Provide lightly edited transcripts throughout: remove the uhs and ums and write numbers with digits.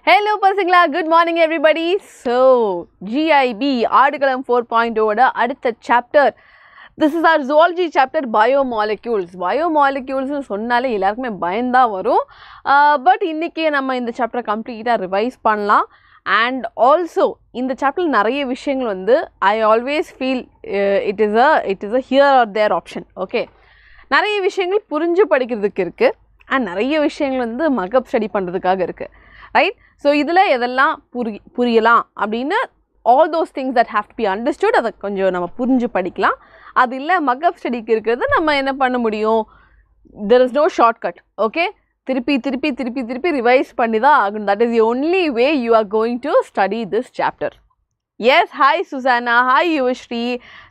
Hello Pasingla, good morning everybody. So, GIB Article 4.0 oda அடுத்த chapter. This is our zoology chapter, Biomolecules. Biomolecules சொன்னாலே எல்லாருக்குமே பயந்தா வரும். But இன்னைக்கு நம்ம இந்த chapter கம்ப்ளீட்டா ரிவைஸ் பண்ணலாம். And also இந்த chapter நிறைய விஷயங்கள் வந்து I always feel it is a here or there option. Okay. நிறைய விஷயங்கள் புரிஞ்சு படிக்கிறதுக்கு இருக்கு. And நிறைய விஷயங்கள் வந்து மகப் ஸ்டடி பண்றதுக்காக இருக்கு. Right? So idhula edella puriyalam அப்படினா all those things that have to be understood அத கொஞ்சம் நம்ம புரிஞ்சு படிக்கலாம். அது இல்ல மகப் ஸ்டடிக்கு இருக்குது நம்ம என்ன பண்ண முடியும்? There is no shortcut. Okay? திருப்பி ரிவைஸ் பண்ணி தான் ஆகணும். That is the only way you are going to study this chapter. Yes, hi Susanna, hi Yuvashri,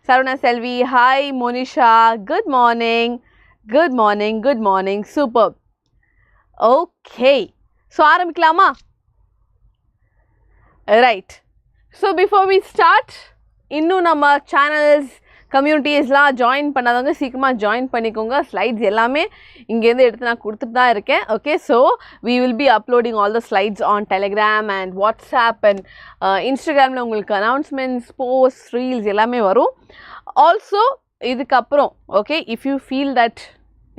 Saruna Selvi, hi Monisha, good morning, good morning, superb. Okay, so ஆரம்பிக்கலாமா? Right, so before we start, இன்னும் நம்ம channels, communitiesலாம் join பண்ணாதவங்க சீக்கிரமா join பண்ணிக்கோங்க. Slides எல்லாமே இங்கேருந்து எடுத்து நான் கொடுத்துட்டு தான் இருக்கேன். Okay, so we will be uploading all the slides on Telegram and WhatsApp and Instagramல உங்களுக்கு announcements, posts, reels எல்லாமே வரும். Also இதுக்கப்புறம் okay, if you feel that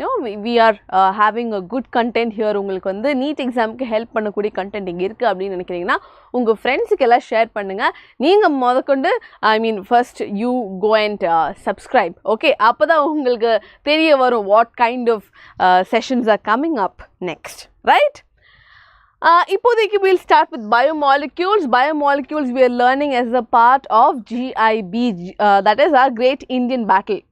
you know we are having a good content here, உங்களுக்கு வந்து NEET examக்கு help பண்ணக்கூடிய content இங்க இருக்கு அப்படி நினைக்கிறீங்கன்னா உங்க ஃப்ரெண்ட்ஸ்க்கு எல்லாம் ஷேர் பண்ணுங்க. நீங்க முதற்கொண்டு I mean first you go and subscribe. Okay, அப்பதான் உங்களுக்கு தெரிய வரும் what kind of sessions are coming up next, right? இப்போதைக்கு we'll start with biomolecules. Biomolecules we are learning as a part of GIB, that is our Great Indian Battle.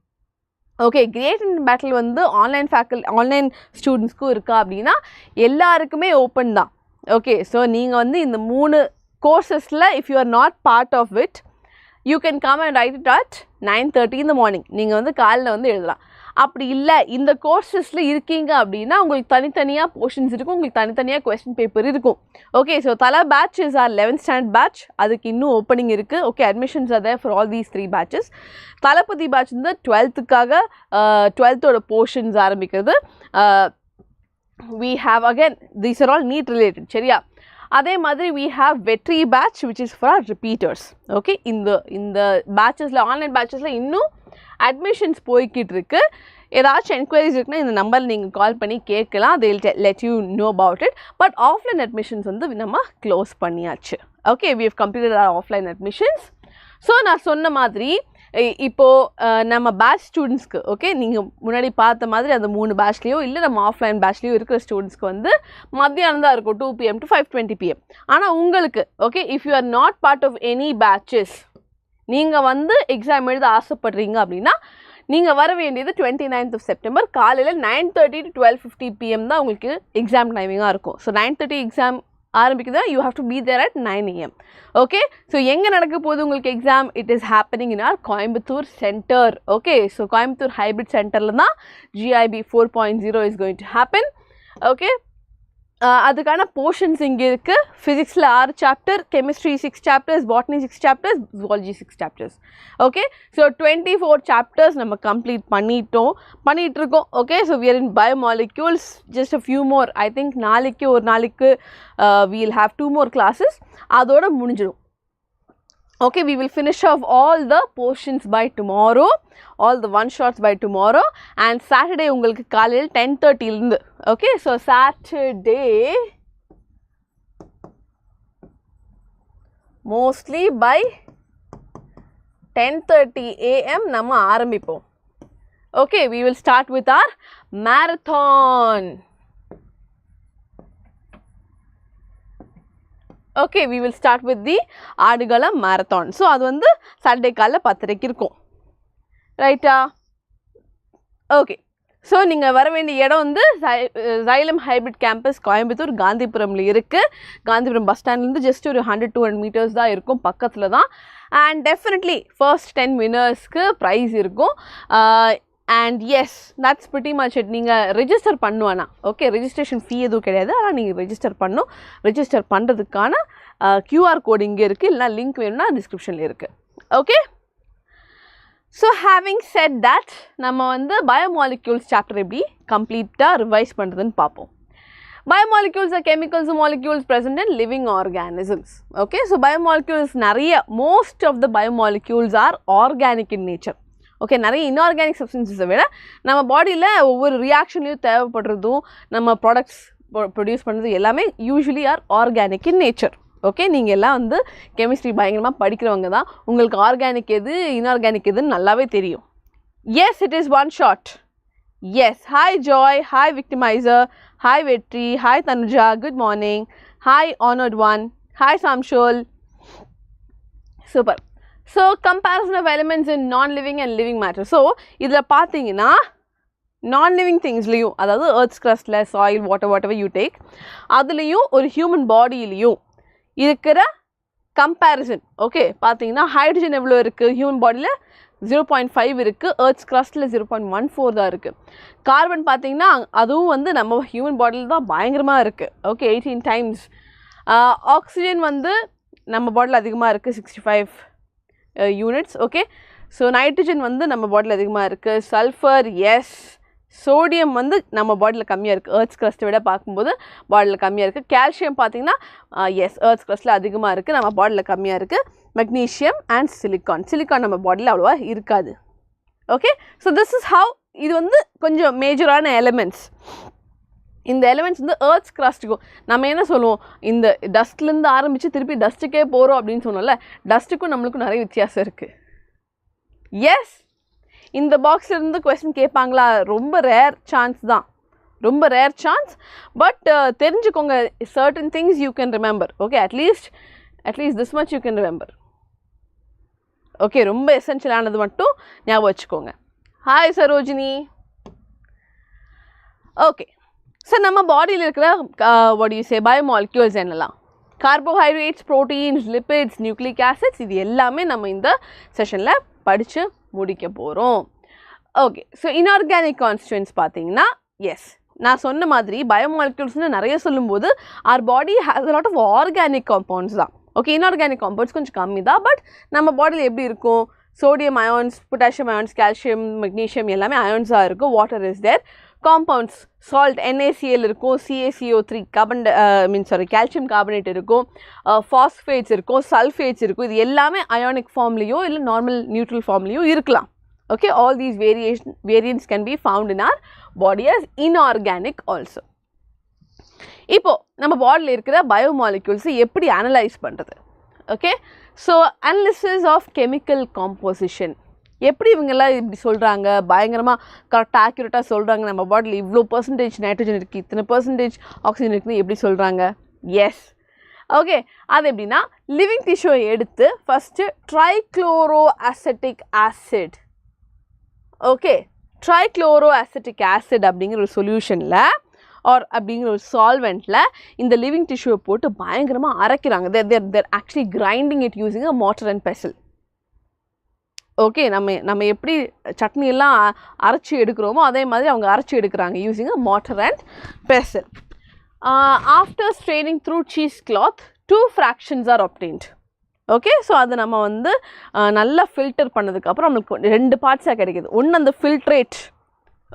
Okay, Great Indian Battle வந்து online ஸ்டூடெண்ட்ஸ்க்கும் இருக்கா அப்படின்னா எல்லாருக்குமே open தான். Okay, so நீங்கள் வந்து இந்த 3 கோர்சஸில் if you are not part of it, you can come and write it at 9:30 in the morning. நீங்கள் வந்து காலையில் வந்து எழுதலாம். அப்படி இல்லை இந்த கோர்சஸில் இருக்கீங்க அப்படின்னா உங்களுக்கு தனித்தனியாக போர்ஷன்ஸ் இருக்கும், உங்களுக்கு தனித்தனியாக கொஸ்டின் பேப்பர் இருக்கும். Okay, so Thala batch is our 11th standard batch. அதுக்கு இன்னும் ஓப்பனிங் இருக்குது. Okay, admissions are there for all these 3 batches. Thalapathy batch வந்து 12th-க்காக 12th-ஓட போர்ஷன்ஸ் ஆரம்பிக்கிறது. We have again, these are all NEET related, சரியா? அதே மாதிரி we have VETRI batch which is for our repeaters. Okay, இந்த batchesல online batchesல இன்னும் admissions போய்கிட்டு இருக்கு. ஏதாச்சும் என்கொயரிஸ் இருக்குன்னா இந்த நம்பர் நீங்கள் கால் பண்ணி கேட்கலாம். they will let you know about it. But offline admissions வந்து நம்ம க்ளோஸ் பண்ணியாச்சு. Okay, we have completed our offline admissions. So நான் சொன்ன மாதிரி இப்போது நம்ம பேட்ச் ஸ்டூடெண்ட்ஸ்க்கு ஓகே நீங்கள் முன்னாடி பார்த்த மாதிரி அந்த 3 பேட்ச்லேயோ இல்லை நம்ம ஆஃப்லைன் பேட்ச்லேயோ இருக்கிற ஸ்டூடெண்ட்ஸ்க்கு வந்து மத்தியானம் தான் இருக்கும் 2 PM to 5:20 PM. ஆனால் உங்களுக்கு okay if you are not part of any batches, நீங்கள் வந்து எக்ஸாம் எழுத ஆசைப்படுறீங்க அப்படின்னா நீங்கள் வர வேண்டியது 29th of September காலையில் 9:30 to 12:50 PM தான் உங்களுக்கு எக்ஸாம் டைமிங்காக இருக்கும். ஸோ 9:30 எக்ஸாம் ஆரம்பிக்குதா, you have to be there at 9 AM. Okay, so எங்கே நடக்க போகுது உங்களுக்கு exam? It is happening in our Coimbatore center. Okay, so Coimbatore hybrid centerல தான் GIB 4.0 is going to happen. Okay, அதுக்கான போர்ஷன்ஸ் இங்கே இருக்குது. ஃபிசிக்ஸில் 6 chapter, chemistry 6 chapters, botany 6 chapters, zoology 6 chapters. Okay, so 24 chapters நம்ம கம்ப்ளீட் பண்ணிகிட்ருக்கோம். Okay, so we are in biomolecules, just a few more. I think ஒரு நாளைக்கு we'll have 2 more classes. அதோட முடிஞ்சிடும். Okay, we will finish off all the portions by tomorrow, all the one shots by tomorrow, and Saturday உங்களுக்கு காலையில் 10:30 இருந்து. Okay, so Saturday mostly by 10:30 AM நம்ம ஆரம்பிப்போம். Okay, we will start with our marathon. Okay, we will start with the Adigala marathon. So அது வந்து Saturday காலைல 10:30 இருக்கும். ரைட்டா? ஓகே, ஸோ நீங்கள் வர வேண்டிய இடம் வந்து Xylem ஹைப்ரிட் கேம்பஸ் கோயம்புத்தூர் காந்திபுரமில் இருக்குது. காந்திபுரம் பஸ் ஸ்டாண்ட்லேருந்து ஜஸ்ட் ஒரு 100-200 meters தான் இருக்கும், பக்கத்தில் தான். அண்ட் டெஃபினெட்லி ஃபர்ஸ்ட் 10 winners-க்கு ப்ரைஸ் இருக்கும். And yes, that's pretty much it. நீங்கள் ரெஜிஸ்டர் பண்ணுவானா ஓகே, ரெஜிஸ்ட்ரேஷன் ஃபீ எதுவும் கிடையாது. ஆனால் நீங்கள் ரெஜிஸ்டர் பண்ணணும். ரெஜிஸ்டர் பண்ணுறதுக்கான QR கோட் இங்கே இருக்குது, இல்லைனா லிங்க் வேணும்னா டிஸ்கிரிப்ஷனில் இருக்குது. Okay, so having set that நம்ம வந்து பயோமாலிக்யூல்ஸ் சாப்டர் எப்படி கம்ப்ளீட்டாக ரிவைஸ் பண்ணுறதுன்னு பார்ப்போம். Biomolecules are chemicals or molecules present in living organisms. Okay, so biomolecules நிறைய most of the biomolecules are organic in nature. Okay, நிறைய inorganic substances விட நம்ம பாடியில் ஒவ்வொரு ரியாக்ஷன்லையும் தேவைப்படுறதும் நம்ம ப்ராடக்ட்ஸ் ப்ரொடியூஸ் பண்ணுறது எல்லாமே usually are organic in nature. Okay, நீங்கள் எல்லாம் வந்து கெமிஸ்ட்ரி பயங்கரமாக படிக்கிறவங்க தான், உங்களுக்கு ஆர்கானிக் எது இன்ஆர்கானிக் எதுன்னு நல்லாவே தெரியும். Yes, it is one shot. Yes, hi Joy, hi Victimizer, hi Vetri, hi Tanuja, good morning, hi Honored One, hi Samshul. Super. So, comparison of elements in non-living and living matter. So, இதில் பார்த்தீங்கன்னா non-living thingsலையும், அதாவது earth's crustல soil, water, whatever you take, அதுலேயும் ஒரு human bodyலையும் இருக்கிற comparison. Okay, பார்த்தீங்கன்னா hydrogen எவ்வளோ இருக்குது human பாடியில் 0.5 இருக்குது, எர்த்ஸ் கிரஸ்டில் 0.14 தான் இருக்குது. கார்பன் பார்த்தீங்கன்னா அதுவும் வந்து நம்ம ஹியூமன் பாடியில் தான் பயங்கரமாக இருக்குது. Okay, 18 times. ஆக்சிஜன் வந்து நம்ம பாடியில் அதிகமாக இருக்குது, 65 யூனிட்ஸ். ஓகே, ஸோ நைட்ரஜன் வந்து நம்ம பாடியில் அதிகமாக இருக்குது. Sulphur S. சோடியம் வந்து நம்ம பாடியில் கம்மியாக இருக்குது, எர்த்ஸ் கிரஸ்ட்டை விட பார்க்கும்போது பாடியில் கம்மியாக இருக்குது. கால்சியம் பார்த்திங்கன்னா எஸ் எர்த்ஸ் கிரஸ்ட்டில் அதிகமாக இருக்குது, நம்ம பாடியில் கம்மியாக இருக்குது. மெக்னீஷியம் அண்ட் சிலிக்கான் நம்ம பாடியில் அவ்வளோவா இருக்காது. Okay, so this is how, இது வந்து கொஞ்சம் மேஜரான எலிமெண்ட்ஸ். இந்த எலிமெண்ட்ஸ் வந்து எர்த்ஸ் கிரஸ்ட்டுக்கும் நம்ம என்ன சொல்லுவோம், இந்த டஸ்ட்லேருந்து ஆரம்பித்து திருப்பி டஸ்ட்டுக்கே போகிறோம் அப்படின்னு சொன்னோம்ல, டஸ்ட்டுக்கும் நம்மளுக்கும் நிறைய வித்தியாசம் இருக்குது. எஸ், இந்த பாக்ஸில் இருந்து கொஸ்டின் கேட்பாங்களா? ரொம்ப ரேர் சான்ஸ் தான், ரொம்ப ரேர் சான்ஸ். பட் தெரிஞ்சுக்கோங்க, certain things you can remember. Okay, at least this much you can remember. Okay, ரொம்ப எசென்ஷியலானது மட்டும் ஞாபகம் வச்சுக்கோங்க. ஹாய் சரோஜினி. ஓகே, ஸோ நம்ம பாடியில் இருக்கிற what do you say biomolecules என்னெல்லாம்? Carbohydrates, proteins, lipids, nucleic acids, இது எல்லாமே நம்ம இந்த செஷனில் படித்து முடிக்க போகிறோம். ஓகே, ஸோ இன்ஆர்கானிக் கான்ஸ்டிட்யூயன்ட்ஸ் பார்த்தீங்கன்னா எஸ், நான் சொன்ன மாதிரி பயோமாலிக்யூல்ஸ்னு நிறைய சொல்லும்போது our body has a lot of organic compounds தான். ஓகே, இன்ஆர்கானிக் காம்பவுண்ட்ஸ் கொஞ்சம் கம்மி தான். பட் நம்ம பாடியில் எப்படி இருக்கும், sodium ions, potassium ions, calcium, magnesium எல்லாமே அயான்ஸாக இருக்கும். Water is there. Compounds salt NaCl இருக்கும், CaCO3 கால்சியம் கார்பனேட் இருக்கும், ஃபாஸ்பேட்ஸ் இருக்கும், சல்ஃபேட்ஸ் இருக்கும். இது எல்லாமே அயானிக் ஃபார்ம்லேயோ இல்லை நார்மல் நியூட்ரல் ஃபார்ம்லேயோ இருக்கலாம். Okay, all these variants can be found in our body as inorganic also. இப்போது நம்ம பாடியில் இருக்கிற பயோமாலிக்யூல்ஸை எப்படி அனலைஸ் பண்ணுறது? Okay, so analysis of chemical composition. எப்படி இவங்கெல்லாம் இப்படி சொல்கிறாங்க, பயங்கரமாக கரெக்டாக ஆக்யூரேட்டாக சொல்கிறாங்க, நம்ம பாடியில் இவ்வளோ பர்சன்டேஜ் நைட்ரஜன் இருக்குது, இத்தனை பர்சன்டேஜ் ஆக்சிஜன் இருக்குதுன்னு எப்படி சொல்கிறாங்க? எஸ், ஓகே, அது எப்படின்னா லிவிங் டிஷ்யூவை எடுத்து first trichloro ascetic acid, okay, trichloro ascetic acid அப்படிங்கிற ஒரு சொல்யூஷனில் ஆர் அப்படிங்கிற ஒரு சால்வெண்ட்டில் இந்த லிவிங் டிஷ்யூவை போட்டு பயங்கரமாக அரைக்கிறாங்க. They're actually grinding it using a mortar and pestle. Okay, நம்ம எப்படி சட்னியெல்லாம் அரைச்சி எடுக்கிறோமோ அதே மாதிரி அவங்க அரைச்சி எடுக்கிறாங்க using a mortar and pestle. After straining through cheesecloth 2 fractions are obtained. Okay, so அது நம்ம வந்து நல்லா ஃபில்டர் பண்ணதுக்கப்புறம் நம்மளுக்கு 2 பார்ட்ஸாக கிடைக்கிது. ஒன்று அந்த ஃபில்ட்ரேட்,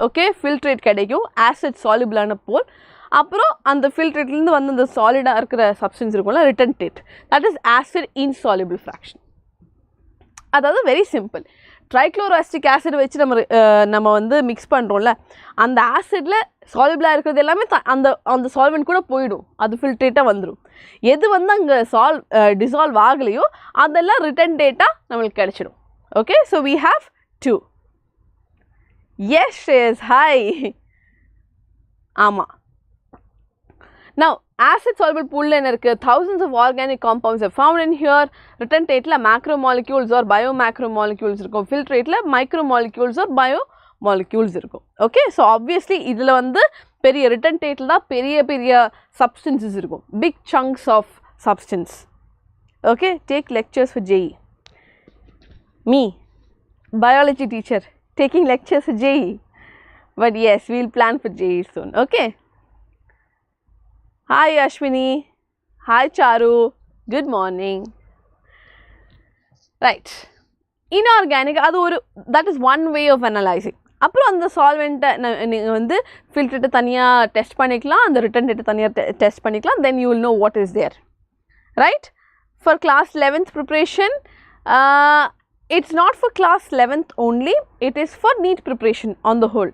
ஓகே, ஃபில்ட்ரேட் கிடைக்கும், ஆசிட் சால்யுபிளான போல். அப்புறம் அந்த ஃபில்ட்ரேட்லேருந்து வந்து அந்த சாலிடாக இருக்கிற சப்ஸ்டன்ஸ் இருக்கும்ல, ரிட்டன்டேட், தட் இஸ் ஆசிட் இன்சால்யுபிள் ஃப்ராக்ஷன். அதாவது வெரி சிம்பிள், ட்ரைக்ளோரோஅசிட்டிக் ஆசிட் வச்சு நம்ம வந்து மிக்ஸ் பண்ணுறோம்ல, அந்த ஆசிடில் சால்யுபிளாக இருக்கிறது எல்லாமே அந்த சால்வெண்ட் கூட போயிடும், அது ஃபில்ட்ரேட்டாக வந்துடும். எது வந்து அங்கே டிசால்வ் ஆகலையோ அதெல்லாம் ரிட்டன்டேட்டாக நம்மளுக்கு கிடச்சிடும். Okay, so we have 2. Yes yes, hi. ஆமாம், now acid soluble pool என்ன இருக்குது, thousands of organic compounds are found in here. retentate macromolecules or biomacromolecules இருக்கும், filtrate micromolecules or biomolecules இருக்கும். ஓகே, ஸோ ஆப்வியஸ்லி இதில் வந்து பெரிய ரிட்டன்டேட்டில் தான் பெரிய சப்ஸ்டன்சஸ் இருக்கும், big chunks of substance. Okay, take lectures for JEE. me, biology teacher, taking lectures for JEE. but yes, we'll plan for JEE soon. Okay. Hi Ashwini, hi Charu, good morning. Right, inorganic, that is one way of analyzing. அப்புறம் அந்த சால்வெண்ட்டை நீங்கள் வந்து ஃபில்ட்ரேட்டை தனியாக test பண்ணிக்கலாம், அந்த return டேட்டை தனியாக test பண்ணிக்கலாம். Then you will know what is there, right? For class 11th preparation, it's not for class 11th only, it is for NEET preparation on the whole.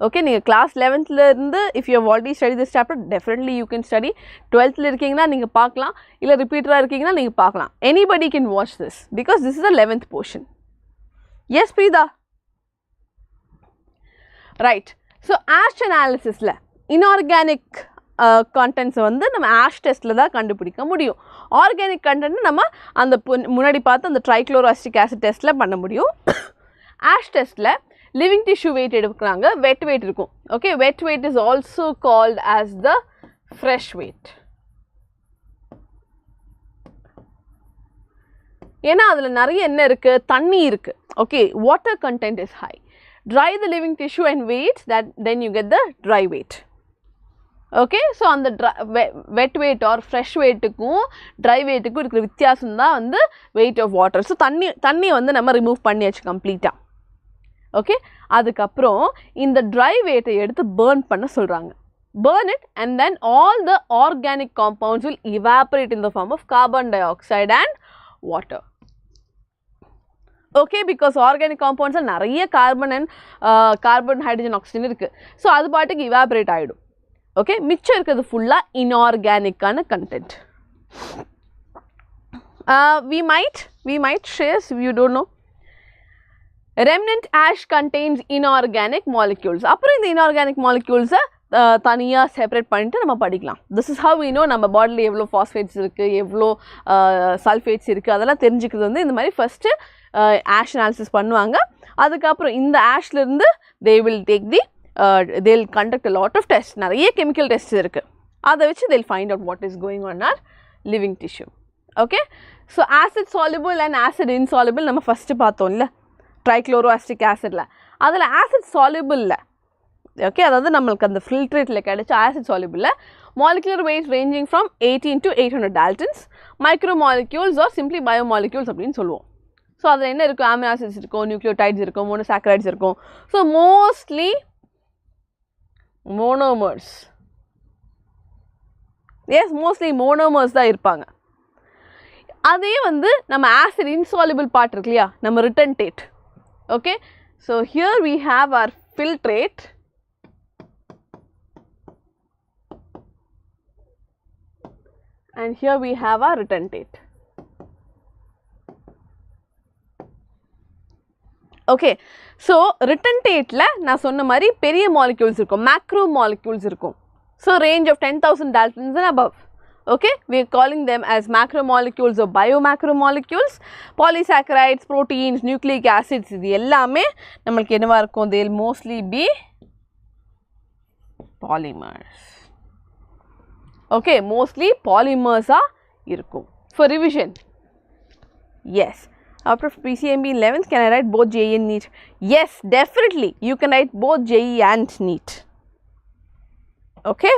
Okay, நீங்கள் class 11th இருந்து if you have already studied this chapter, definitely you can study. 12th இருக்கீங்கன்னா நீங்கள் பார்க்கலாம், இல்லை ரிப்பீட்டராக இருக்கீங்கன்னா நீங்கள் பார்க்கலாம். Anybody can watch this because this is the 11th portion. Yes, Preeta? Right. So, ash analysisல inorganic contents வந்து நம்ம ash testல தான் கண்டுபிடிக்க முடியும். Organic content நம்ம அந்த முன்னாடி பார்த்து அந்த trichloroacetic acid testல பண்ண முடியும். ash testல living tissue weight எடுக்கறாங்க, wet weight இருக்கும். Okay, wet weight is also called as the fresh weight. ஏன்னா அதுல நிறைய என்ன இருக்கு, தண்ணி இருக்கு. Okay, water content is high. Dry the living tissue and weight, that then you get the dry weight. Okay, so on the wet weight or fresh weight க்கும் dry weight க்கும் இருக்கிற வித்தியாசம் தான் வந்து weight of water. So தண்ணி வந்து நம்ம remove பண்ணியாச்சு கம்ப்ளீட்டா. Okay, அதுக்கப்புறம் இந்த dry weight எடுத்து burn பண்ண சொல்றாங்க. Burn it and then all the organic compounds will evaporate in the form of carbon dioxide and water. Okay, because organic compounds நிறைய carbon and carbon, hydrogen, oxygen இருக்கு. So அது பாட்டுக்கு evaporate ஆயிடும். Okay, மிச்சம் இருக்கிறது ஃபுல்லா inorganic ஆன content. We might share if you don't know. Remnant ash contains inorganic molecules. அப்புறம் இந்த inorganic molecules தனியா செப்பரேட் பண்ணிட்டு நம்ம படிக்கலாம். This is how we know நம்ம பாடியில் எவ்வளோ ஃபாஸ்பேட்ஸ் இருக்குது, எவ்வளோ சல்ஃபேட்ஸ் இருக்குது, அதெல்லாம் தெரிஞ்சுக்கிறது வந்து இந்த மாதிரி ஃபஸ்ட்டு ash analysis பண்ணுவாங்க. அதுக்கப்புறம் இந்த ashலேருந்து they will take the they'll conduct a lot of tests. நிறைய chemical tests இருக்கு, அதை வச்சு they'll find out what is going on in our living tissue. Okay, so acid soluble and acid insoluble நம்ம first பார்த்தோம்ல trichloroacetic acidல, அதில் acid soluble okay, அதாவது நம்மளுக்கு அந்த ஃபில்ட்ரேட்டில் கிடைச்ச acid soluble molecular weight ranging from 18 to 800 daltons, micromolecules or simply biomolecules அப்படின்னு சொல்லுவோம். So அதில் என்ன இருக்கும், amino acids இருக்கும், nucleotides இருக்கும், monosaccharides இருக்கும். So mostly monomers. Yes, mostly monomers தான் இருப்பாங்க. அதே வந்து நம்ம acid insoluble part இருக்கு இல்லையா, நம்ம retentate. Okay, so here we have our filtrate and here we have our retentate. Okay, so retentate-ல நான் சொன்ன மாதிரி பெரிய molecules இருக்கும், macromolecules இருக்கும். So range of 10,000 daltons and above. Okay, we are calling them as macromolecules or biomacromolecules. Polysaccharides, proteins, nucleic acids, இது எல்லாமே நம்மளுக்கு என்னவா இருக்கும், they will mostly be polymers. Okay, mostly polymers இருக்கும். For revision, yes. After PCMB in 11th, can I write both JE and NEET? Yes, definitely. You can write both JE and NEET. Okay?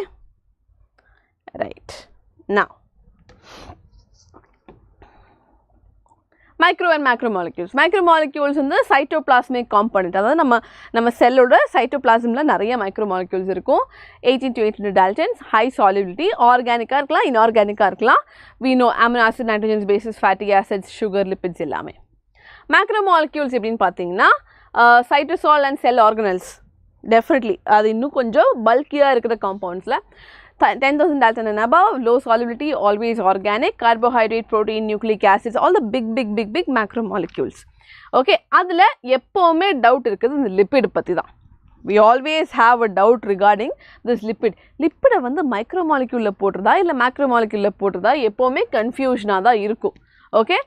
Right. Now, micro and macromolecules. Macromolecules in the cytoplasmic component. அதாவது நம்ம செல்லோட cytoplasmல நிறைய macromolecules இருக்கும். 18 to 800 daltons, high solubility, organic இருக்கலாம், inorganic இருக்கலாம். We know amino acid, nitrogen bases, fatty acids, sugar, lipids எல்லாமே. Macromolecules எப்படின்னு பார்த்தீங்கன்னா cytosol and cell organelles. Definitely அது இன்னும் கொஞ்சம் பல்கியாக இருக்கிற compoundsல 10,000 dalton and above, low solubility, always organic, carbohydrate, protein, nucleic acids, all the big macromolecules. Okay, அதில் எப்போவுமே doubt இருக்குது இந்த லிப்பிட் பற்றி தான். We always have a doubt regarding this lipid. லிப்பிடை வந்து மைக்ரோமாலிக்யூலில் போட்டுறதா இல்லை மேக்ரோமாலிக்யூலில் போட்டுறதா எப்போவுமே கன்ஃபியூஷனாக தான் இருக்கும். ஓகே,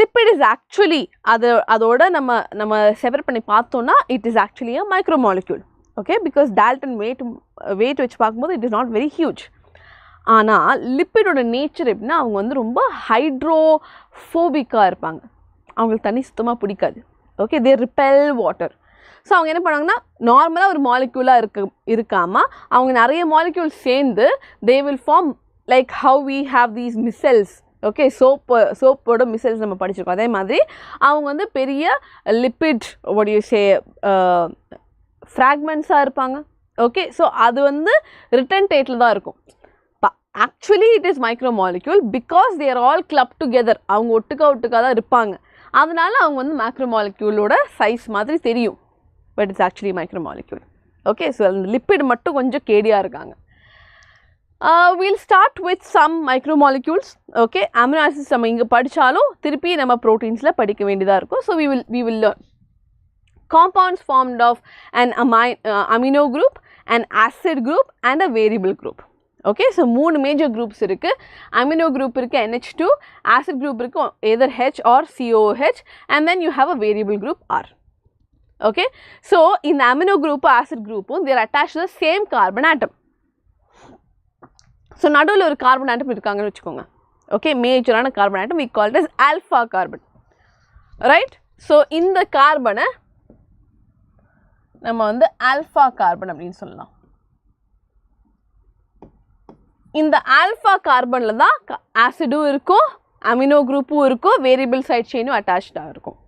லிப்பிட் இஸ் ஆக்சுவலி அதோட நம்ம செப்பரேட் பண்ணி பார்த்தோன்னா it is actually a micromolecule. Okay, because dalton weight வச்சு பார்க்கும்போது it is not very huge. ஆனால் லிப்பிடோட நேச்சர் எப்படின்னா அவங்க வந்து ரொம்ப ஹைட்ரோஃபோபிக்காக இருப்பாங்க, அவங்களுக்கு தண்ணி சுத்தமாக பிடிக்காது. Okay, they repel water. So அவங்க என்ன பண்ணுவாங்கன்னா நார்மலாக ஒரு மாலிக்யூலாக இருக்காமல் அவங்க நிறைய மாலிக்யூல்ஸ் சேர்ந்து they will form like how we have these missiles. Okay, சோப்போட மிசைல்ஸ் நம்ம படிச்சிருக்கோம். அதே மாதிரி அவங்க வந்து பெரிய lipid what do you say ஃப்ராக்மெண்ட்ஸாக இருப்பாங்க. ஓகே, ஸோ அது வந்து ரிட்டன் டேட்டில் தான் இருக்கும். Actually it is micromolecule because they are all clubbed together. அவங்க ஒட்டுக்கா தான் இருப்பாங்க. அதனால அவங்க வந்து மேக்ரோமாலிக்யூலோட சைஸ் மாதிரி தெரியும். But it's actually micromolecule. Okay, so அந்த லிப்பிட் மட்டும் கொஞ்சம் கேடியாக இருக்காங்க. We'll start with some micromolecules. Okay, amino acids நம்ம இங்கே படித்தாலும் திருப்பி நம்ம ப்ரோட்டீன்ஸில் படிக்க வேண்டியதாக இருக்கும். So we will learn compounds formed of an amino group, an acid group and a variable group. Okay, so 3 major groups இருக்கு. Amino group இருக்கு NH2, acid group இருக்கு either H or COOH, and then you have a variable group R. Okay, so in the amino group acid group they are attached to the same carbon atom. So நடுவில் ஒரு carbon atom இருக்காங்கன்னு வச்சுக்கோங்க. Okay, மேஜரான carbon atom we call it as alpha carbon, right? So இந்த கார்பனை நம்ம வந்து alpha carbon அப்படின்னு சொல்லலாம். இந்த ஆல்ஃபா கார்பனில் தான் ஆசிடும் இருக்கும், அமினோ குரூப்பும் இருக்கும், வேரியபிள் சைட் செயினும் அட்டாச்சாக இருக்கும்.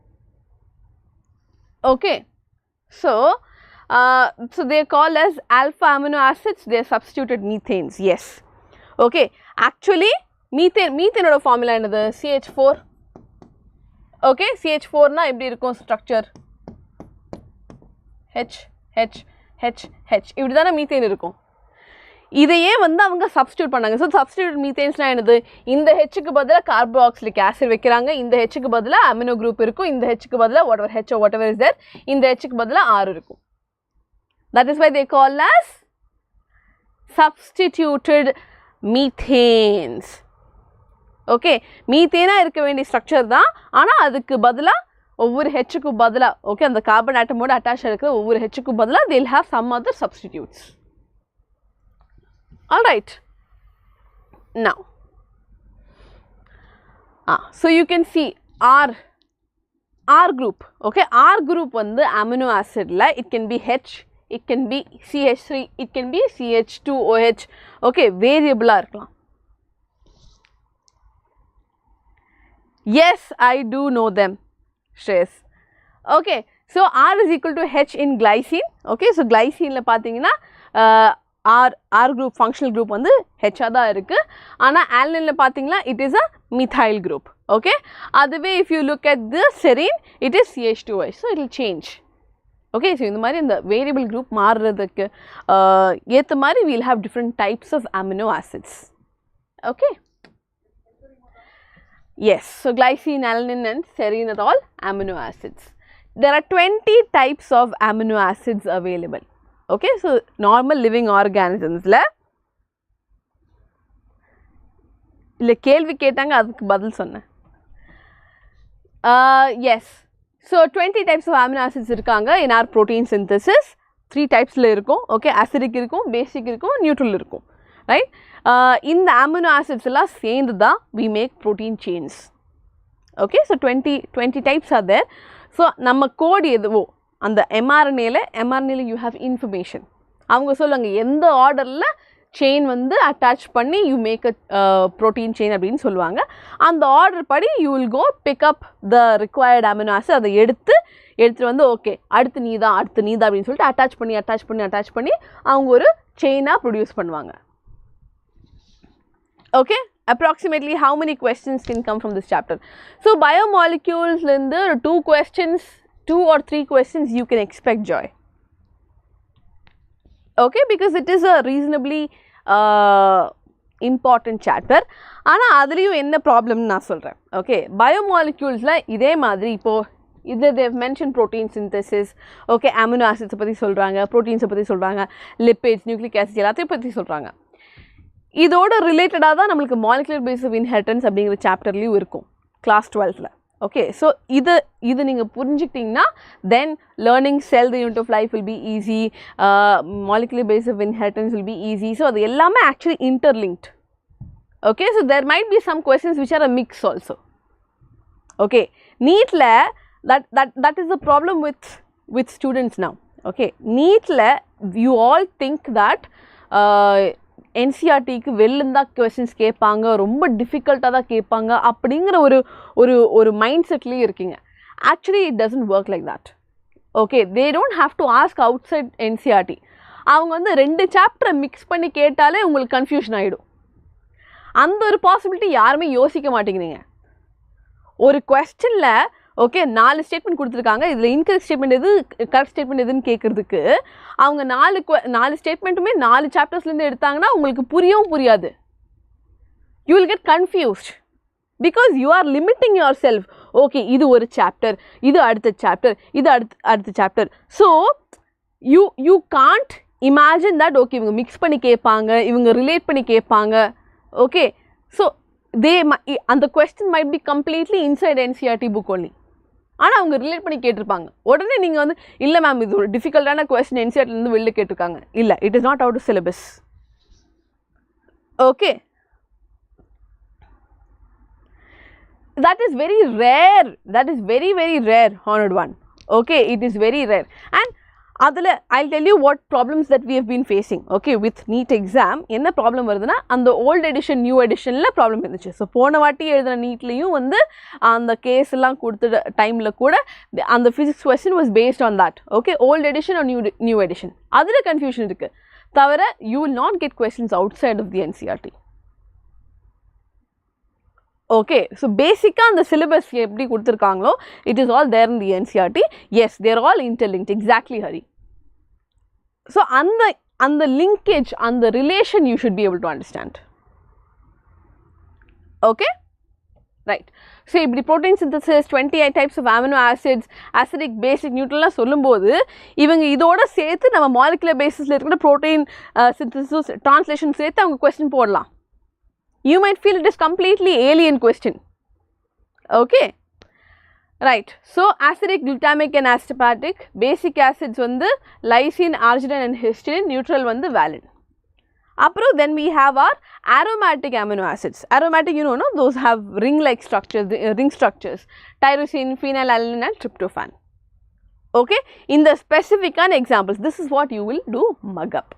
Okay, so they call as alpha amino acids. They are substituted methanes. Yes. Okay, actually மீத்தேனோட ஃபார்முலா என்னது? CH4. ஓகே, CH4 னா எப்படி இருக்கும் structure? H H H H இப்படி தானே மீத்தேன் இருக்கும். இதையே வந்து அவங்க சப்ஸ்டியூட் பண்ணாங்க. ஸோ சப்ஸ்டியூட் மீத்தேன்ஸ்லாம் என்னது? இந்த ஹெச்சுக்கு பதிலாக கார்போக்சிலிக் ஆசிட் வைக்கிறாங்க, இந்த ஹெச்சுக்கு பதிலாக அமினோ குரூப் இருக்கும், இந்த ஹெச்சுக்கு பதிலாக whatever H or whatever is there, இந்த ஹெச்சுக்கு பதிலாக R இருக்கும். That is why they call as substituted methanes. Okay, மீத்தேனாக இருக்க வேண்டிய ஸ்ட்ரக்சர் தான், ஆனால் அதுக்கு பதிலாக ஒவ்வொரு ஹெச்சுக்கு பதிலாக ஓகே அந்த கார்பன் ஆட்டமோட அட்டாச் இருக்கிற ஒவ்வொரு ஹெச்சுக்கு பதிலாக they'll have some other substitutes. All right, now so you can see R group. Okay, R group வந்து amino acidல it can be H, it can be CH3, it can be CH2OH. okay, variable-ஆ இருக்கலாம். Yes, I do know them, Shreyas. Okay, so R is equal to H in glycine. Okay, so glycine பார்த்தீங்கன்னா R group functional group வந்து H தான் இருக்கு. ஆனால் alanine பார்த்தீங்கன்னா it is a methyl group. Okay, அதுவே if you look at the serine it is CH2OH, so it will change. Okay, so இந்த மாதிரி இந்த variable group மாறுறதுக்கு ஏற்ற மாதிரி we'll have different types of amino acids. Okay, yes, so glycine, alanine and serine are all amino acids. There are 20 types of amino acids available. Okay, so normal living organisms la illa kelvi ketanga adukku badal sonna. Yes, so 20 types of amino acids irukanga in our protein synthesis. 3 types la irukum. Okay, acidic irukum, basic irukum, neutral irukum, right? In the amino acids la சேர்ந்து தான் we make protein chains. Okay, so 20 types are there. So நம்ம code எதுவோ அந்த mRNA you have information. அவங்க சொல்லுவாங்க எந்த ஆர்டரில் chain வந்து அட்டாச் பண்ணி you make a protein chain அப்படின்னு சொல்லுவாங்க. அந்த ஆர்டர் படி you will go pick up the required amino acid. அதை எடுத்துட்டு வந்து ஓகே அடுத்து நீ தான் அப்படின்னு சொல்லிட்டு அட்டாச் பண்ணி அவங்க ஒரு செயினாக ப்ரொடியூஸ் பண்ணுவாங்க. Okay, approximately how many questions can come from this chapter? So biomolecules lende 2 or 3 questions you can expect, Joy. Okay, because it is a reasonably important chapter. ஆனா அதுலயும் என்ன ப்ராப்ளம் நான் சொல்றேன். Okay, biomoleculesல இதே மாதிரி இப்போ இது they have mentioned protein synthesis. Okay, amino acids பத்தி சொல்றாங்க, proteins பத்தி சொல்றாங்க, lipids, nucleic acids எல்லாத்தையும் பத்தி சொல்றாங்க. இதோட ரிலேட்டடாக தான் நம்மளுக்கு மாலிகுலர் பேஸ் ஆஃப் இன்ஹெரிட்டன்ஸ் அப்படிங்கிற சாப்டர்லையும் இருக்கும் கிளாஸ் 12th. ஓகே, ஸோ இது நீங்கள் புரிஞ்சுக்கிட்டிங்கன்னா then learning cell the unit of life will be easy, molecular base of inheritance will be easy. So அது எல்லாமே actually interlinked. Okay, so there might be some questions which are a mix also. Okay, நீட்டில் that is the problem with students now. Okay, நீட்டில் you all think that NCERTக்கு வெளிலந்தா questions கேட்பாங்க, ரொம்ப டிஃபிகல்ட்டாக தான் கேட்பாங்க அப்படிங்கிற ஒரு மைண்ட் செட்லேயே இருக்கீங்க. Actually it doesn't work like that. Okay, they don't have to ask outside NCERT. அவங்க வந்து ரெண்டு சாப்டரை மிக்ஸ் பண்ணி கேட்டாலே உங்களுக்கு கன்ஃபியூஷன் ஆகிடும். அந்த ஒரு பாசிபிலிட்டி யாருமே யோசிக்க மாட்டேங்கிறீங்க. ஒரு கொஸ்டினில் ஓகே 4 ஸ்டேட்மெண்ட் கொடுத்துருக்காங்க, இதில் இன்கரெக்ட் ஸ்டேட்மெண்ட் எது கரெக்ட் ஸ்டேட்மெண்ட் எதுன்னு கேட்குறதுக்கு அவங்க 4 ஸ்டேட்மெண்ட்டுமே 4 சாப்டர்ஸ்லேருந்து எடுத்தாங்கன்னா உங்களுக்கு புரியவும் புரியாது. You will get confused because you are limiting yourself. Okay, இது ஒரு சாப்டர், இது அடுத்த சாப்டர், இது அடுத்த chapter. So you can't imagine that okay இவங்க மிக்ஸ் பண்ணி கேட்பாங்க, இவங்க ரிலேட் பண்ணி கேட்பாங்க. Okay, so அந்த question might be completely inside NCERT book only. ஆனால் அவங்க ரிலேட் பண்ணி கேட்டிருப்பாங்க. உடனே நீங்கள் வந்து இல்லை மேம் இது ஒரு டிஃபிகல்ட்டான கொஸ்டின் NCERTலேருந்து வெளில கேட்டிருக்காங்க. இல்லை, it is not out of syllabus. Okay, that is very rare. That is very, very rare, honored one. Okay, it is very rare. And adula I'll tell you what problems that we have been facing. Okay, with NEET exam enna problem varuduna and the old edition new edition la problem irundhuchu. So pona vaati eludana NEET layum vandu and the case la kodutha time la kuda and the physics question was based on that. Okay, old edition or new edition adula confusion irukku thavara you will not get questions outside of the NCERT. Okay, so basically on the syllabus எப்படி கொடுத்திருக்காங்களோ it is all there in the NCERT. Yes, they are all interlinked. Exactly, Hari. So அந்த linkage, அந்த relation you should be able to understand. Okay, right. So இப்படி protein synthesis, 28 types of amino acids, acidic, basic, neutral சொல்லும்போது இவங்க இதோட சேர்த்து நம்ம molecular basisல இருக்கிற protein synthesis translation சேர்த்து அவங்க question போடலாம். You might feel it is completely alien question. Okay, right. So acidic, glutamic and aspartic. Basic acids வந்து lysine, arginine and histidine. Neutral வந்து valine. Apro then we have our aromatic amino acids. Aromatic, you know, no? Those have ring-like structures, ring structures. Tyrosine, phenylalanine and tryptophan. Okay, in the specific examples, this is what you will do mug up.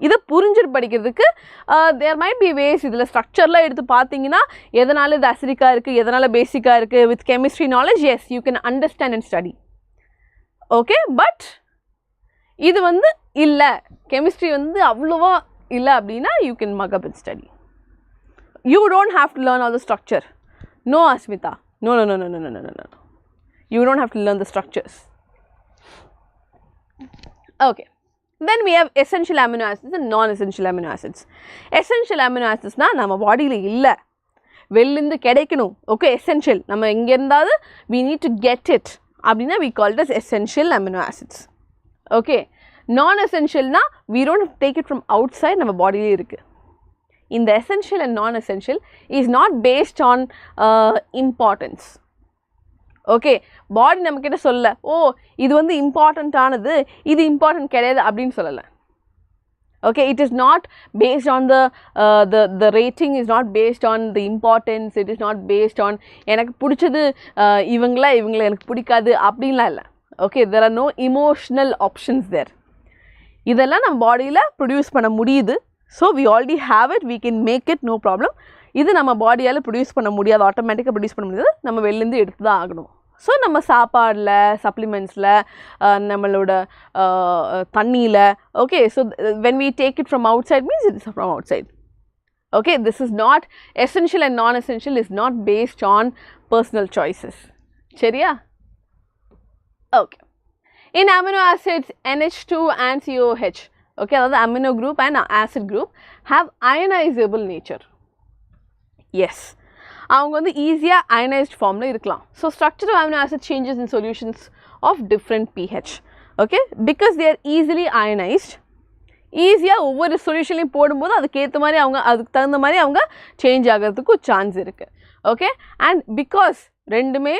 இதை புரிஞ்சுட்டு படிக்கிறதுக்கு there might be ways. இதில் ஸ்ட்ரக்சர்லாம் எடுத்து பார்த்தீங்கன்னா எதனால் இது அசிடிக்காக இருக்குது, எதனால் பேசிக்காக இருக்குது. With chemistry knowledge yes you can understand and study. Okay, but இது வந்து இல்லை, கெமிஸ்ட்ரி வந்து அவ்வளோவா இல்லை அப்படின்னா you can mug up and study. You don't have to learn all the structure. No Asmita, no no no no no no no. You don't have to learn the structures. Okay, then we have essential amino acids and non-essential amino acids. Essential amino acids na நம்ம பாடியில் இல்லை, வெளியிருந்து கிடைக்கணும். Okay, essential நம்ம எங்கே இருந்தாவது we need to get it அப்படின்னா we call it as essential amino acids. Okay, non-essential na we don't take it from outside, நம்ம பாடியிலே இருக்குது. இந்த essential and non-essential is not based on importance. Okay, body நம்மக்கிட்ட சொல்ல ஓ இது வந்து இம்பார்ட்டண்ட்டானது, இது important கிடையாது அப்படின்னு சொல்லலை. Okay, it is not based on the rating, is not based on the importance, it is not based on எனக்கு பிடிச்சது இவங்கள எனக்கு பிடிக்காது அப்படின்லாம் இல்லை. Okay, there are no emotional options there. இதெல்லாம் நம்ம பாடியில் ப்ரொடியூஸ் பண்ண முடியுது. So we already have it, we can make it, no problem. இது நம்ம பாடியால் ப்ரொடியூஸ் பண்ண முடியாது, ஆட்டோமேட்டிக்காக ப்ரொடியூஸ் பண்ண முடியாது, நம்ம வெளிலேருந்து எடுத்து தான் ஆகணும். ஸோ நம்ம சாப்பாடில், சப்ளிமெண்ட்ஸில், நம்மளோட தண்ணியில். Okay, so when we take it from outside means it is from outside. Okay, this is not essential and non essential is not based on personal choices. சரியா? Okay, in amino acids NH2 and COH, okay, அதாவது amino group and acid group have ionisable nature. Yes, அவங்க வந்து ஈஸியாக ionised ஃபார்மில் இருக்கலாம். So structure of amino acid changes in solutions of different pH. Okay, because they are easily ionised. ஈஸியாக ஒவ்வொரு சொல்யூஷன்லையும் போடும்போது அதுக்கேற்ற மாதிரி அதுக்கு தகுந்த மாதிரி அவங்க சேஞ்ச் ஆகிறதுக்கு சான்ஸ் இருக்குது. ஓகே, அண்ட் பிகாஸ் ரெண்டுமே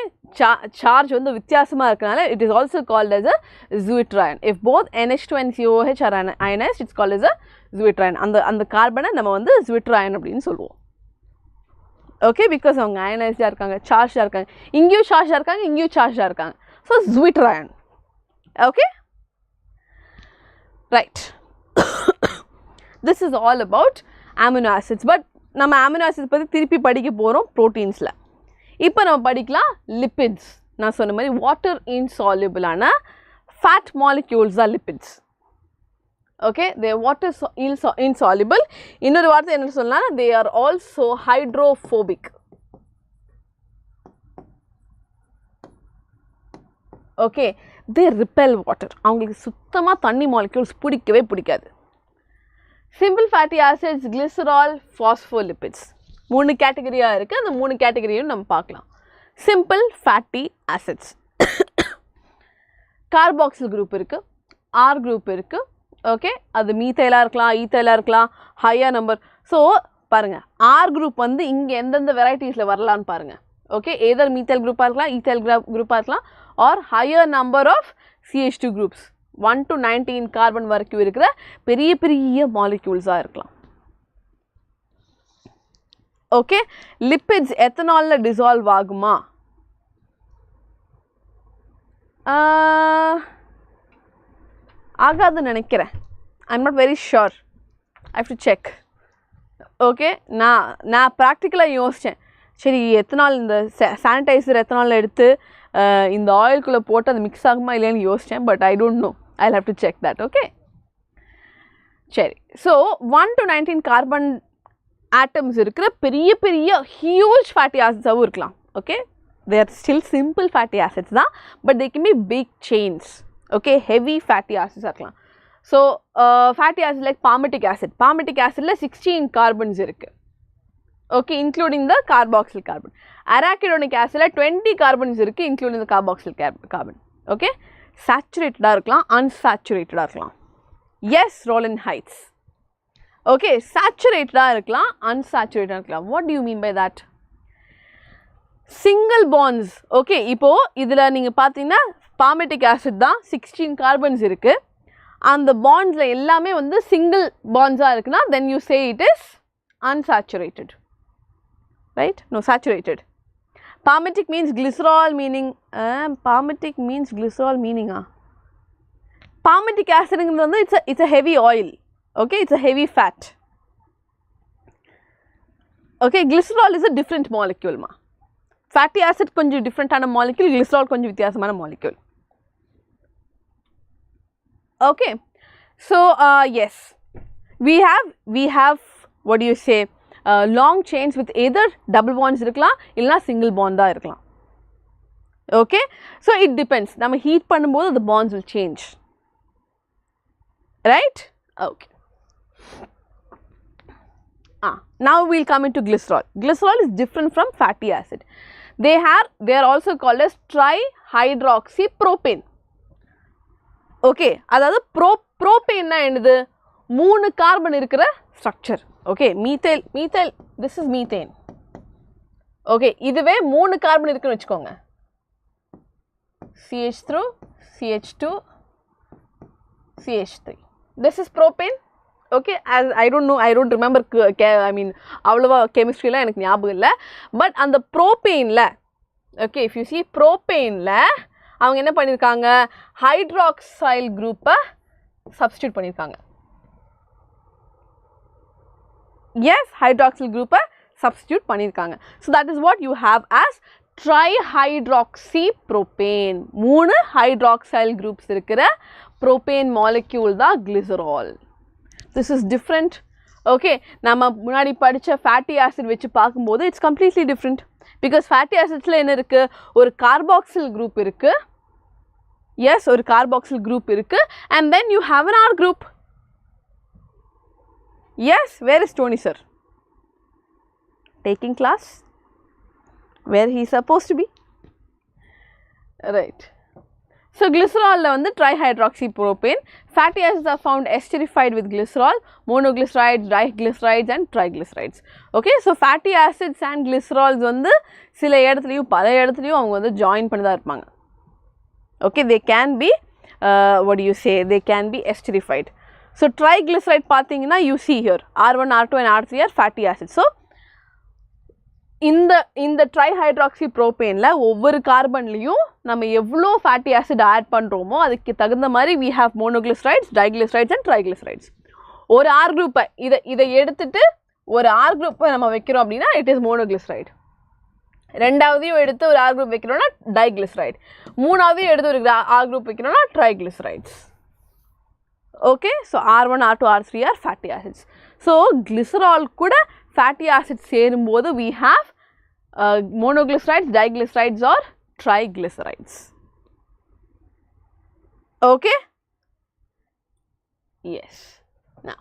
சார்ஜ் வந்து வித்தியாசமாக இருக்கனால it is also called as a zwitterion. If both NH2 and COH are ionized, it's called as a zwitterion. அந்த கார்பனை நம்ம வந்து zwitterion அப்படின்னு சொல்லுவோம். ஓகே, பிகாஸ் அவங்க அயனைஸ்டாக இருக்காங்க, சார்ஜாக இருக்காங்க, இங்கேயும் சார்ஜாக இருக்காங்க, இங்கேயும் சார்ஜாக இருக்காங்க. So zwitterion. Okay, right. This is all about amino acids. But நம்ம அமினோ ஆசிட்ஸ் பற்றி திருப்பி படிக்க போகிறோம் ப்ரோட்டீன்ஸில். இப்போ நம்ம படிக்கலாம் லிப்பிட்ஸ். நான் சொன்ன மாதிரி water insoluble ஆன fat molecules are lipids. Okay, they are water insoluble. இன்னொரு வார்த்தை என்ன சொல்லலாம், they are also hydrophobic. Okay, they repel water. அவங்களுக்கு சுத்தமா தண்ணி molecules பிடிக்கவே பிடிக்காது. Simple fatty acids, glycerol, phospholipids. மூணு கேட்டகரியா இருக்கு. அந்த மூணு கேட்டகரியும் நம்ம பார்க்கலாம். Simple fatty acids. Carboxyl group இருக்கு, R group இருக்கு. Okay, அது மீத்தைலா இருக்கலாம், ஈத்தைலா இருக்கலாம், higher number. So பாருங்க, R group வந்து இங்க எந்தெந்த varieties ல வரலாம்னு பாருங்க. Okay, either methyl group இருக்கலாம், ethyl group இருக்கலாம், or higher number of CH2 groups. 1 to 19 carbon வரைக்கும் இருக்கிற பெரிய பெரிய molecules இருக்கலாம். Okay, lipids ethanol dissolve ஆகுமா? ஆகாதுன்னு நினைக்கிறேன். I'm not very sure. I have to check. Okay, நான் ப்ராக்டிக்கலாக யோசித்தேன். சரி, எத்தனால் இந்த சானிடைசர் எத்தனால் எடுத்து இந்த ஆயில்குள்ளே போட்டு அது மிக்ஸ் ஆகுமா இல்லைன்னு யோசித்தேன். But I don't know. I'll have to check that. Okay. சரி, so 1 to 19 carbon atoms இருக்கிற பெரிய பெரிய huge fatty acids இருக்கலாம். Okay, they are still simple fatty acids தான், but they can be big chains. Okay, heavy fatty acids இருக்கலாம். So fatty acids like palmitic acid. Palmitic acidல 16 carbons இருக்கு. Okay, including the carboxyl carbon. Arachidonic acidல 20 carbons இருக்கு, including the carboxyl carbon. Okay, saturated இருக்கலாம், unsaturated இருக்கலாம். Yes, Roland Heights. Okay, saturated இருக்கலாம், unsaturated இருக்கலாம். What do you mean by that? Single bonds. Okay, இப்போ இதுல நீங்க பாத்தீங்கன்னா palmitic acid தான் 16 carbons இருக்கு. அந்த bondsல எல்லாமே வந்து single bonds இருக்குன்னா then you say it is unsaturated. Right? No, saturated. Palmitic means glycerol meaning palmitic means glycerol meaning palmitic acid வந்து it's a heavy oil. Okay, it's a heavy fat. Okay, glycerol is a different molecule ma. Fatty acid கொஞ்சம் different molecule, glycerol கொஞ்சம் வித்தியாசமான molecule. Okay, so yes, we have what do you say, long chains with either double bonds இருக்கலாம் இல்லனா single bond தான் இருக்கலாம். Okay, so it depends. நம்ம heat பண்ணும்போது the bonds will change. Right? Okay. Now we'll come into glycerol. Glycerol is different from fatty acid. They are also called as trihydroxypropane. Okay, அதாவது propane என்னது, 3 carbon இருக்கிற structure. Okay, methyl, this is methane. Okay, இதுவே 3 carbon இருக்குன்னு வெச்சுக்கோங்க. CH3, CH2, CH3. This is propane. Okay, as I don't remember, I mean அவ்வளவா chemistryல எனக்கு ஞாபகம் இல்ல. But அந்த propaneல, okay, if you see propaneல அவங்க என்ன பண்ணிருக்காங்க, hydroxyl group substitute பண்ணிருக்காங்க. Yes, hydroxyl group substitute பண்ணிருக்காங்க. So that is what you have as trihydroxypropane. 3 hydroxyl groups இருக்கிற propane molecule தான் glycerol. This is different. Okay, நம்ம முன்னாடி படிச்ச fatty acid வெச்சு பாக்கும்போது it's completely different. Because fatty acidsல என்ன இருக்கு, ஒரு carboxyl group இருக்கு. Yes, ஒரு carboxyl group இருக்கு, and then you have an R group. Yes, where is Tony sir? Taking class? Where he is supposed to be? Right. So glycerol வந்து trihydroxypropane. Fatty acids are found esterified with glycerol, monoglycerides, diglycerides and triglycerides. Okay, so fatty acids and glycerols வந்து சில இடத்துலயும் பல இடத்துலயும் அவங்க வந்து join பண்ணி தான் இருப்பாங்க. Okay, they can be what do you say, they can be esterified. So triglyceride பாத்தீங்கன்னா you see here R1, R2 and R3 are fatty acids. So இந்த trihydroxypropaneல ஒவ்வொரு கார்பன்லயும் நம்ம எவ்வளவு fatty acid add பண்றோமோ அதுக்கு தகுந்த மாதிரி we have monoglycerides, diglycerides and triglycerides. ஒரு R group இத எடுத்துட்டு ஒரு R group நம்ம வைக்கிறோம் அப்படினா it is monoglyceride. ரெண்டாவதையும் எடுத்து ஒரு R group வைக்கணும்னா diglyceride. மூணாவதையும் எடுத்து ஒரு R group வைக்கணும்னா triglycerides. Okay, so R1, R2, R3 are fatty acids. So glycerol கூட fatty acids சேரும்போது we have monoglycerides, diglycerides or triglycerides. Okay? Yes. Now,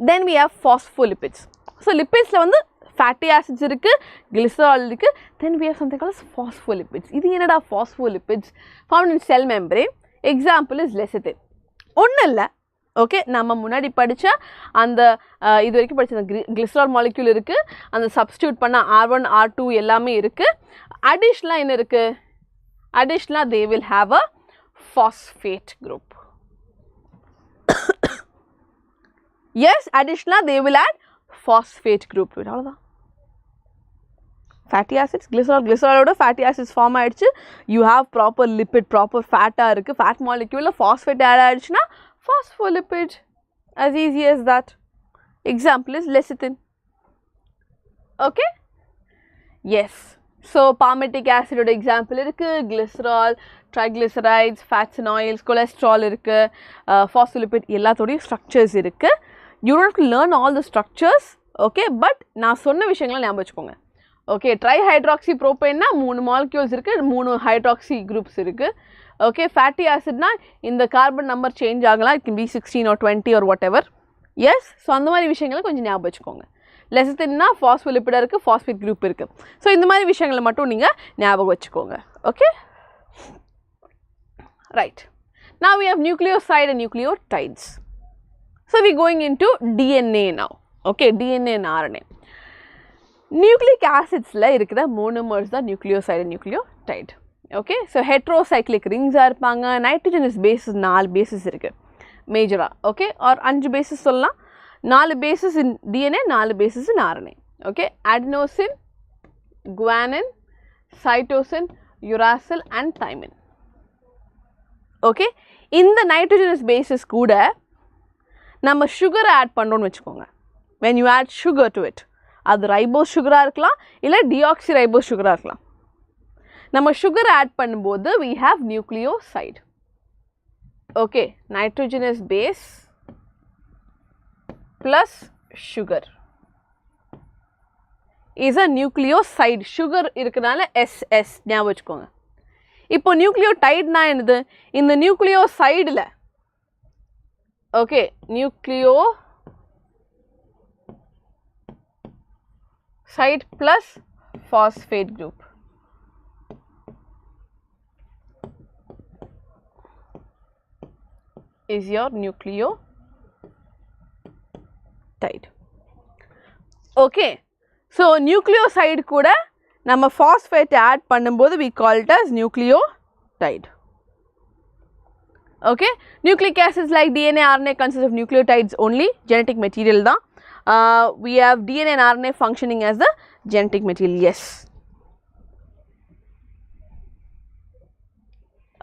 then we have phospholipids. So lipids la vandu fatty acids irukku, glycerol irukku, then we have something called as phospholipids. Idu enada phospholipids found in cell membrane. Example is lecithin. Onnu illa, okay, nama munadi padicha and idu varaikku padicha glycerol molecule irukku, and substitute panna R1 R2 ellame irukku. Additional enna irukku? Additional they will have a phosphate group. Yes, additional they will add phosphate group to it. Avladha. Fatty acids, glycerol oda fatty acids form aidichu, you have proper lipid, proper fat irukku, fat molecule phosphate add aidichuna phospholipid, as easy as that. Example is lecithin. Okay? Yes. So palmitic acid oda example irukku, glycerol, triglycerides, fats and oils, cholesterol irukku, phospholipid எல்லாத்தோட structures irukku. You don't have to learn all the structures, okay, but நான் சொன்ன விஷயங்களை ஞாபகம் வச்சுக்கோங்க. Okay, trihydroxypropane na 3 molecules irukku, 3 hydroxy groups irukku. Okay, fatty acid na இந்த carbon number change ஆகலாம், it can be 16 or 20 or whatever. Yes, so அந்த மாதிரி விஷயங்களை கொஞ்சம் ஞாபகம் வச்சுக்கோங்க. lecithin na phospholipid irukku, phosphate group irukku. So இந்த மாதிரி விஷயங்களை மட்டும் நீங்க ஞாபகம் வச்சுக்கோங்க. Okay? Right. Now we have nucleoside and nucleotides. So we are going into DNA now. Okay, DNA and RNA. Nucleic acids la irukra monomers da nucleoside and nucleotide. Okay, so heterocyclic rings are irupanga, nitrogenous bases 4 bases irukku major. Okay, or 5 bases solla, 4 bases in DNA, 4 bases in RNA. Okay, adenosine, guanine, cytosine, uracil and thymine. Okay, in the nitrogenous bases kuda நம்ம sugar add பண்ணோம்னு வெச்சுக்கோங்க. When you add sugar to it, அது ribose sugar இருக்கலாம் இல்ல deoxyribose sugar இருக்கலாம். நம்ம sugar add பண்ணும்போது we have nucleoside. Okay, nitrogenous base plus sugar is a nucleoside. Sugar இருக்கனால SS ஞாபகம் வெச்சுக்கோங்க. இப்போ nucleotide na என்னது? இந்த nucleoside ல okay, nucleoside plus phosphate group. Is your nucleotide. Okay, so nucleoside kuda nama phosphate add பண்ணும்போது we call it as nucleotide. Okay, nucleic acids like DNA, RNA consist of nucleotides only, genetic material da. We have DNA and RNA functioning as the genetic material. Yes.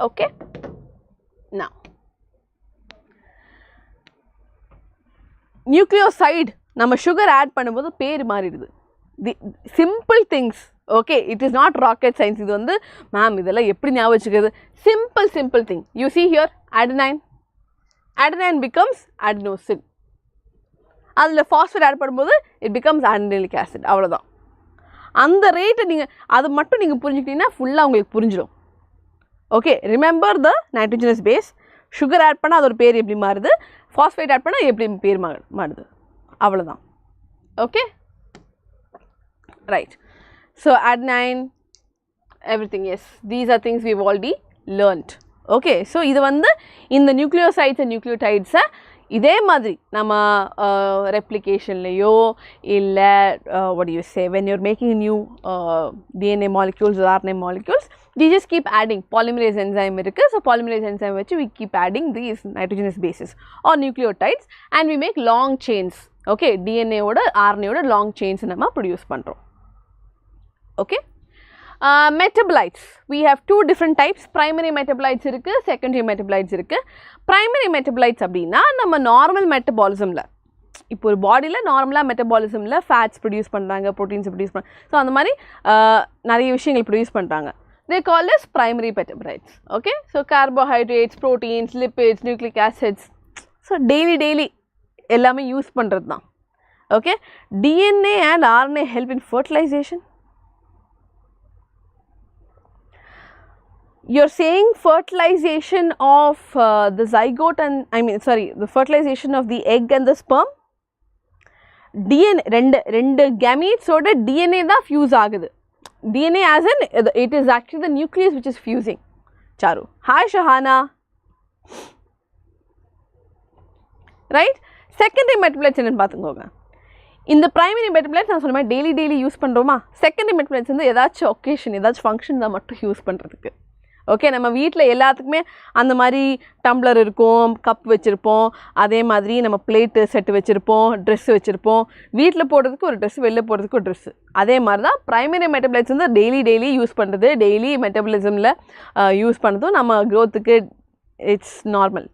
Okay. Now, nucleoside நம்ம sugar add பண்ணும்போது பேர் மாறிடுது. The simple things, okay, it is not rocket science. இது வந்து ma'am இதெல்லாம் எப்படி ஞாபகம் வச்சுக்கிறது? Simple thing. You see here adenine. Adenine becomes adenosine. அதில் phosphate add பண்ணும்போது it becomes adenylate acid. அவ்வளோதான். அந்த ரேட்டை நீங்கள் அது மட்டும் நீங்கள் புரிஞ்சுக்கிட்டீங்கன்னா ஃபுல்லாக உங்களுக்கு புரிஞ்சிடும். Okay, remember the nitrogenous base. Sugar add பண்ணால் அது ஒரு பேர் எப்படி மாறுது, phosphate add பண்ணால் எப்படி பேர் மாறுது, அவ்வளோதான். Okay, right. So adenine, everything, yes, these are things we've already learnt. Okay, so இது வந்து இந்த nucleosides and nucleotides இதே மாதிரி நம்ம replicationலையோ இல்லை what do you say, when you're making new DNA molecules or RNA molecules, we just keep adding polymerase enzyme இருக்கு. So polymerase enzyme வச்சு we keep adding these nitrogenous bases or nucleotides and we make long chains. Okay, DNA ஓட RNA ஓட long chains நம்ம produce பண்றோம். Okay, metabolites, we have two different types. Primary metabolites இருக்கு, secondary metabolites இருக்கு. Primary metabolites அப்படின்னா நம்ம normal metabolismல, இப்போ ஒரு பாடியில் நார்மலாக மெட்டபாலிசமில் ஃபேட்ஸ் ப்ரொடியூஸ் பண்ணுறாங்க, ப்ரோட்டீன்ஸ் ப்ரொடியூஸ் பண்ணுறாங்க. ஸோ அந்த மாதிரி நிறைய விஷயங்கள் ப்ரொடியூஸ் பண்ணுறாங்க. They call as primary metabolites. Okay, so carbohydrates, proteins, lipids, nucleic acids. So daily எல்லாமே யூஸ் பண்ணுறது தான். Okay, DNA and RNA help in fertilization. You're saying fertilization of the zygote and the fertilization of the egg and the sperm. DNA ரெண்டு gametes ஓட DNA தான் fuse ஆகுது. DNA as in it is actually the nucleus which is fusing. Charu. Hi Shahana. Right? Secondary metabolites enna paathunga. In the primary metabolites நான் சொன்ன மாதிரி daily use பண்ணுறோமா. Secondary metabolites வந்து ஏதாச்சும் occasion ஏதாச்சும் ஃபங்க்ஷன் தான் மட்டும் யூஸ் பண்ணுறதுக்கு. ஓகே, நம்ம வீட்டில் எல்லாத்துக்குமே அந்த மாதிரி டம்ளர் இருக்கும், கப் வச்சுருப்போம், அதே மாதிரி நம்ம பிளேட்டு செட்டு வச்சுருப்போம், ட்ரெஸ்ஸு வச்சுருப்போம். வீட்டில் போடுறதுக்கு ஒரு ட்ரெஸ்ஸு, வெளில போடுறதுக்கு ஒரு ட்ரெஸ்ஸு. அதே மாதிரி தான் ப்ரைமரி மெட்டபாலைட்ஸ் வந்து டெய்லி யூஸ் பண்ணுறது, டெய்லி மெட்டபாலிசமில் யூஸ் பண்ணுறதும் நம்ம க்ரோத்துக்கு it's normal.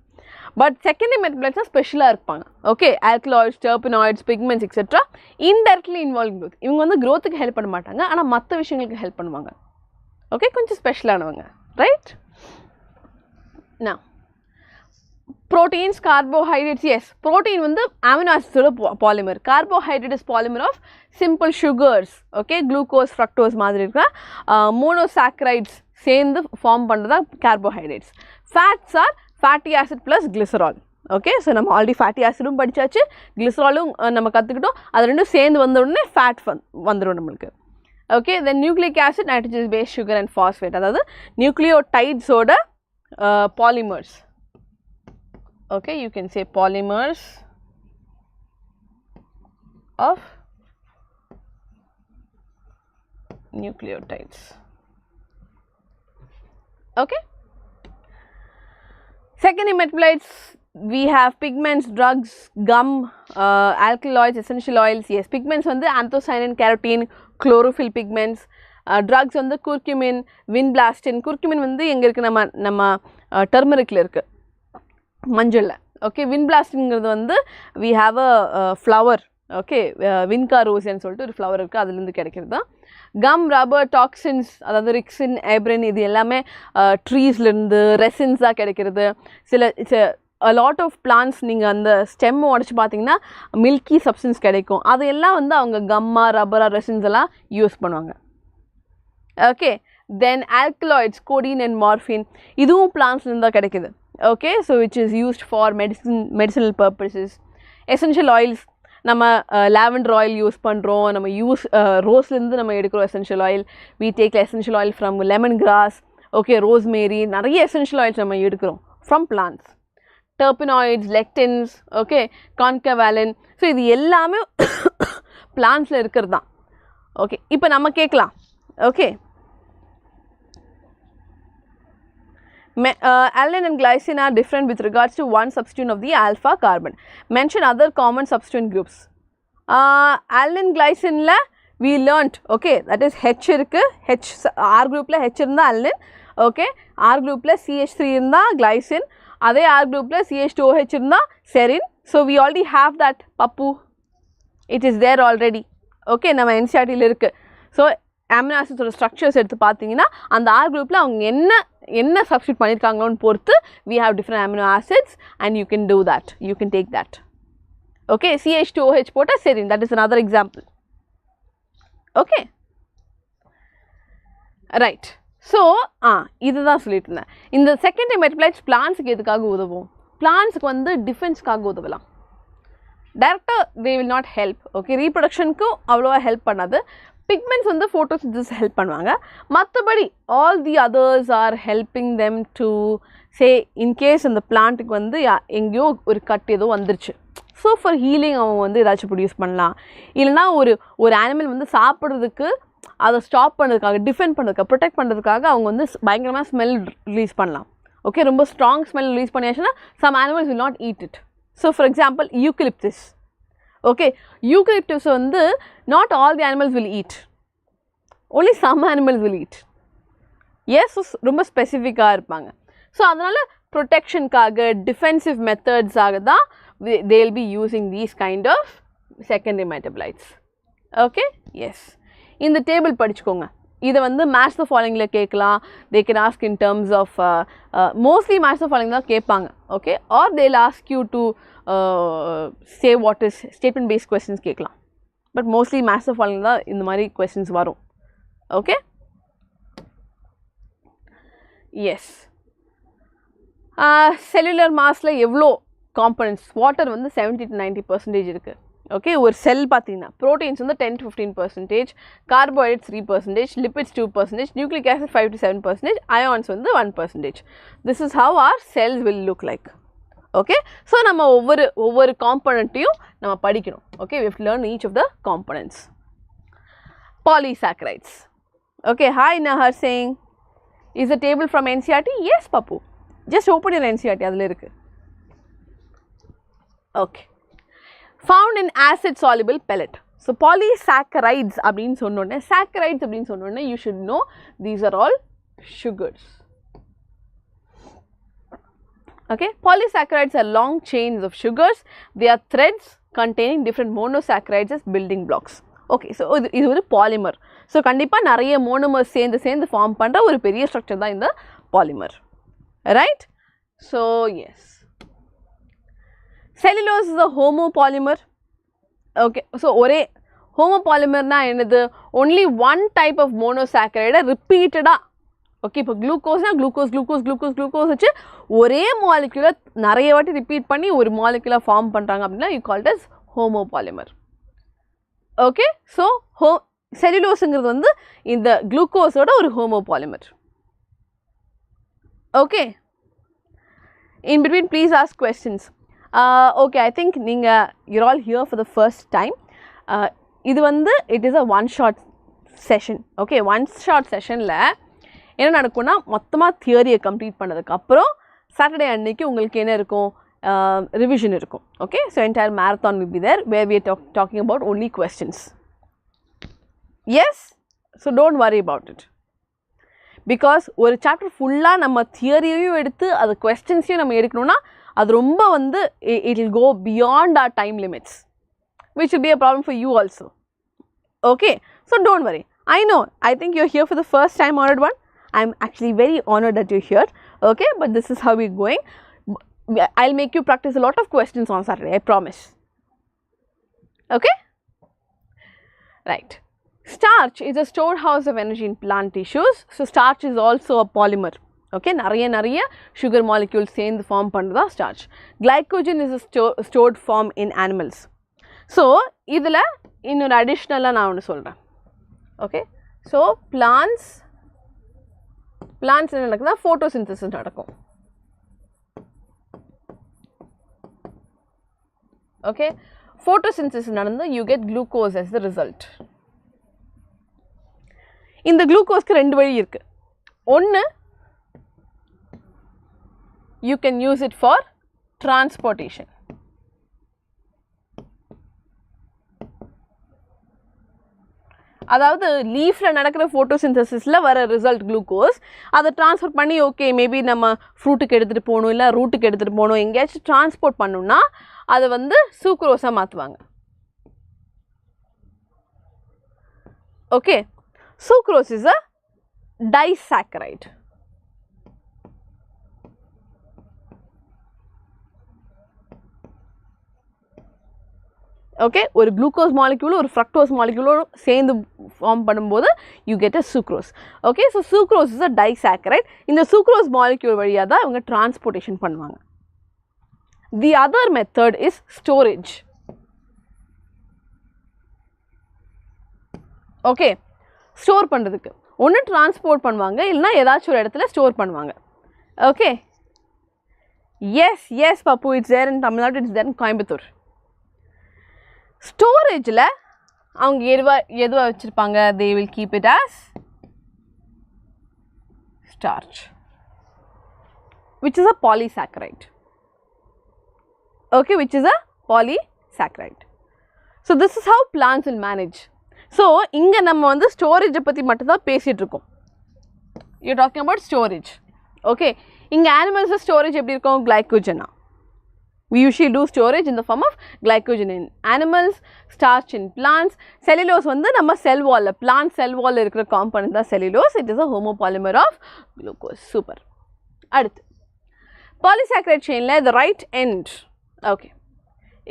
But secondary metabolites ஸ்பெஷலாக இருப்பாங்க. Okay, alkaloids, terpenoids, pigments etcetera indirectly involve growth. இவங்க வந்து க்ரோத்துக்கு ஹெல்ப் பண்ண மாட்டாங்க, ஆனால் மற்ற விஷயங்களுக்கு ஹெல்ப் பண்ணுவாங்க. ஓகே, கொஞ்சம் ஸ்பெஷலானவங்க. Right? Now, proteins, carbohydrates, yes, protein வந்து amino acids polymer, carbohydrate is polymer of simple sugars, okay, glucose, fructose மாதிரி இருக்கிற monosaccharides சேர்ந்து ஃபார்ம் பண்ணுறதா carbohydrates. Fats are fatty acid plus glycerol. Okay, so நம்ம already fatty ஆசிடும் படித்தாச்சு, கிளிசராலும் நம்ம கற்றுக்கிட்டோம். அது ரெண்டும் சேர்ந்து வந்த உடனே ஃபேட் வந்துடும் நம்மளுக்கு. Okay, then nucleic acid, nitrogen base, sugar and phosphate. அதாவது nucleotides ஓட polymers. Okay, you can say polymers of nucleotides. Okay. Secondary metabolites, we have pigments, drugs, gum, alkaloids, essential oils. Yes, pigments வந்து anthocyanin, carotene, chlorophyll pigments. Drugs வந்து curcumin, vinblastine. Curcumin வந்து எங்க இருக்கு, நம்ம டர்மரிக்ல இருக்கு, மஞ்சள்ல. Okay, vinblastineங்கிறது வந்து we have a flower. Okay, vinca ரோஸ்ன்னு சொல்லிட்டு ஒரு ஃப்ளவர் இருக்குது, அதுலேருந்து கிடைக்கிறது தான். கம், ரப்பர், டாக்ஸின்ஸ், அதாவது ரிக்ஸின், ஏப்ரின், இது எல்லாமே ட்ரீஸ்லேருந்து ரெசின்ஸாக கிடைக்கிறது. a lot of plants நீங்கள் அந்த ஸ்டெம் உடச்சி பார்த்தீங்கன்னா மில்கி சப்ஸ்டன்ஸ் கிடைக்கும். அதையெல்லாம் வந்து அவங்க கம்மா, ரப்பரா, ரெசின்ஸ் எல்லாம் யூஸ் பண்ணுவாங்க. Okay, then alkaloids, codeine and morphine, இதுவும் பிளான்ட்ஸ்லேருந்து தான் கிடைக்குது. Okay, so which is used for medicinal purposes. Essential oils, நம்ம லாவெண்டர் ஆயில் யூஸ் பண்ணுறோம், நம்ம ரோஸ்லேருந்து நம்ம எடுக்கிறோம் essential oil. We take essential oil from lemon grass, okay, rosemary, நிறைய எசென்ஷியல் ஆயில்ஸ் நம்ம எடுக்கிறோம் from plants. Terpenoids, lectins, okay, concanavalin. ஸோ இது எல்லாமே பிளான்ட்ஸில் இருக்கிறது தான். ஓகே, இப்போ நம்ம கேட்கலாம், okay, alanine and glycine are different with regards to one substituent of the alpha carbon. Mention other common substituent groups. Alanine glycine la we learnt, okay, that is H irukku, H R group la H irundha alanine, okay, R group la CH3 irundha glycine, adhe R group la CH2OH irundha serine. So we already have that, pappu, it is there already. Okay, நம்ம NCERT la irukku. So amino acids ஓட structures எடுத்து பார்த்தீங்கன்னா அந்த R குரூப்பில் அவங்க என்ன substitute பண்ணியிருக்காங்களோன்னு பொறுத்து we have different amino acids and you can do that, you can take that. Okay, CH2OH போட்ட serine, that is another example. Okay, right. So இதுதான் சொல்லிட்டு இருந்தேன். இந்த செகண்டரி மெட்டபாலைட்ஸ் பிளான்ட்ஸுக்கு எதுக்காக உதவும்? பிளான்ட்ஸுக்கு வந்து டிஃபென்ஸ்க்காக உதவலாம். டைரக்டாக they will not help. Okay, ரீப்ரொடக்ஷனுக்கும் அவ்வளோவா ஹெல்ப் பண்ணாது. பிக்மெண்ட்ஸ் வந்து ஃபோட்டோசிந்தசிஸ் ஹெல்ப் பண்ணுவாங்க. மற்றபடி all the others are helping them to say in case அந்த பிளான்ட்டுக்கு வந்து எங்கேயோ ஒரு கட் ஏதோ வந்துருச்சு, ஸோ ஃபார் ஹீலிங் அவங்க வந்து ஏதாச்சும் ப்ரொடியூஸ் பண்ணலாம். இல்லைனா ஒரு அனிமல் வந்து சாப்பிட்றதுக்கு அதை ஸ்டாப் பண்ணுறதுக்காக, டிஃபெண்ட் பண்ணுறதுக்காக, ப்ரொடெக்ட் பண்ணுறதுக்காக அவங்க வந்து பயங்கரமாக ஸ்மெல் ரிலீஸ் பண்ணலாம். ஓகே, ரொம்ப ஸ்ட்ராங் ஸ்மெல் ரிலீஸ் பண்ணியாச்சுன்னா some animals will not eat it. So for example eucalyptus. Okay, eucalyptus வந்து not all the animals will eat, only some animals will eat. Yes, ரொம்ப ஸ்பெசிஃபிக்காக இருப்பாங்க. ஸோ அதனால் ப்ரொடெக்ஷனுக்காக, defensive மெத்தட்ஸாக தான் they will be using these kind of secondary metabolites. Okay, yes. In the table படிச்சுக்கோங்க. இதை வந்து match the followingல கேட்கலாம். They can ask in terms of mostly match the following தான் கேட்பாங்க. Okay, or they'll ask you to say what is statement based questions கேட்கலாம். But mostly match the following தான் இந்த மாதிரி questions வரும். Okay, yes. Cellular massல எவ்வளோ components? Water வந்து 70 to 90% இருக்கு. Okay, ஒரு செல் பார்த்தீங்கன்னா proteins வந்து 10 to 15%, carbohydrates 3%, lipids 2%, nucleic acid 5 to 7%, ions வந்து 1%. This is how our cells will look like. Okay, so நம்ம ஒவ்வொரு componentையும் நம்ம படிக்கணும். Okay, we have to learn each of the components. Polysaccharides. Okay, hi Nahar saying, is the table from NCERT? Yes, Papu. Just open your NCERT, அதில் இருக்கு. Okay. Found in acid soluble pellet. So polysaccharides அப்படினு சொன்னோனே, saccharides அப்படினு சொன்னோனே, you should know these are all sugars. Okay, polysaccharides are long chains of sugars. They are threads containing different monosaccharides as building blocks. Okay, so இது ஒரு polymer. So கண்டிப்பா நிறைய monomers சேர்ந்து form பண்ற ஒரு பெரிய structure தான் இந்த polymer. Right? So yes. Cellulose is a homopolymer. Okay, so ஒரே homopolymer na என்னது? Only one type of monosaccharide repeated. Okay, இப்போ glucose na glucose வச்சு ஒரே molecule நிறைய வாட்டி repeat பண்ணி ஒரு molecule form பண்றாங்க அப்படினா you call it as homopolymer. Okay, so celluloseங்கிறது வந்து இந்த glucose ஓட ஒரு homopolymer. Okay, in between please ask questions. Okay, I think you're all here for the first time. இது வந்து it is a one shot session. Okay, one shot sessionல என்ன நடக்கும்னா மொத்தமா தியரியை கம்ப்ளீட் பண்ணதுக்கு அப்புறம் சாட்டர்டே அன்னைக்கு உங்களுக்கு என்ன இருக்கும், revision இருக்கும். Okay, so entire marathon will be there where we are talking about only questions. Yes, so don't worry about it. Because ஒரு சாப்டர் ஃபுல்லாக நம்ம தியரியையும் எடுத்து அது கொஸ்டின்ஸையும் நம்ம எடுக்கணும்னா அது ரொம்ப வந்து it will go beyond our time limits, which will be a problem for you also. Okay, so don't worry. I know, I think you're here for the first time, honored one. I'm actually very honored that you're here. Okay, but this is how we're going. I'll make you practice a lot of questions on Saturday, I promise. Okay, right. Starch is a storehouse of energy in plant tissues. So starch is also a polymer. Okay, நிறைய sugar molecules சேர்ந்து form பண்றதா starch. Glycogen is a stored form in animals. So இதுல இன்னொரு additional நான் ஒன்று சொல்றேன். Okay, so plants என்ன நடக்குதா, photosynthesis நடக்கும். Okay, photosynthesis நடந்து you get glucose as the result. இந்த குளுக்கோஸ்க்கு ரெண்டு வழி இருக்கு. ஒன்று, you can use it for transportation. அதாவது லீஃப்ல நடக்கிற ஃபோட்டோசிந்தசிஸ்ல வர ரிசல்ட் குளுக்கோஸ், அதை டிரான்ஸ்போர்ட் பண்ணி ஓகே மேபி நம்ம ஃப்ரூட்டுக்கு எடுத்துகிட்டு போகணும், இல்லை ரூட்டுக்கு எடுத்துகிட்டு போகணும், எங்கேயாச்சும் டிரான்ஸ்போர்ட் பண்ணணும்னா அதை வந்து சூக்ரோஸாக மாற்றுவாங்க. Okay, sucrose is a disaccharide. Okay, ஒரு glucose molecule ஒரு fructose molecule சேர்ந்து form பண்ணும்போது you get a sucrose. Okay, so sucrose is a disaccharide. இந்த sucrose molecule வழியா தான் இவங்க transportation பண்ணுவாங்க. The other method is storage. Okay, store பண்ணுறதுக்கு ஒன்று டிரான்ஸ்போர்ட் பண்ணுவாங்க, இல்லைனா ஏதாச்சும் ஒரு இடத்துல ஸ்டோர் பண்ணுவாங்க. ஓகே, எஸ் பாப்பு, it's there in Tamil Nadu, it's there in Coimbatore. ஸ்டோரேஜில் அவங்க எதுவாக வச்சுருப்பாங்க, they will keep it as starch, which is a polysaccharide. Okay, which is a polysaccharide. So this is how plants will manage. So இங்க நம்ம வந்து storage பத்தி மட்டும் தான் பேசிட்டு இருக்கோம். You are talking about storage. Okay, இங்க animals ஸ்டோரேஜ் எப்படி இருக்கும், glycogen. We usually do storage in the form of glycogen in animals, starch in plants. Cellulose வந்து நம்ம cell wall, plant cell wall இருக்கிற component தான் cellulose. It is a homopolymer of glucose. Super. அடுத்து polysaccharide chainல the right end, okay,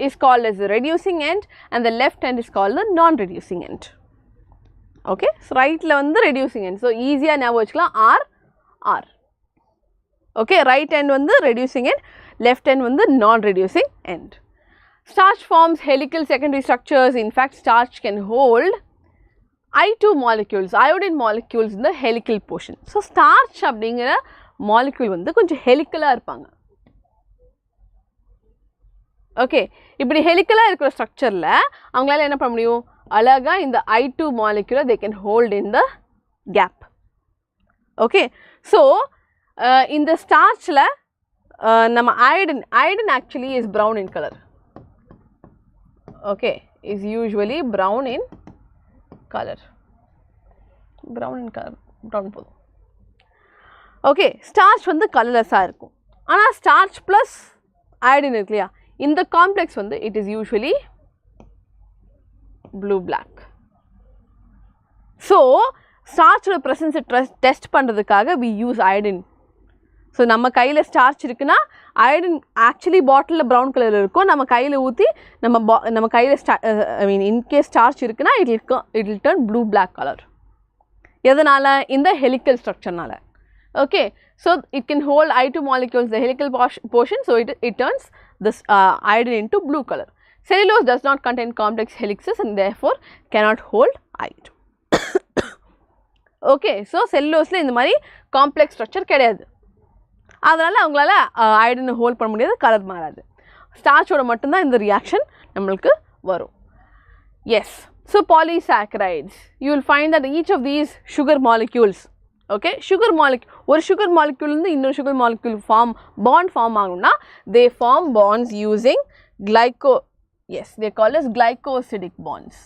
is called as the reducing end and the left end is called the non-reducing end. Okay, so rightல வந்து reducing end. So easy-ஆ ஞாபகம் வச்சுக்கலாம் R. Okay, right end வந்து reducing end, left end வந்து non-reducing end. Starch forms helical secondary structures. In fact, starch can hold I2 molecules, iodine molecules in the helical portion. So starch அப்படிங்கிற molecule வந்து கொஞ்சம் helical-ஆ இருப்பாங்க. Okay, இப்படி helical-ஆ இருக்கிற structure-ல அவங்களால என்ன பண்ண முடியும், அழகா இந்த I2 molecule they can hold in the gap. Okay, so இந்த starch-ல நம்ம iodine actually is brown in color. Okay, is usually brown in color. Brown போதும். Okay, starch வந்து colorless-ஆ இருக்கும். ஆனா starch plus iodine இருக்கு இல்லையா, இந்த complex வந்து it is usually blue black. So starch presence test பண்றதுக்காக we use iodine. So நம்ம கையில starch இருக்குன்னா iodine actually bottle brown color இருக்கும், நம்ம கையில ஊத்தி நம்ம கையில I mean in case starch இருக்குன்னா it will turn blue black color. எதனால, இந்த helical structure நால. Okay, so it can hold I2 molecules, the helical portion, so it turns this iodine into blue color. Cellulose does not contain complex helixes and therefore cannot hold I2. Okay, so cellulose இந்த மாதிரி complex structure கிடையாது, அதனால அவங்களால iodine hold பண்ண முடியாது, colour மாறாது. ஸ்டார்ச்சோட மட்டும்தான் இந்த ரியாக்ஷன் நம்மளுக்கு வரும். Yes, so polysaccharides, you will find that each of these sugar molecules, okay, ஒரு sugar molecule இருந்து இன்னொரு sugar molecule bond form ஆகணும்னா they form bonds using they call as glycosidic bonds.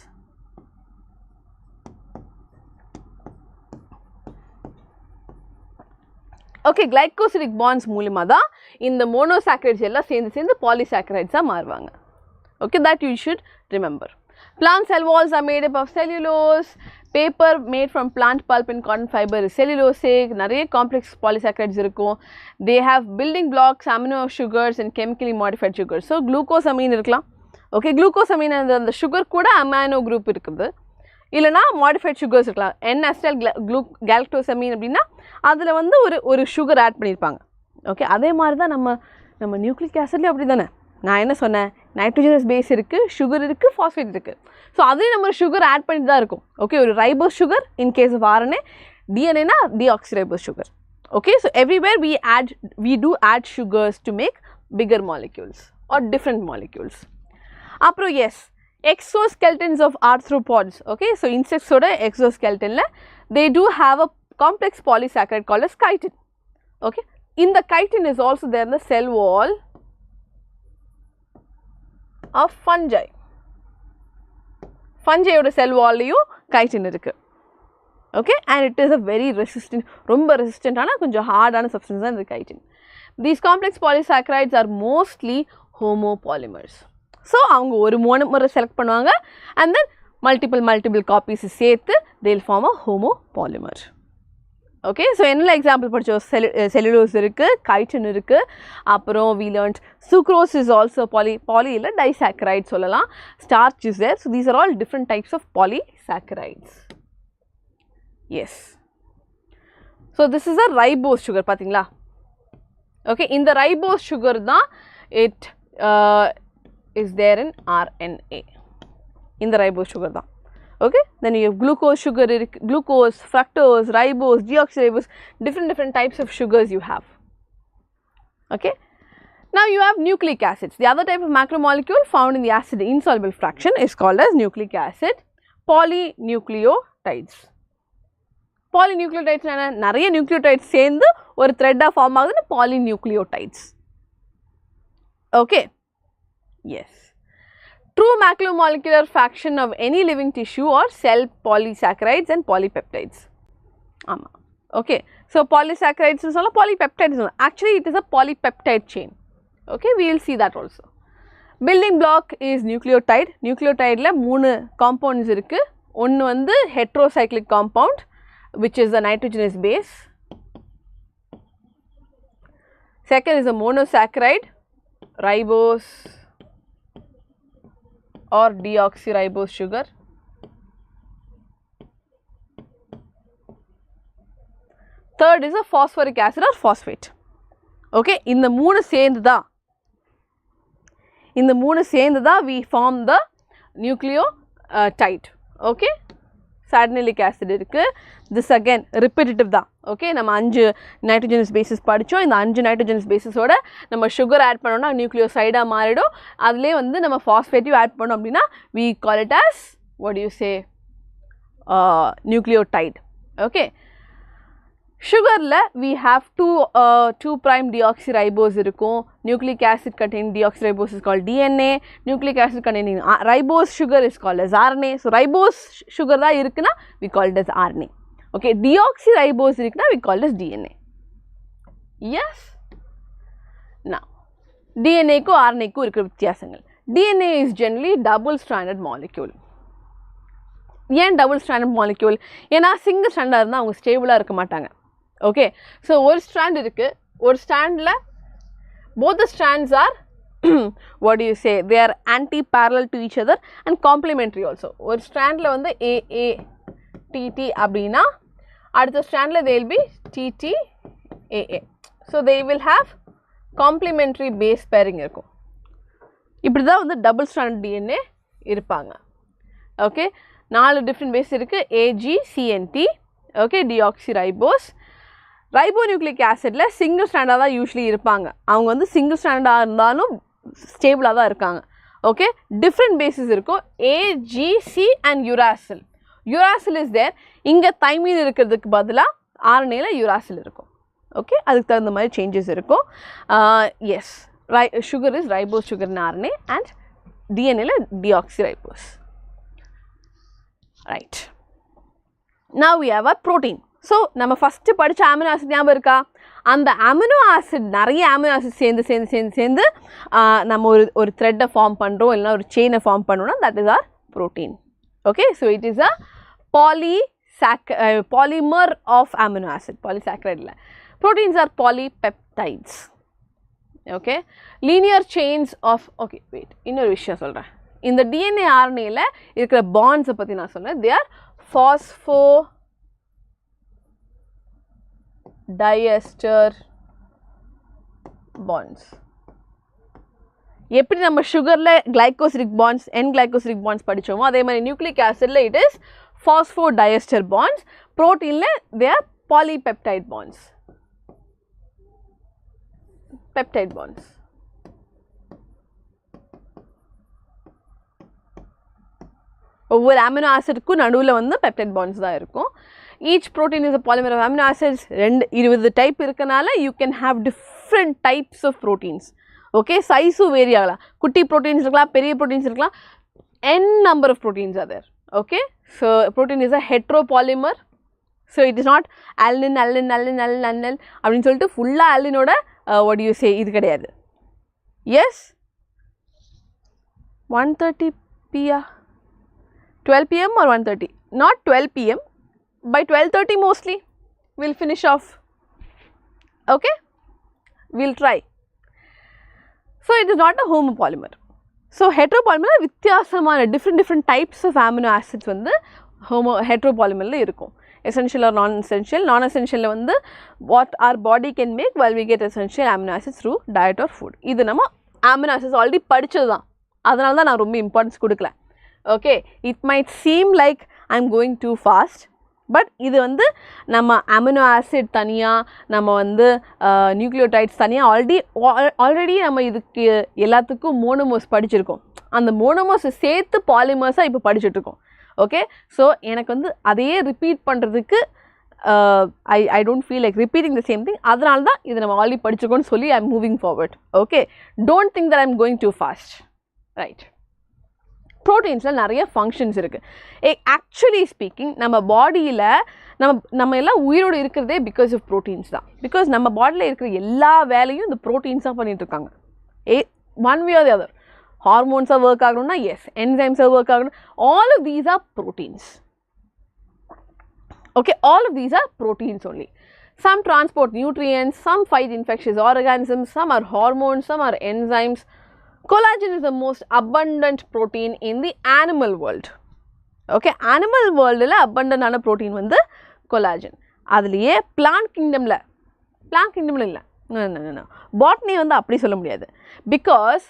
Okay, glycosidic bonds மூலமா தான் இந்த monosaccharides எல்லாம் சேர்ந்து polysaccharides-ஆ மாறுவாங்க. Okay, that you should remember. Plant cell walls are made up of cellulose. Paper made from plant pulp and cotton fiber is cellulosic. நிறைய complex polysaccharides இருக்கும். They have building blocks, amino sugars and chemically modified sugars. So glucosamine இருக்கலாம். Okay, glucosamine அந்த sugar கூட amino group இருக்குது. இல்லனா modified sugars இருக்கலாம். N-acetyl galactosamine அப்படினா அதுல வந்து ஒரு sugar ஆட் பண்ணிருப்பாங்க. ஓகே, அதே மாதிரி தான் நம்ம நியூக்ளிக் ஆசிட்ல அப்படி தானே. நான் என்ன சொன்னேன், நைட்ரோஜனஸ் பேஸ் இருக்கு, sugar இருக்கு, phosphate இருக்கு. ஸோ அதே நம்ம sugar ஆட் பண்ணிட்டு தான் இருக்கும். ஓகே, ஒரு ribose sugar in case of RNA, DNA na deoxyribose sugar. Okay, so everywhere we do add sugars to make bigger molecules or different molecules. Apro yes, exoskeletons of arthropods. Okay, so insects oda exoskeleton la they do have a complex polysaccharide called as chitin. Okay, in the chitin is also there in the cell wall of fungi. Fungi oda cell wall liyo chitin irukku. Okay, and it is a very resistant, romba resistant ana konjam hard ana substance தான் இந்த chitin. These complex polysaccharides are mostly homopolymers. So அவங்க ஒரு monomer select பண்ணுவாங்க and then multiple copies சேர்த்து they will form a homopolymer. Okay, so என்ன example படிச்சோம், cellulose இருக்கு, chitin இருக்கு, அப்புறம் we learned sucrose is also poly இல்ல disaccharide சொல்லலாம், starch is there. So these are all different types of polysaccharides. Yes, so this is a ribose sugar பாத்தீங்களா. Okay, இந்த ribose sugar தான் it is there in RNA. இந்த ribose sugar தான். Okay, then you have glucose sugar, glucose, fructose, ribose, deoxyribose, different types of sugars you have. Okay, now you have nucleic acids. The other type of macromolecule found in the acid insoluble fraction is called as nucleic acid. Polynucleotides. Polynucleotides என்ன, நிறைய nucleotides சேர்ந்து ஒரு thread-ஆ form ஆகுதுன்னு polynucleotides. Okay, yes. True macromolecular fraction of any living tissue or cell polysaccharides and polypeptides. ஆமா. Okay, so polysaccharides is all polypeptides. Actually, it is a polypeptide chain. Okay, we will see that also. Building block is nucleotide. Nucleotide la 3 compounds irukku. One vandu heterocyclic compound, which is a nitrogenous base. Second is a monosaccharide, ribose or deoxyribose sugar. Third is a phosphoric acid or phosphate. Okay, in the 3 சேர்ந்து தான் we form the nucleotide. Okay, adenyllic acid இருக்கு. This again repetitive தான். Okay, நம்ம 5 nitrogenous bases படிச்சோம். இந்த 5 nitrogenous bases ஓட நம்ம sugar add பண்ணோம்னா nucleoside மாறிடும். அதிலே வந்து நம்ம phosphate add பண்ணோம் அப்படின்னா we call it as, what do you say, nucleotide. Okay, sugar la we have 2' deoxyribose irukum. Nucleic acid containing deoxyribose is called DNA. Nucleic acid containing ribose sugar is called as RNA. So ribose sugar da irukna we call it as RNA. Okay, deoxyribose irukna we call it as DNA. Yes. Now DNA ku RNA ku irukra vityasangal. DNA is generally double stranded molecule. ஏன் double stranded molecule? ஏனா single strand இருந்தா அவங்க ஸ்டேபிளா இருக்க மாட்டாங்க. Okay, so ஒரு strand இருக்கு. ஒரு strandல both the strands are what do you say, they are anti-parallel to each other and complementary also. ஒரு strandல வந்து AA TT அப்படினா அடுத்த strandல they will be TT AA. So they will have complementary base pairing இருக்கும். இப்படி தான் வந்து double stranded DNA இருப்பாங்க. Okay, 4 different base இருக்கு. AG CNT. Okay, deoxyribose. Ribonucleic acid la single stranded தான் usually இருப்பாங்க. அவங்க வந்து single stranded இருந்தாலும் ஸ்டேபிளா தான் இருக்காங்க. Okay, different bases இருக்கும். A, G, C and uracil. Uracil is there. இங்க thymine இருக்கிறதுக்கு பதிலா RNA ல uracil இருக்கும். Okay, அதுக்கு தகுந்த மாதிரி changes இருக்கும். Yes, sugar is ribose sugar in RNA and DNA ல deoxyribose. Right. Now we have a protein. So நம்ம first படிச்ச amino acid ஞாபகம் இருக்கா? அந்த amino acid நிறைய amino acid சேர்ந்து நம்ம ஒரு thread form பண்றோம் இல்லனா ஒரு chain form பண்ணோம்னா that is our protein. Okay, so it is a polymer of amino acid. Polysaccharide இல்ல. Proteins are polypeptides. Okay, linear chains of, okay wait, இன்னொரு விஷயம் சொல்றேன். இந்த DNA RNA ல இருக்கிற bonds பத்தி நான் சொல்றேன். They are phosphodiester bonds. எப்படி நம்ம sugarல glycosidic bonds, N-glycosidic bonds படிச்சோமோ அதே மாதிரி nucleic acidல it is phosphodiester bonds. Proteinல they are polypeptide bonds. Peptide bonds. ஒவ்வொரு amino acidக்கு நடுவுல வந்து peptide bonds தான் இருக்கும். Each protein is a polymer of amino acids. 20 type இருக்கனால you can have different types of proteins. Okay, size vary ஆகலாம். குட்டி proteins இருக்கலாம், பெரிய proteins இருக்கலாம். N number of proteins are there. Okay, so protein is a heteropolymer. So it is not alanine அப்படினு சொல்லிட்டு ஃபுல்லா alanine-ஓட what do you say இது கிடையாது. Yes, 1:30 p.m. 12 p.m. or 1:30? Not 12 p.m. By 12:30 mostly we'll finish off. Okay, we'll try. So it is not a homopolymer. So heteropolymer வித்தியாசமான different types of amino acids வந்து heteropolymerல இருக்கும். Essential or non-essential. Non-essential வந்து what our body can make while we get essential amino acids through diet or food. இது நம்ம amino acids already படிச்சது தான். அதனால தான் நான் ரொம்ப importance கொடுக்கல. Okay, it might seem like I'm going too fast, but இது வந்து நம்ம amino acid தனியா நம்ம வந்து nucleotides தனியா already நம்ம இதுக்கு எல்லாத்துக்கும் monomers படிச்சிருக்கோம். அந்த monomers சேர்த்து polymers இப்போ படிச்சிட்டு இருக்கோம். Okay, so எனக்கு வந்து அதையே repeat பண்றதுக்கு I don't feel like repeating the same thing. அதனால தான் இது நம்ம already படிச்சிருக்கோம்னு சொல்லி I'm moving forward. Okay, don't think that I'm going too fast. Right. Proteins நிறைய functions இருக்கு. Actually speaking நம்ம பாடியில நம்ம எல்லாம் உயிரோடு இருக்கிறதே because of proteins தான். Because நம்ம பாடியில இருக்கிற எல்லா வேலையும் இந்த proteins தான் பண்ணிட்டு இருக்காங்க. one way or the other. Hormones are work aguna, yes. Enzymes are work aguna. All of these are proteins. Okay, all of these are proteins only. Some transport nutrients, some fight infectious organisms, some are hormones, some are enzymes. Collagen is the most abundant protein in the animal world. Okay, animal world la abundant ana protein vandu collagen. Adliye plant kingdom la illa. No. Botany vandu appadi solla mudiyadhu. Because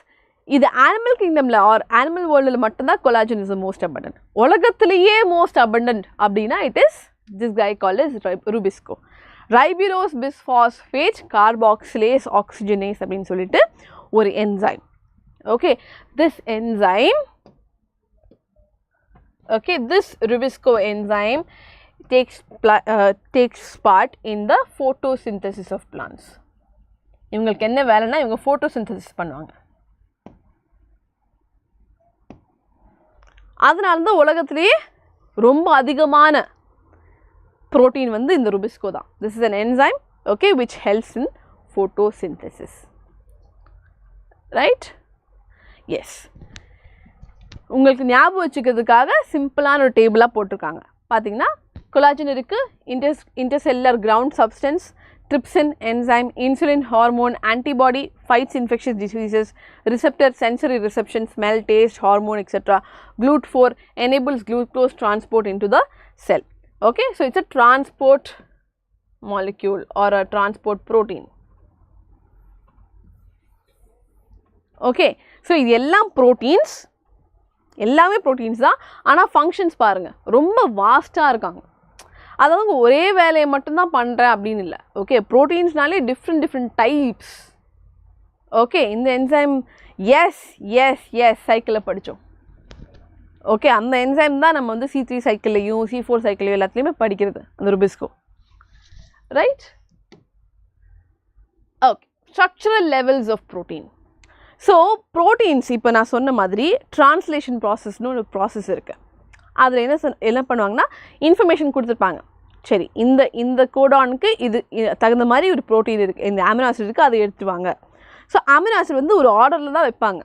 இது animal kingdom la or animal world la mattumda collagen is the most abundant. Ulagathiliye most abundant abdina it is this guy called as rubisco. Ribulose bisphosphate carboxylase oxygenase அப்படினு சொல்லிட்டு ஒரு enzyme. Okay, this enzyme, okay, this rubisco enzyme takes part in the photosynthesis of plants. இவங்களுக்கு என்ன வேலைனா இவங்க photosynthesis பண்ணுவாங்க. அதனால தான் உலகத்திலேயே ரொம்ப அதிகமான protein வந்து இந்த rubisco தான். This is an enzyme, okay, which helps in photosynthesis. Right? Yes. உங்களுக்கு ஞாபகம் வச்சுக்கிறதுக்காக சிம்பிளான ஒரு டேபிளா போட்டுருக்காங்க. பாத்தீங்கன்னா collagen இருக்கு, intercellular ground substance, trypsin enzyme, insulin hormone, antibody, fights infectious diseases, receptor sensory reception, smell, taste, hormone, etc. GLUT4 enables glucose transport into the cell. Okay, so it's a transport molecule or a transport protein. Okay, so இது எல்லாம் proteins, எல்லாமே proteins தான். ஆனால் functions பாருங்க ரொம்ப வாஸ்டாக இருக்காங்க. அதாவது ஒரே வேலையை மட்டும்தான் பண்ணுறேன் அப்படின்னு இல்லை. ஓகே, ப்ரோட்டீன்ஸ்னாலே டிஃப்ரெண்ட் டைப்ஸ். ஓகே, இந்த என்சைம் எஸ் சைக்கிளில் படித்தோம். ஓகே, அந்த என்சைம் தான் நம்ம வந்து C3 சைக்கிள்லையும் C4 சைக்கிளையும் எல்லாத்துலேயுமே படிக்கிறது அந்த rubisco. Right? Okay, structural levels of protein. So proteins இப்போ நான் சொன்ன மாதிரி ட்ரான்ஸ்லேஷன் ப்ராசஸ்னு ஒரு ப்ராசஸ் இருக்குது. அதில் என்ன பண்ணுவாங்கன்னா இன்ஃபர்மேஷன் கொடுத்துருப்பாங்க. சரி, இந்த கோடானுக்கு இது தகுந்த மாதிரி ஒரு ப்ரோட்டீன் இருக்குது, இந்த அமினோ ஆசிட் இருக்குது, அதை எடுத்துவாங்க. ஸோ அமினோ ஆசிட் வந்து ஒரு ஆர்டரில் தான் வைப்பாங்க.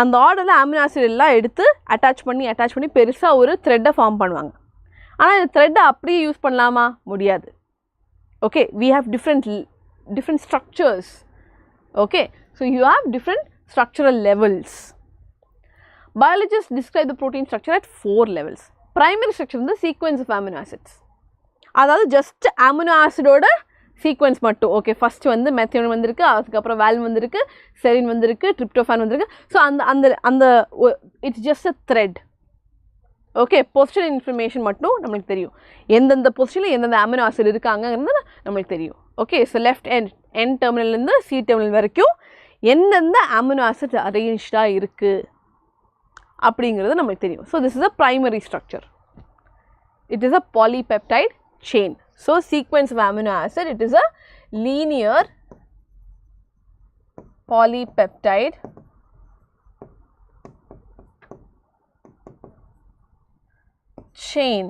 அந்த ஆர்டரில் அமினோ ஆசிட் எல்லாம் எடுத்து அட்டாச் பண்ணி பெருசாக ஒரு த்ரெட்டை ஃபார்ம் பண்ணுவாங்க. ஆனால் இந்த த்ரெட்டை அப்படியே யூஸ் பண்ணலாமா? முடியாது. Okay, we have different structures. Okay, so you have different structural levels. Biologists describe the protein structure at 4 levels. Primary structure is the sequence of amino acids. அதாவது just amino acid ஓட sequence மட்டும். Okay, first வந்து மெத்தியோன் வந்திருக்கு, அதுக்கப்புறம் வால்ன் வந்திருக்கு, serine வந்திருக்கு, tryptophan வந்திருக்கு. So அந்த it's just a thread. Okay, position information மட்டும் நம்மளுக்கு தெரியும். எந்தெந்த பொசிஷனில் எந்தெந்த அமினோ ஆசிட் இருக்காங்கிறது நம்மளுக்கு தெரியும். ஓகே, ஸோ லெஃப்ட் என் டெர்மினல்லேருந்து சி டெர்மினல் வரைக்கும் எந்தெந்த அமினோ ஆசிட் அரேஞ்ச்டாக இருக்குது அப்படிங்கிறது நம்மளுக்கு தெரியும். So this is a primary structure. It is a polypeptide chain. So sequence of amino acid, it is a linear polypeptide chain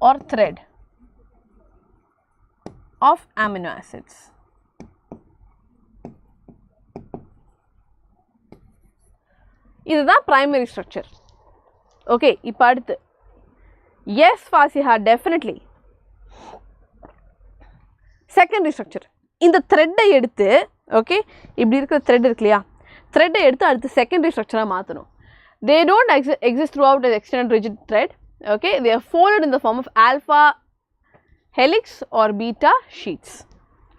or thread of amino acids. இதுதான் primary structure. Okay, இப்போ அடுத்து yes Fasiha, definitely. Secondary structure. இந்த thread எடுத்து, okay, இப்படி இருக்கிற thread இருக்கு இல்லையா, thread எடுத்து அடுத்து secondary structure மாற்றணும். They don't exist throughout as extended rigid thread. Okay, they are folded in the form of alpha helix or beta sheets.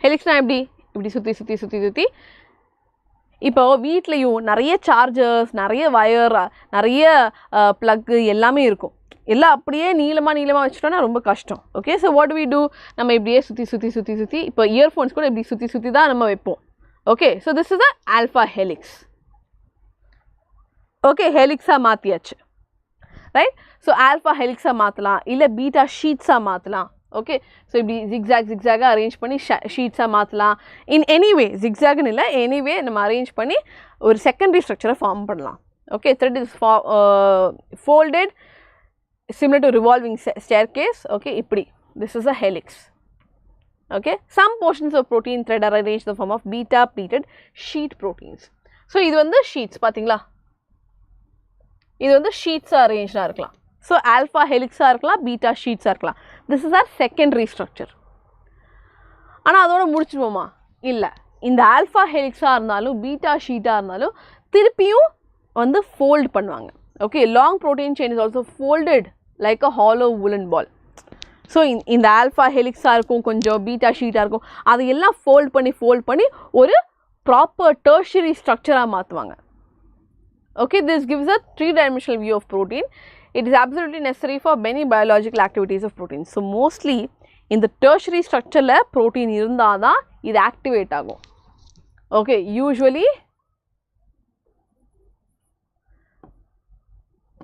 Helix na இப்படி சுத்தி இப்போ வீட்லையும் நிறைய சார்ஜர்ஸ், நிறைய வயர், நிறைய ப்ளக்கு எல்லாமே இருக்கும். எல்லாம் அப்படியே நீளமாக வச்சுட்டோன்னா ரொம்ப கஷ்டம். Okay, so what we do, நம்ம இப்படியே சுற்றி இப்போ இயர்ஃபோன்ஸ் கூட இப்படி சுற்றி தான் நம்ம வைப்போம். Okay, so this is the alpha helix. Okay, ஹெலிக்ஸாக மாற்றியாச்சு. ரைட், ஸோ ஆல்ஃபா ஹெலிக்ஸாக மாற்றலாம், இல்லை பீட்டா ஷீட்ஸாக மாற்றலாம். ஓகே, ஸோ இப்படி ஜிக்ஸாக அரேஞ்ச் பண்ணி ஷீட்ஸாக மாற்றலாம். இன் எனிவே ஜிக்ஸாக்னு இல்லை, எனிவே நம்ம அரேஞ்ச் பண்ணி ஒரு செகண்டரி ஸ்ட்ரக்சரை ஃபார்ம் பண்ணலாம். Okay, thread is folded similar to revolving staircase. Okay, இப்படி this is a helix. Okay, some portions of protein thread are arranged in the form of beta pleated sheet proteins. So இது வந்து sheets பாத்தீங்களா, இது வந்து sheets arranged இருக்கலாம். So alpha helix இருக்கலாம், beta sheets இருக்கலாம். This is our secondary structure. ஆனா அதோட முடிச்சிடுவோமா? இல்ல, இந்த alpha helix இருந்தாலும் beta sheet இருந்தாலும் திருப்பியும் வந்து fold பண்ணுவாங்க. Okay, long protein chain is also folded like a hollow woolen ball. So இந்த alpha helix இருக்கும், கொஞ்சம் beta sheet இருக்கும், அது எல்லாம் fold பண்ணி ஒரு proper tertiary structure மாத்துவாங்க. Okay, this gives a three-dimensional view of protein. It is absolutely necessary for many biological activities of protein. So mostly in the tertiary structure la protein irundha இது activate ஆகும். Okay, usually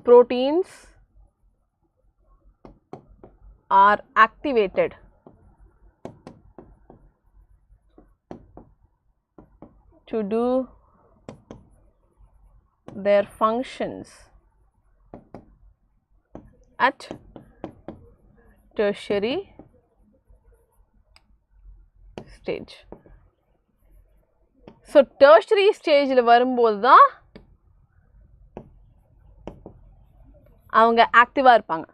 proteins are activated to do their functions at tertiary stage. So tertiary stage la varumbodhu da avanga active ah irupanga.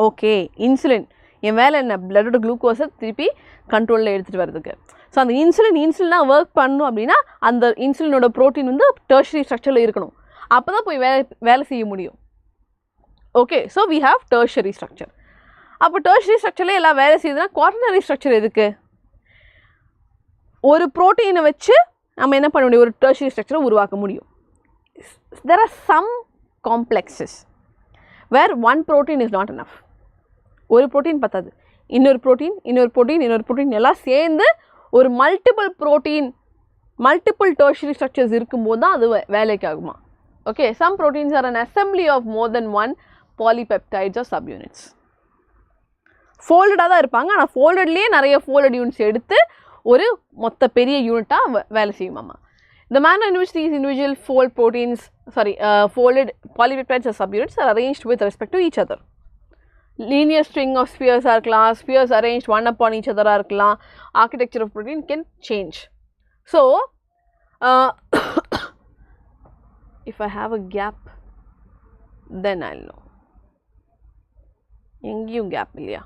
Okay, insulin என் வேலை என்ன, பிளட்டோட குளுக்கோஸை திருப்பி கண்ட்ரோலில் எடுத்துகிட்டு வரதுக்கு. So அந்த இன்சுலினாக work பண்ணணும் அப்படின்னா அந்த இன்சுலினோட ப்ரோட்டீன் வந்து டெர்ஷரி ஸ்ட்ரக்சரில் இருக்கணும், அப்போ தான் போய் வேலை செய்ய முடியும். Okay, so we have tertiary structure. அப்போ டெர்ஷரி ஸ்ட்ரக்சரில் எல்லாம் வேலை செய்யுதுன்னா குவாட்டர்னரி ஸ்ட்ரக்சர் எதுக்கு? ஒரு ப்ரோட்டீனை வச்சு நம்ம என்ன பண்ண முடியும், ஒரு டெர்ஷரி ஸ்ட்ரக்சரை உருவாக்க முடியும். There are some complexes where one protein is not enough. ஒரு ப்ரோட்டீன் பத்தாது, இன்னொரு ப்ரோட்டீன் எல்லாம் சேர்ந்து ஒரு மல்டிபிள் டெர்ஷரி ஸ்ட்ரக்சர்ஸ் இருக்கும்போது தான் அது வேலைக்கு ஆகுமா. Okay, some proteins are an assembly of more than one polypeptides or subunits. ஃபோல்டடாக தான் இருப்பாங்க, ஆனால் ஃபோல்டட்லேயே நிறைய ஃபோல்டட் யூனிட்ஸ் எடுத்து ஒரு மொத்த பெரிய யூனிட்டாக வேலை செய்யுமாமா. The manner in which these individual folded polypeptides or subunits are arranged with respect to each other. Linear string of spheres are class, spheres arranged one upon each other are class. Architecture of protein can change. So, if I have a gap, then I'll know. எங்கேயும் gap இல்லையா?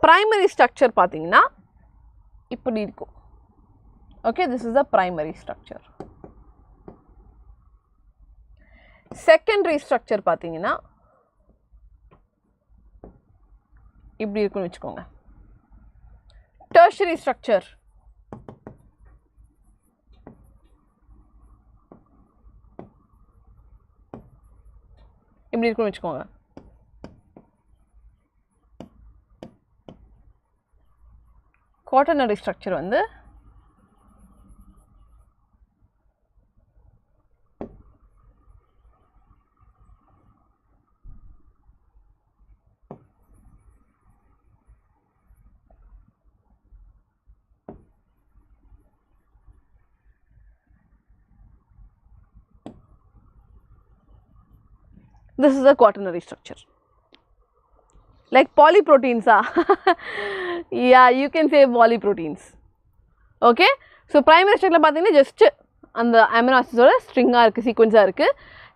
Primary structure பார்த்தீங்கன்னா இப்படி இருக்கும். Okay, this is the primary structure. Secondary structure பார்த்தீங்கன்னா இப்படி இருக்குன்னு வச்சுக்கோங்க. Tertiary structure இப்படி இருக்குன்னு வச்சுக்கோங்க. Quaternary structure வந்து this is a quaternary structure. Like polyproteins are yeah, you can say polyproteins. Okay, so primary structure பார்த்தீங்கன்னா just அந்த amino acids ஓட string-ஆ இருக்குது, sequence-ஆ இருக்குது.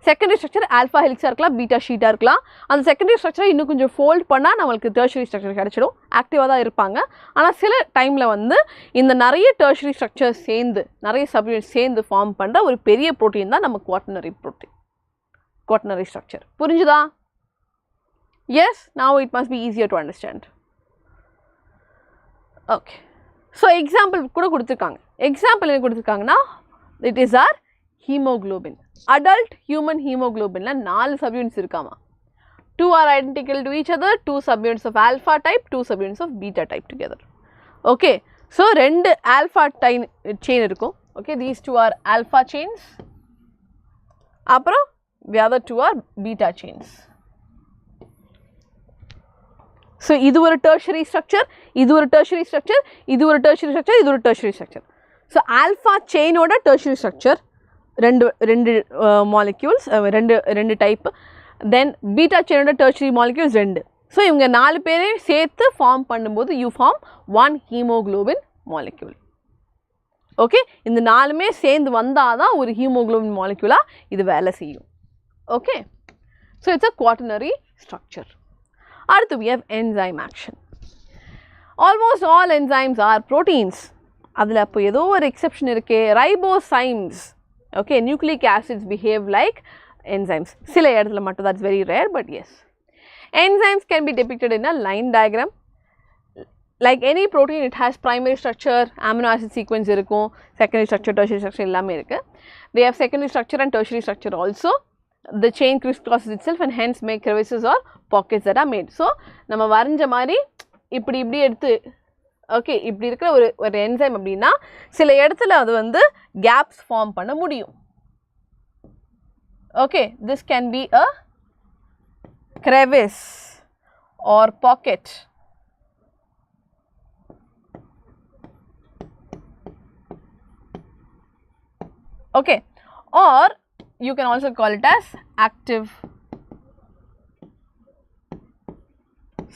Secondary structure alpha helix-ஆ இருக்கலாம், beta sheet-ஆ இருக்கலாம். அந்த secondary structure இன்னும் கொஞ்சம் fold பண்ணால் நம்மளுக்கு tertiary structure கிடைச்சிடும், ஆக்டிவாக தான் இருப்பாங்க. ஆனால் சில டைமில் வந்து இந்த நிறைய tertiary structure சேர்ந்து நிறைய subunits சேர்ந்து ஃபார்ம் பண்ணுற ஒரு பெரிய ப்ரோட்டீன் தான் நம்ம quaternary structure. புரிஞ்சுதா? Yes, now it must be easier to understand. Okay, so example கூட கொடுத்திருக்காங்க. Example என்ன கொடுத்திருக்காங்கன்னா, it is our hemoglobin. Adult human hemoglobin ல 4 subunits இருக்காமா. 2 are identical to each other, 2 subunits of alpha type, 2 subunits of beta type together. Okay, so 2 alpha chain இருக்கும். Okay, these 2 are alpha chains. அப்புறம் the other 2 are beta chains. So இது ஒரு tertiary structure, இது ஒரு tertiary structure, இது ஒரு tertiary structure, இது ஒரு tertiary structure. So alpha chain ஓட tertiary structure ரெண்டு molecules ரெண்டு type, then beta chain tertiary molecules 2. So இவங்க 4 பேரையும் சேர்த்து ஃபார்ம் பண்ணும்போது you form one hemoglobin molecule. Okay, இந்த 4மே சேர்ந்து வந்தாதான் ஒரு hemoglobin molecule இது வேலை செய்யும். Okay, so it's a quaternary structure. அடுத்து we have enzyme action. Almost all enzymes are proteins. அதில் அப்போ ஏதோ ஒரு எக்ஸெப்ஷன் இருக்கே, ribozymes. Okay, nucleic acids behave like enzymes. சில இடத்துல மட்டும், that's very rare, but yes. Enzymes can be depicted in a line diagram. Like any protein, it has primary structure, amino acid sequence இருக்கும், secondary structure, tertiary structure எல்லாமே இருக்கு. They have secondary structure and tertiary structure also. The chain crisscrosses itself and hence make crevices or pockets that are made. So நம்ம வரைஞ்ச மாதிரி இப்படி எடுத்து, okay, இப்படி இருக்கிற ஒரு என்சைம் அப்படின்னா சில இடத்துல அது வந்து கேப்ஸ் ஃபார்ம் பண்ண முடியும். Okay, this can be a crevice or pocket. Okay, or you can also call it as active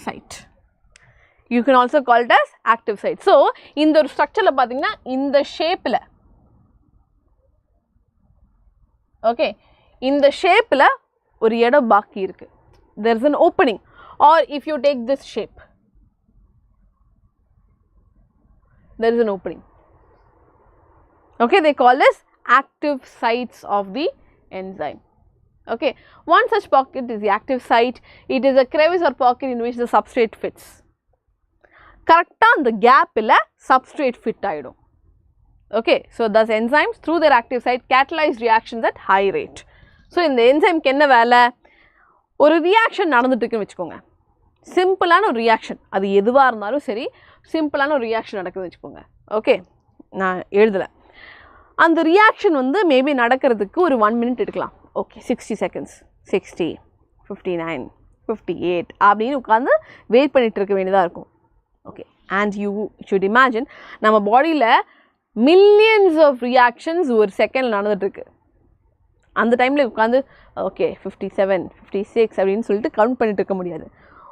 site. You can also call it as active site. So, இந்த ஒரு structure ல பாத்தீங்கன்னா இந்த shape ல, okay, இந்த shape ல ஒரு இடம் பாக்கி இருக்கு. There is an opening. Or if you take this shape, there is an opening. Okay, they call this active sites of the enzyme. Okay, one such pocket is the active site. It is a crevice or pocket in which the substrate fits. Correct on the gap illa substrate fit aidum. Okay, so thus enzymes through their active site catalyze reactions at high rate. So in the enzyme ku enna vela, ஒரு reaction நடந்துட்டு இருக்குன்னு வெச்சுக்கோங்க, சிம்பிளான ஒரு reaction, அது எதுவா இருந்தாலும் சரி, சிம்பிளான ஒரு reaction நடக்குதுன்னு வெச்சுக்கோங்க. ஓகே, நான் எழுதல, அந்த reaction வந்து மேபி நடக்கிறதுக்கு ஒரு 1 minute எடுக்கலாம். ஓகே, 60 seconds, 60, 59, 58 அப்படின்னு உட்காந்து வெயிட் பண்ணிட்டு இருக்க வேண்டியதாக இருக்கும். Okay, and you should imagine நம்ம பாடியில் மில்லியன்ஸ் ஆஃப் ரியாக்ஷன்ஸ் ஒரு செகண்ட் நடந்துகிட்ருக்கு. அந்த டைமில் உட்காந்து ஓகே 57, 56 அப்படின்னு சொல்லிட்டு கவுண்ட் பண்ணிட்டு இருக்க முடியாது.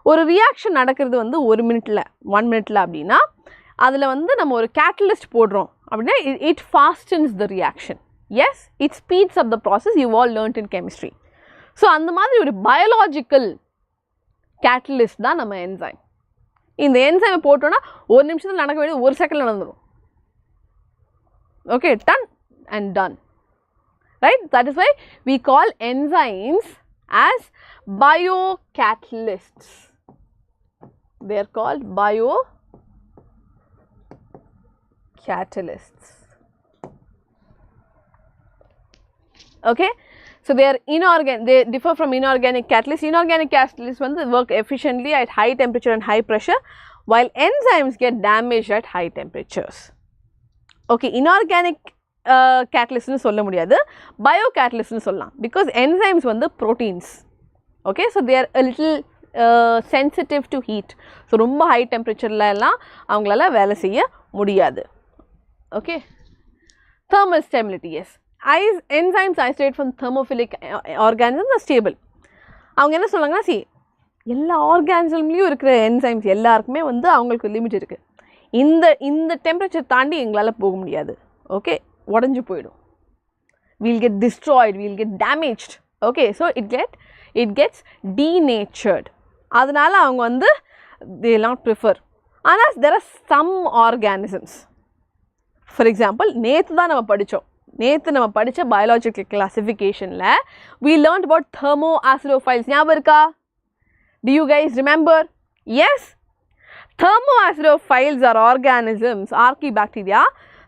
ஒரு ரியாக்ஷன் நடக்கிறது வந்து 1 minute, 1 minute அப்படின்னா அதில் வந்து நம்ம ஒரு கேட்டலிஸ்ட் போடுறோம் அப்படின்னா it fastens the reaction. Yes, it speeds up the process, you all learnt in chemistry. So அந்த மாதிரி ஒரு பயாலாஜிக்கல் கேட்டலிஸ்ட் தான் நம்ம என்சைம். இந்த என்சைமை போட்டோன்னா 1 நிமிஷத்தில் நடக்க வேண்டியது 1 செகண்டில் நடந்துடும். Okay, done and done, right? That is why we call enzymes as biocatalysts. They are called biocatalysts. Okay, so they are inorganic, they differ from inorganic catalysts. Inorganic catalysts work efficiently at high temperature and high pressure, while enzymes get damaged at high temperatures. Okay, inorganic catalysts nu solla mudiyadhu, biocatalysts nu sollalam, because enzymes proteins. Okay, so they are a little sensitive to heat. So romba high temperature la ella avangala vela seiya mudiyadhu. Okay, thermal stability, yes. Enzymes isolate from thermophilic organisms are stable. அவங்க என்ன சொல்றாங்கன்னா, see, எல்லா ஆர்கானிசம்லயும் இருக்கிற enzymes எல்லாருக்குமே அவங்களுக்கு limit இருக்கு. இந்த temperature தாண்டி எங்களால் போக முடியாது. ஓகே, உடஞ்சு போயிடும். We'll get destroyed, we'll get damaged. Okay, so it gets denatured. அதனால அவங்க they will not prefer. ஆனால் there are some organisms. For example, நேற்று தான் நம்ம படித்தோம், நேற்று நம்ம படித்த biological கிளாசிஃபிகேஷனில் we learned about thermoacidophiles. ஞாபகம் இருக்கா? Do you guys remember? Yes, thermoacidophiles are organisms, archaebacteria,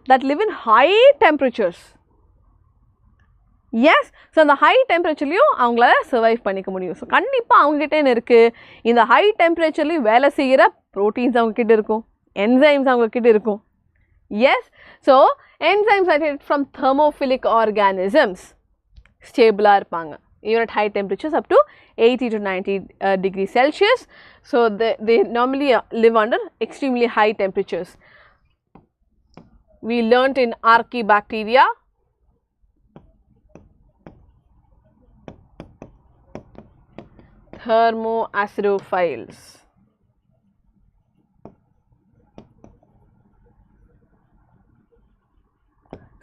that live in high temperatures. Yes, so அந்த high temperatureலையும் அவங்களால சர்வைவ் பண்ணிக்க முடியும். ஸோ கண்டிப்பாக அவங்ககிட்ட என்ன இருக்குது, இந்த ஹை டெம்பரேச்சர்லையும் வேலை செய்கிற ப்ரோட்டீன்ஸ் அவங்கக்கிட்ட இருக்கும், என்சைம்ஸ் அவங்கக்கிட்ட இருக்கும். Yes, so enzymes are from thermophilic organisms, stable இருப்பாங்க even at high temperatures up to 80 to 90 degrees Celsius. So they normally live under extremely high temperatures. We learnt in archaebacteria, thermoacidophiles.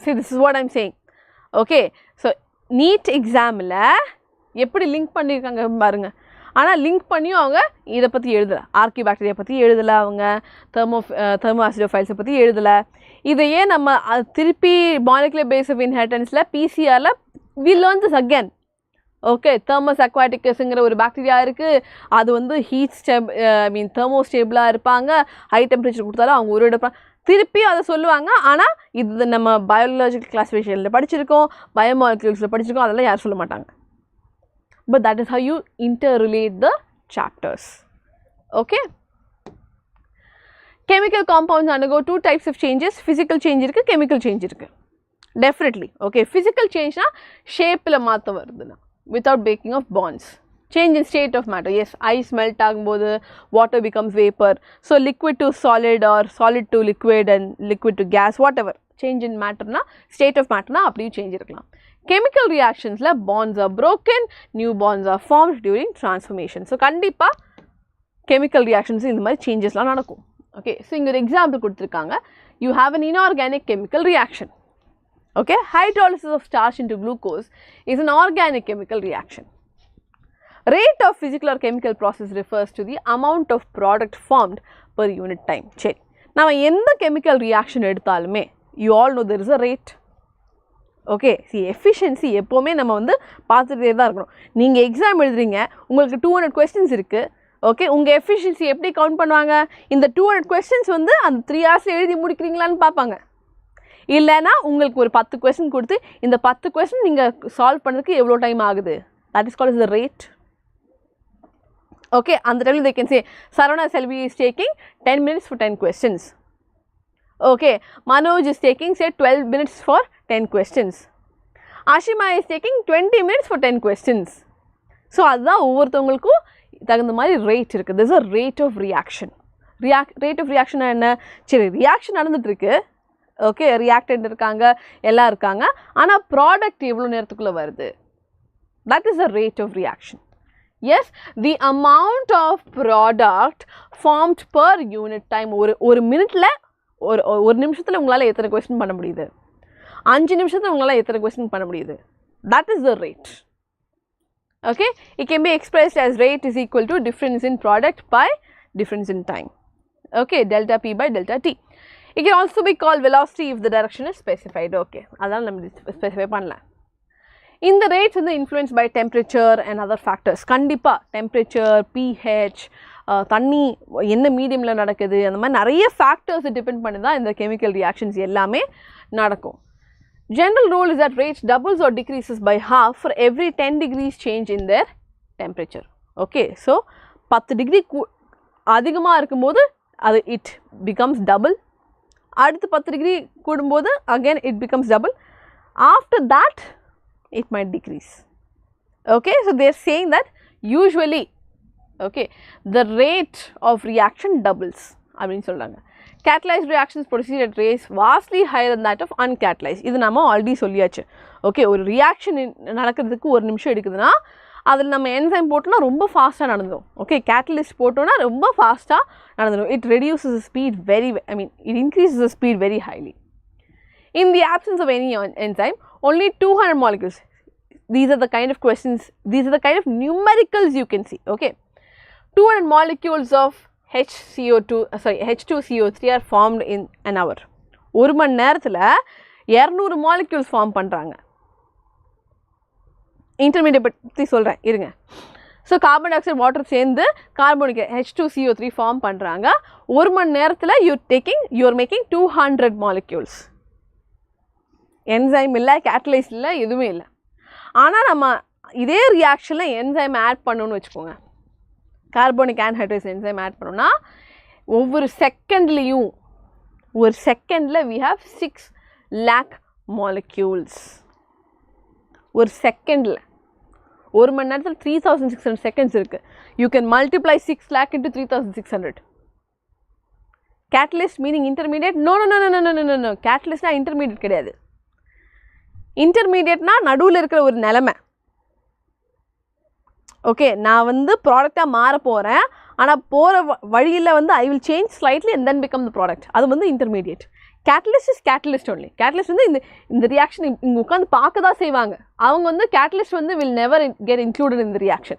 See, this is what I'm saying. Okay, so NEET exam la எப்படி link பண்ணியிருக்காங்க பாருங்க. ஆனால் link பண்ணியும் அவங்க இதை பற்றி எழுதலை, ஆர்கிபாக்டீரியா பற்றி எழுதலை, அவங்க தெர்மோஆசிடோஃபைல்ஸை பற்றி எழுதலை. இதையே நம்ம திருப்பி மாலிகுலர் பேஸ் ஆஃப் இன்ஹெரிட்டன்ஸில் பிசிஆரில் we learn this again. Okay, Thermus அக்வாட்டிக்கஸ்ங்கிற ஒரு பாக்டீரியா இருக்குது. அது வந்து ஹீட் தெர்மோஸ்டேபிளாக இருப்பாங்க. ஹை டெம்பரேச்சர் கொடுத்தாலும் அவங்க ஒரு எடுப்பாங்க. திருப்பி அதை சொல்லுவாங்க. ஆனால் இது நம்ம பயாலஜிக்கல் கிளாசிஃபிகேஷனில் படிச்சிருக்கோம், பயோமாலிக்யூல்ஸில் படிச்சிருக்கோம், அதெல்லாம் யாரும் சொல்ல மாட்டாங்க. But that is how you interrelate the chapters. Okay. Chemical compounds undergo two types of changes. Physical change irukku, chemical change irukku. Definitely. Okay. Physical change na shape la maatha varuduna without breaking of bonds. Change in state of matter. Yes, ice melt agumbodhu water becomes vapor. So liquid to solid or solid to liquid and liquid to gas, whatever. Change in matter na, state of matter na appadi change irukkalam. Chemical reactions la bonds are broken, new bonds are formed during transformation. So kandipa chemical reactions indha mari changes la nadakum. Okay, so inga or example kuduthirukanga. You have an inorganic chemical reaction. Okay, hydrolysis of starch into glucose is an organic chemical reaction. Rate of physical or chemical process refers to the amount of product formed per unit time. Seri, nama endha chemical reaction eduthalume you all know there is a rate. Okay, C efficiency எப்போவுமே நம்ம வந்து பார்த்துட்டே தான் இருக்கணும். நீங்கள் exam எழுதுறீங்க, உங்களுக்கு 200 questions இருக்குது. ஓகே, உங்கள் எஃபிஷியன்சி எப்படி கவுண்ட் பண்ணுவாங்க? இந்த 200 கொஸ்டின்ஸ் வந்து அந்த 3 ஹவர்ஸில் எழுதி முடிக்கிறீங்களான்னு பார்ப்பாங்க. இல்லைன்னா உங்களுக்கு ஒரு 10 கொஸ்டின் கொடுத்து இந்த 10 கொஸ்டின் நீங்கள் சால்வ் பண்ணுறதுக்கு எவ்வளோ டைம் ஆகுது? That is called the rate. Okay, அந்த டைமில் they can say Saravana Selvi is taking 10 minutes for 10 questions. Okay, Manoj is taking say 12 minutes for 10 questions. Ashima is taking 20 minutes for 10 questions. So, adha ஒவ்வொருத்தவங்களுக்கும் தகுந்த மாதிரி rate இருக்குது. There is a rate of reaction. Rate of reaction என்ன? சரி, reaction நடந்துட்டு இருக்கு. Okay, reactant இருக்காங்க, எல்லாம் இருக்காங்க. ஆனால் ப்ராடக்ட் எவ்வளோ நேரத்துக்குள்ளே வருது? That is the rate of reaction. Yes, the amount of product formed per unit time. ஒரு மினிட்ல ஒரு நிமிஷத்தில் உங்களால் எத்தனை கொஸ்டின் பண்ண முடியுது? 5 நிமிஷத்தில் உங்களால் எத்தனை கொஸ்டின் பண்ண முடியுது? That is the rate. Okay, it can be expressed as rate is equal to difference in product by difference in time. Okay, delta P by delta T. It can also be called velocity if the direction is specified. Okay, அதெல்லாம் நம்ம specify பண்ணலாம். இந்த rates வந்து influenced by temperature and other factors. கண்டிப்பாக temperature, pH, தண்ணி என்ன மீடியமில் நடக்குது, அந்த மாதிரி நிறைய ஃபேக்டர்ஸ் டிபெண்ட் பண்ணி தான் இந்த கெமிக்கல் ரியாக்ஷன்ஸ் எல்லாமே நடக்கும். General rule is that rate doubles or decreases by half for every 10 degrees change in their temperature. Okay, so 10 degree அதிகமாக இருக்கும்போது அது it becomes double. அடுத்து 10 டிகிரி கூடும்போது again it becomes double. After that it might decrease. Okay, so they are saying that usually okay the rate of reaction doubles அப்படினு சொல்றாங்க. Catalyzed reactions proceed at rates vastly higher than that of uncatalyzed. இது நம்ம already சொல்லியாச்சு. Okay, ஒரு reaction நடக்கிறதுக்கு ஒரு நிமிஷம் எடுக்குதுன்னா அதில் நம்ம என்சைம் போட்டோம்னா ரொம்ப ஃபாஸ்ட்டாக நடந்துடும். ஓகே, கேட்டலிஸ்ட் போட்டோம்னா ரொம்ப ஃபாஸ்ட்டாக நடந்துடும். It reduces the speed it increases the speed very highly. In the absence of any enzyme, only 200 molecules. These are the kind of questions, these are the kind of numericals you can see. Okay, 200 molecules of H2CO3 are formed in an hour. ஒரு மணி நேரத்தில் 200 molecules form பண்ணுறாங்க. Intermediate பற்றி சொல்கிறேன் இருங்க. So carbon di oxide water சேர்ந்து carbonic H2CO3 form பண்ணுறாங்க. ஒரு மணி நேரத்தில் you are making 200 molecules. Enzyme இல்லை, கேட்டலைஸ் இல்லை, எதுவுமே இல்லை. ஆனால் நம்ம இதே ரியாக்ஷனில் என்சைம் ஆட் பண்ணணும்னு வச்சுக்கோங்க. கார்போனிக் ஆன்ஹைட்ரேஸ் என்சைம் ஆட் பண்ணோம்னா ஒவ்வொரு செகண்ட்லேயும் we have 6 lakh molecules. ஒரு செகண்டில் ஒரு மணி நேரத்தில் 3600 seconds இருக்குது. You can multiply 6 lakh into 3600. Catalyst meaning intermediate? No. Catalystனா intermediate கிடையாது. இன்டர்மீடியட்னா நடுவில் இருக்கிற ஒரு நிலைமை. Okay, நான் வந்து ப்ராடக்ட்டா மாற போறேன். ஆனா போற வழியில வந்து I will change slightly and then become the product. அது வந்து intermediate. Catalyst is catalyst only. Catalyst வந்து இந்த reaction இங்க உட்கார்ந்து பார்க்க தான் செய்வாங்க. அவங்க வந்து catalyst வந்து will never get included in the reaction.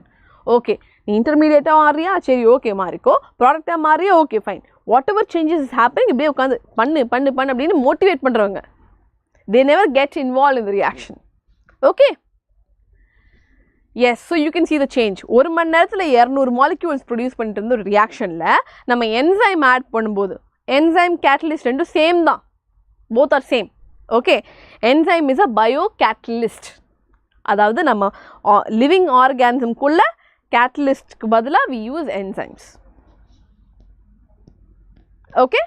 Okay, நீ intermediate-ஆ மாறியா சரி ஓகே மாறிக்கோ. ப்ராடக்ட்டா மாறியா okay fine. Whatever changes is happening இப்படியே உட்கார்ந்து பண்ணு அப்படினு மோட்டிவேட் பண்றவங்க. They never get involved in the reaction. Okay? Yes, so you can see the change. ஒரு மணி நேரத்துல 200 molecules produce பண்ணிட்டு இருந்த ஒரு reactionல நம்ம enzyme add பண்ணும்போது enzyme catalyst ரெண்டும் same தான். Both are same. Okay. Enzyme is a biocatalyst. அதாவது நம்ம living organism குள்ள catalyst க்கு பதிலா we use enzymes. Okay?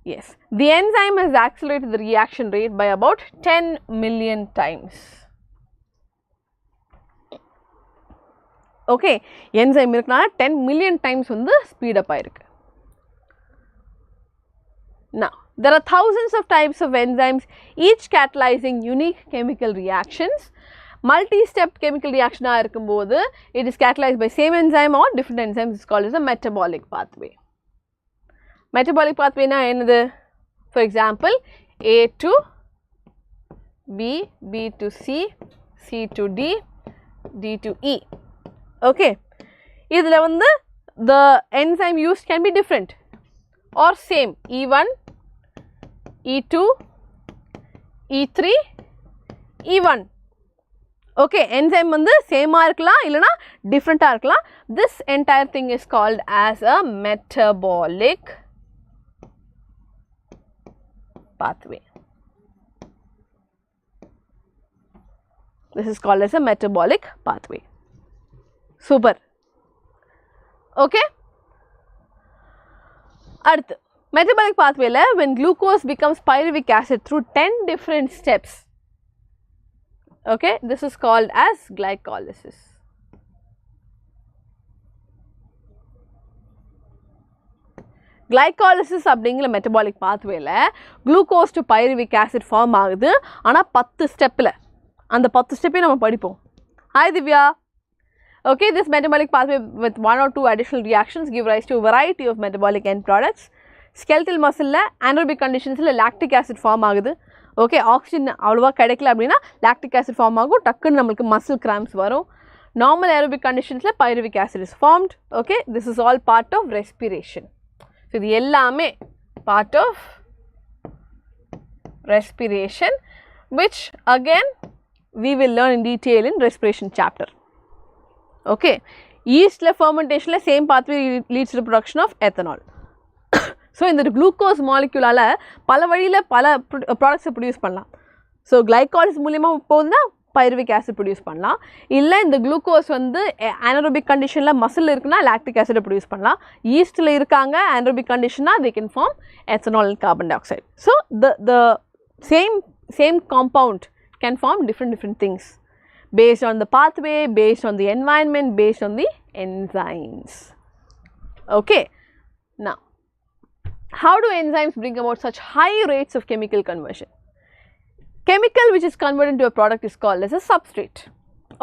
Yes. The enzyme has accelerated the reaction rate by about 10 million times. Okay, enzyme இருக்குனா 10 million times வந்து speed up ஆயிருக்கு. Now, there are thousands of types of enzymes, each catalyzing unique chemical reactions. Multi-step chemical reaction இருக்கும்போது it is catalyzed by same enzyme or different enzymes. It's called as a metabolic pathway. Metabolic pathway na என்னது? For example, A to B, B to C, C to D, D to E. Okay, இதுல வந்து the enzyme used can be different or same. E1, E2, E3, E1. Okay, enzyme வந்து same-ஆ இருக்கலாம் இல்லனா different-ஆ இருக்கலாம். This entire thing is called as a metabolic pathway. This is called as a metabolic pathway. Super. Okay. அடுத்து metabolic pathway la when glucose becomes pyruvic acid through 10 different steps. Okay, this is called as glycolysis. Glycolysis அப்படிங்கிற metabolic pathway la glucose to pyruvic acid form ஆகுது. ஆனா 10 ஸ்டெப்ல அந்த 10 ஸ்டெப்பை நம்ம படிப்போம். Hi Divya. Okay, this metabolic pathway with one or two additional reactions give rise to a variety of metabolic end products. Skeletal muscle la anaerobic conditions la lactic acid form ஆகுது. Okay, oxygen அவ்வளவா கிடைக்கல அப்படினா lactic acid form ஆகும். டக்குன்னு நமக்கு muscle cramps வரும். Normal aerobic conditions la pyruvic acid is formed. Okay, this is all part of respiration. So இது எல்லாமே part of respiration, which again we will learn in detail in respiration chapter. Okay, yeast la fermentation la same pathway leads to the production of ethanol. So இந்த glucose molecule ஆல பல வழியில பல products produce பண்ணலாம். So glycolysis மூலமா போகுதுனா pyruvic acid produce பண்ணலாம். இல்ல இந்த glucose வந்து anaerobic conditionல muscle இருக்குனா lactic acid produce பண்ணலாம். yeastல இருக்காங்க anaerobic conditionனா they can form ethanol and carbon dioxide. So the same compound can form different things based on the pathway, based on the environment, based on the enzymes. Okay, now how do enzymes bring about such high rates of chemical conversion? Chemical which is converted into a product is called as a substrate.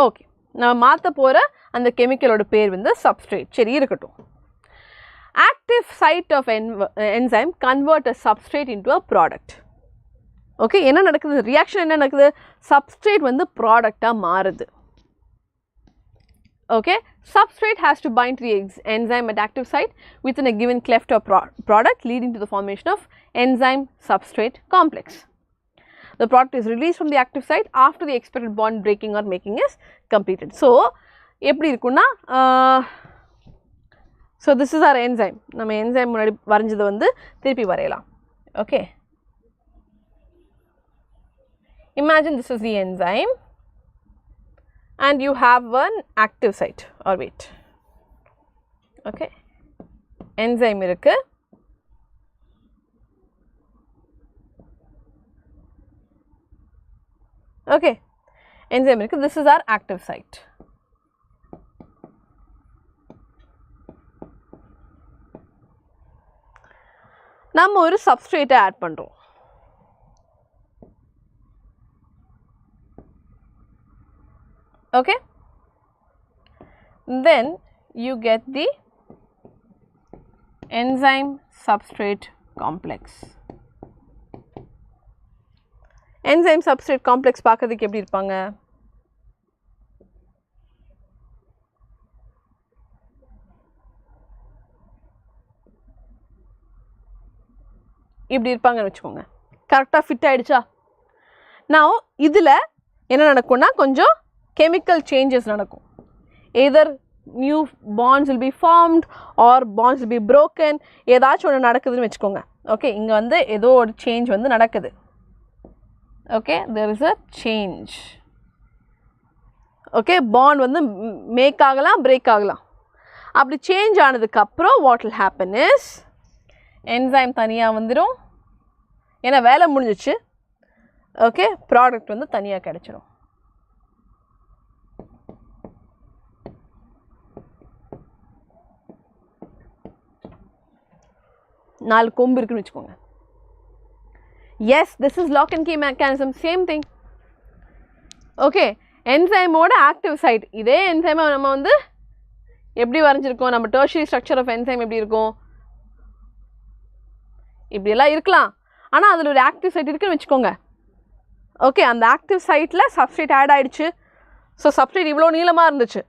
Okay, now மாத்த போற அந்த chemical ஓட பேர் வந்து substrate. சரி இருக்கட்டும். Active site of enzyme convert a substrate into a product. Okay, என்ன நடக்குது reaction என்ன நடக்குது substrate வந்து product-ஆ மாறுது. Okay, substrate has to bind to the enzyme at active site within a given cleft or product leading to the formation of enzyme substrate complex. The product is released from the active site after the expected bond breaking or making is completed. So, எப்படி இருக்குன்னா so this is our enzyme. நம்ம enzyme முன்னாடி வரைஞ்சது வந்து திருப்பி வரையலாம். Okay. Imagine this is the enzyme and you have one active site or wait. Okay. Enzyme இருக்கு. Okay. Enzyme இருக்கு. This is our active site. நம்ம ஒரு substrate add பண்றோம். Okay, then you get the enzyme substrate complex. Enzyme substrate complex பார்க்கிறதுக்கு எப்படி இருப்பாங்க? இப்படி இருப்பாங்கன்னு வச்சுக்கோங்க. கரெக்டாக ஃபிட் ஆகிடுச்சா? now இதில் என்ன நடக்கும்னா கொஞ்சம் chemical changes நடக்கும். either new bonds will be formed or bonds will be broken. ஏதாச்சும் ஒன்று நடக்குதுன்னு வச்சுக்கோங்க. ஓகே, இங்கே வந்து ஏதோ ஒரு சேஞ்ச் வந்து நடக்குது. Okay, there is a change. Okay, bond வந்து மேக் ஆகலாம், பிரேக் ஆகலாம். அப்படி சேஞ்ச் ஆனதுக்கப்புறம் what will happen is enzyme தனியாக வந்துடும். ஏன்னா வேலை முடிஞ்சிச்சு. ஓகே, ப்ராடக்ட் வந்து தனியாக கிடைச்சிடும். நாலு கொம்பு இருக்குன்னு வச்சுக்கோங்க. Yes, this is lock and key mechanism, same thing. Okay, என்சைமோட ஆக்டிவ் சைட். இதே என்சைமை நம்ம வந்து எப்படி வரைஞ்சிருக்கோம்? நம்ம டெர்ஷரி ஸ்ட்ரக்சர் ஆஃப் என்சைம் எப்படி இருக்கும்? இப்படியெல்லாம் இருக்கலாம். ஆனால் அதில் ஒரு ஆக்டிவ் சைட் இருக்குன்னு வச்சுக்கோங்க. ஓகே, அந்த ஆக்டிவ் சைட்டில் சப்ஸ்ட்ரேட் ஆட் ஆகிடுச்சு. ஸோ சப்ஸ்ட்ரேட் இவ்வளோ நீளமாக இருந்துச்சு.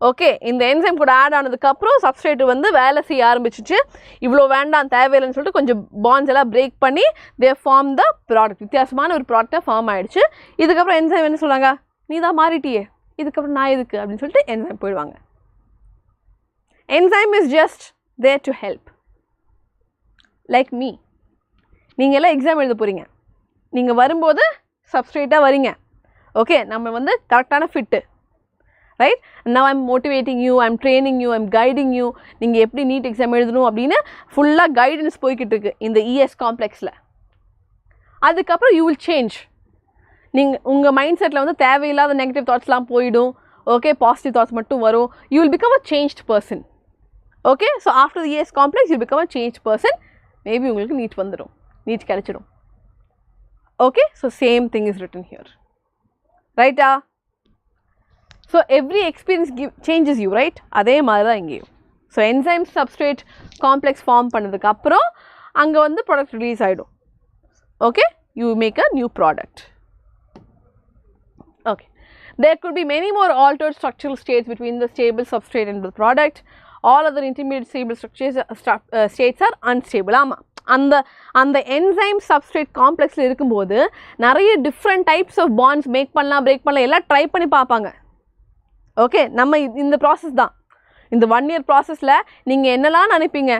ஓகே, இந்த என்சைம் கூட ஆட் ஆனதுக்கப்புறம் சப்ஸ்ட்ரேட் வந்து வேலை செய்ய ஆரம்பிச்சிச்சு. இவ்வளோ வேண்டாம், தேவையில்லைன்னு சொல்லிட்டு கொஞ்சம் பாண்ட்ஸ் எல்லாம் பிரேக் பண்ணி தே ஃபார்ம் த ப்ராடக்ட். வித்தியாசமான ஒரு ப்ராடக்டாக ஃபார்ம் ஆகிடுச்சு. இதுக்கப்புறம் என்சைம் என்ன சொல்லுவாங்க? நீ தான் மாறிட்டியே, இதுக்கப்புறம் நான் எதுக்கு அப்படின்னு சொல்லிட்டு என்சைம் போயிடுவாங்க. Enzyme is just there to help. Like me, நீங்கள் எல்லாம் எக்ஸாம் எழுத போகிறீங்க. நீங்கள் வரும்போது சப்ஸ்ட்ரேட்டாக வரீங்க. ஓகே, நம்ம வந்து கரெக்டான fit. Right, now I'm motivating you, I'm training you, I'm guiding you. நீங்கள் எப்படி நீட் எக்ஸாம் எழுதணும் அப்படின்னு ஃபுல்லாக கைடன்ஸ் போய்கிட்டு இருக்கு இந்த ES காம்ப்ளெக்ஸில். அதுக்கப்புறம் யூ வில் சேஞ்ச். நீங்கள் உங்கள் மைண்ட் செட்டில் வந்து தேவையில்லாத நெகட்டிவ் தாட்ஸ்லாம் போயிடும். ஓகே, பாசிட்டிவ் தாட்ஸ் மட்டும் வரும். You will become a changed person. Okay, so after the ES complex you become a change person. Maybe உங்களுக்கு நீட் வந்துடும், நீட் கிடைச்சிடும். Okay, so same thing is written here. ரைட்டா? So every experience changes you, right? அதே மாதிரி தான் இங்கேயும். So enzyme substrate complex form பண்ணதுக்கு அப்புறம் அங்கே வந்து ப்ராடக்ட் ரிலீஸ் ஆகிடும். Okay, you make a new product. Okay, there could be many more altered structural states between the stable substrate and the product. All other intermediate stable states are unstable. ஆமாம், அந்த enzyme substrate காம்ப்ளெக்ஸில் இருக்கும்போது நிறைய different types of bonds make பண்ணலாம், break பண்ணலாம், எல்லாம் try பண்ணி பார்ப்பாங்க. ஓகே, நம்ம இந்த ப்ராசஸ் தான். இந்த 1 year ப்ராசஸில் நீங்கள் என்னெல்லாம் நினைப்பீங்க?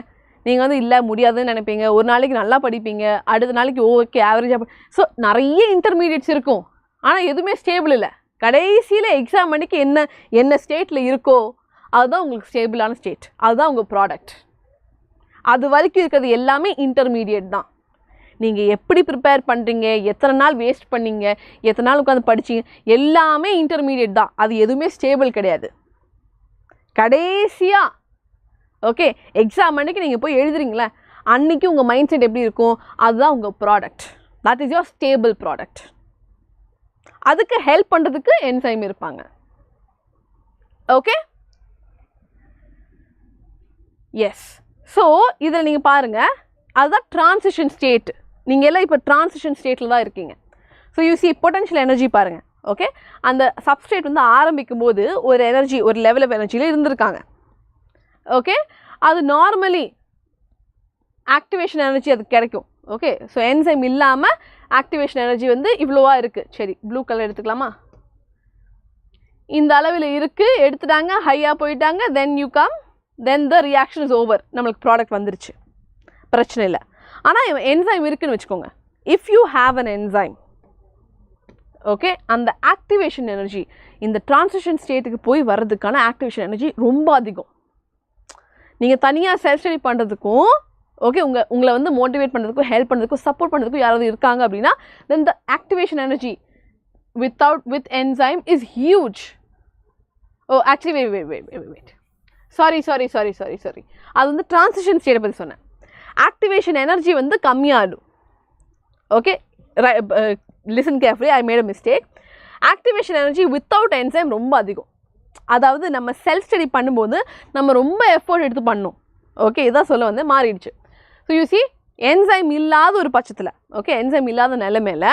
நீங்கள் வந்து இல்லை முடியாதுன்னு நினைப்பீங்க. ஒரு நாளைக்கு நல்லா படிப்பீங்க, அடுத்த நாளைக்கு ஓகே ஆவரேஜாக. ஸோ நிறைய இன்டர்மீடியட்ஸ் இருக்கும், ஆனால் எதுவுமே ஸ்டேபிள் இல்லை. கடைசியில் எக்ஸாம் அன்றைக்கி என்ன ஸ்டேட்டில் இருக்கோ அதுதான் உங்களுக்கு ஸ்டேபிளான ஸ்டேட், அதுதான் உங்கள் ப்ராடக்ட். அது வரைக்கும் இருக்கிறது எல்லாமே இன்டர்மீடியட் தான். நீங்கள் எப்படி ப்ரிப்பேர் பண்ணுறீங்க, எத்தனை நாள் வேஸ்ட் பண்ணீங்க, எத்தனை நாள் உட்காந்து படிச்சிங்க, எல்லாமே இன்டர்மீடியட் தான். அது எதுவுமே ஸ்டேபிள் கிடையாது. கடைசியாக ஓகே எக்ஸாம் அன்றைக்கி நீங்கள் போய் எழுதுறீங்களே, அன்றைக்கி உங்கள் மைண்ட் செட் எப்படி இருக்கும்? அதுதான் உங்கள் product. That is your stable product. அதுக்கு ஹெல்ப் பண்ணுறதுக்கு என்சைம் இருப்பாங்க. Okay, yes. ஸோ இதில் நீங்கள் பாருங்கள், அதுதான் ட்ரான்சிஷன் ஸ்டேட். நீங்கள் எல்லாம் இப்போ ட்ரான்சிஷன் ஸ்டேட்டில் தான் இருக்கீங்க. So you see potential energy பாருங்கள். ஓகே, அந்த சப்ஸ்ட்ரேட் வந்து ஆரம்பிக்கும் போது ஒரு எனர்ஜி, ஒரு லெவல் ஆஃப் எனர்ஜியில் இருந்திருக்காங்க. ஓகே, அது நார்மலி ஆக்டிவேஷன் எனர்ஜி அதுக்கு கிடைக்கும். ஓகே, ஸோ என்சைம் இல்லாமல் ஆக்டிவேஷன் எனர்ஜி வந்து இவ்வளோவா இருக்குது. சரி, ப்ளூ கலர் எடுத்துக்கலாமா? இந்த அளவில் இருக்குது, எடுத்துட்டாங்க, ஹையாக போயிட்டாங்க, then you come, then the reaction is over. நம்மளுக்கு ப்ராடக்ட் வந்துருச்சு, பிரச்சனை இல்லை. ஆனால் என்சைம் இருக்குன்னு வச்சுக்கோங்க. If you have an enzyme, okay, அந்த ஆக்டிவேஷன் எனர்ஜி இந்த ட்ரான்சிஷன் ஸ்டேட்டுக்கு போய் வர்றதுக்கான ஆக்டிவேஷன் எனர்ஜி ரொம்ப அதிகம். நீங்கள் தனியாக செல்ஃப் ஸ்டடி பண்ணுறதுக்கும் ஓகே உங்களை வந்து மோட்டிவேட் பண்ணுறதுக்கும், ஹெல்ப் பண்ணுறதுக்கும், சப்போர்ட் பண்ணுறதுக்கும் யாராவது இருக்காங்க அப்படின்னா then the activation energy with enzyme is huge. Oh, actually wait. Sorry. அது வந்து ட்ரான்சிஷன் ஸ்டேட்டை பற்றி சொன்னேன். ஆக்டிவேஷன் எனர்ஜி வந்து கம்மியாகிடும். Okay, listen carefully, I made a mistake. Activation energy without enzyme ரொம்ப அதிகம். அதாவது நம்ம செல்ஃப் ஸ்டடி பண்ணும்போது நம்ம ரொம்ப எஃபோர்ட் எடுத்து பண்ணோம். ஓகே, இதான் சொல்ல வந்து மாறிடுச்சு. ஸோ யூ சி என்சைம் இல்லாத ஒரு பட்சத்தில், ஓகே, என்சைம் இல்லாத நிலைமையில்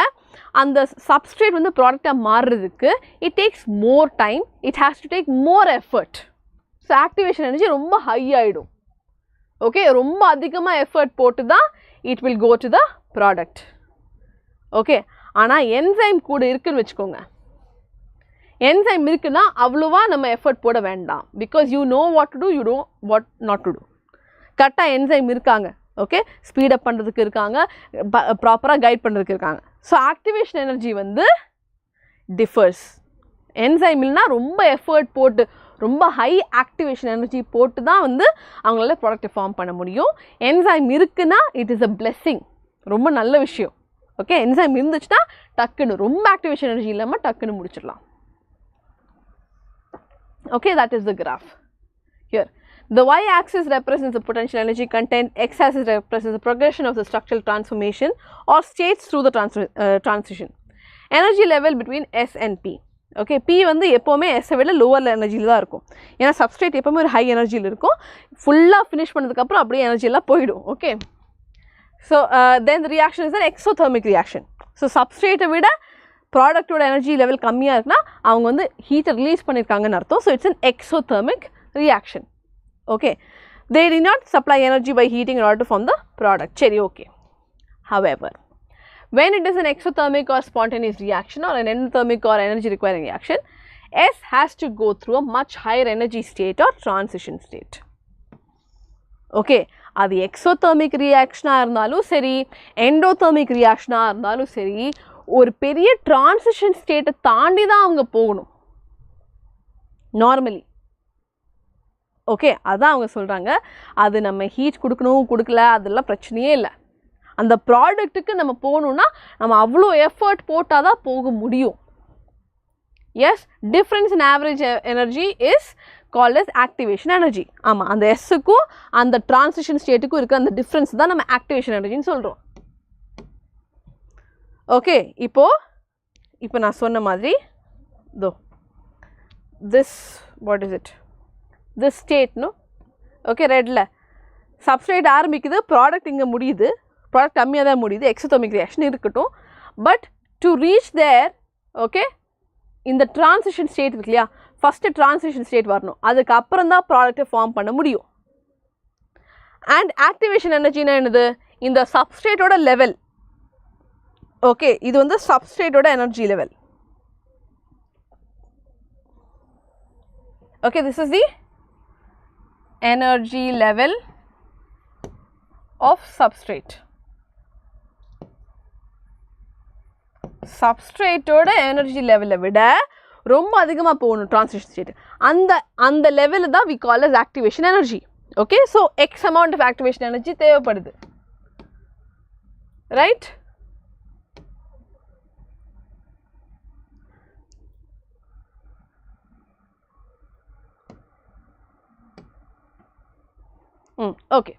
அந்த சப்ஸ்ட்ரேட் வந்து ப்ராடக்டாக மாறுறதுக்கு it takes more time, it has to take more effort. So activation energy ரொம்ப ஹை ஆகிடும். ஓகே, ரொம்ப அதிகமாக எஃபர்ட் போட்டு தான் it will go to the product. Okay, ஆனால் என்சைம் கூட இருக்குன்னு வச்சுக்கோங்க, என்சைம் இருக்குன்னா அவ்வளோவா நம்ம எஃபர்ட் போட வேண்டாம். Because you know what to do, you know what not to do. கரெக்டாக என்சைம் இருக்காங்க, ஓகே, ஸ்பீடப் பண்ணுறதுக்கு இருக்காங்க, ப்ராப்பராக கைட் பண்ணுறதுக்கு இருக்காங்க. ஸோ ஆக்டிவேஷன் எனர்ஜி வந்து டிஃபர்ஸ். என்சைம் இல்லைனா ரொம்ப எஃபர்ட் போட்டு ரொம்ப ஹை ஆக்டிவேஷன் எனர்ஜி போட்டு தான் வந்து அவங்களால ப்ராடக்ட்டை ஃபார்ம் பண்ண முடியும். என்சைம் இருக்குன்னா இட் இஸ் அ பிளெஸ்ஸிங், ரொம்ப நல்ல விஷயம். ஓகே, என்சைம் இருந்துச்சுன்னா டக்குன்னு ரொம்ப ஆக்டிவேஷன் எனர்ஜி இல்லாமல் டக்குன்னு முடிச்சிடலாம். Okay, that is the graph. Here, the y-axis represents the potential energy content, x-axis represents the progression of the structural transformation or states through the transition. Energy level between S and P. Okay, P வந்து எப்போவுமே S விட lower எனர்ஜியில் தான் இருக்கும். ஏன்னா substrate எப்போவுமே ஒரு high எனர்ஜியில் இருக்கும். ஃபுல்லாக ஃபினிஷ் பண்ணதுக்கப்புறம் அப்படியே எனர்ஜியெல்லாம் போயிடும். Okay, so then the reaction is an exothermic reaction. So சப்ஸ்ட்ரேட்டை விட ப்ராடக்டோட எனர்ஜி லெவல் கம்மியாக இருக்குன்னா அவங்க வந்து ஹீட்டை ரிலீஸ் பண்ணியிருக்காங்கன்னு அர்த்தம். So it's an exothermic reaction. Okay, they did not supply energy by heating in order to form the product. சரி, okay. However, when it is an exothermic or spontaneous reaction or an endothermic or energy requiring reaction, S has to go through a much higher energy state or transition state. Okay, அது exothermic ரியாக்ஷனாக இருந்தாலும் சரி, endothermic ரியாக்ஷனாக இருந்தாலும் சரி, ஒரு பெரிய transition ஸ்டேட்டை தாண்டி தான் அவங்க போகணும் நார்மலி. ஓகே, அதான் அவங்க சொல்கிறாங்க. அது நம்ம ஹீட் கொடுக்கணும் கொடுக்கல அதெல்லாம் பிரச்சனையே இல்லை. அந்த ப்ராடக்ட்டுக்கு நம்ம போகணுன்னா நம்ம அவ்வளோ எஃபர்ட் போட்டால் தான் போக முடியும். Yes, difference in average energy is called as activation energy. ஆமாம், அந்த எஸ்ஸுக்கும் அந்த டிரான்சிஷன் ஸ்டேட்டுக்கும் இருக்கிற அந்த டிஃப்ரென்ஸ் தான் நம்ம ஆக்டிவேஷன் எனர்ஜின்னு சொல்கிறோம். ஓகே, இப்போ நான் சொன்ன மாதிரி though this what is it, this ஸ்டேட்னு. ஓகே, ரெட்டில் சப்ஸ்ட்ரேட் ஆரம்பிக்குது, ப்ராடக்ட் இங்கே முடியுது, ப்ராடக்ட் கம்மியாக தான் முடியுது, எக்ஸோதெர்மிக் ரியாக்ஷன் இருக்கட்டும். But to reach there, okay, இந்த டிரான்சிஷன் ஸ்டேட் இருக்கு இல்லையா, ஃபஸ்ட்டு டிரான்சிஷன் ஸ்டேட் வரணும், அதுக்கப்புறம் தான் ப்ராடக்ட்டை ஃபார்ம் பண்ண முடியும். அண்ட் ஆக்டிவேஷன் எனர்ஜினா என்னது, இந்த சப்ஸ்ட்ரேட்டோட லெவல். ஓகே, இது வந்து சப்ஸ்ட்ரேட்டோட energy level. Okay, this is the energy level of substrate. சப்ஸ்ட்ரேட்டோட எனர்ஜி லெவலை விட ரொம்ப அதிகமாக போகணும் டிரான்சிஷன் ஸ்டேட். அந்த லெவலில் தான் we call as activation energy. Okay, so X amount of activation energy தேவைப்படுது, right? Okay,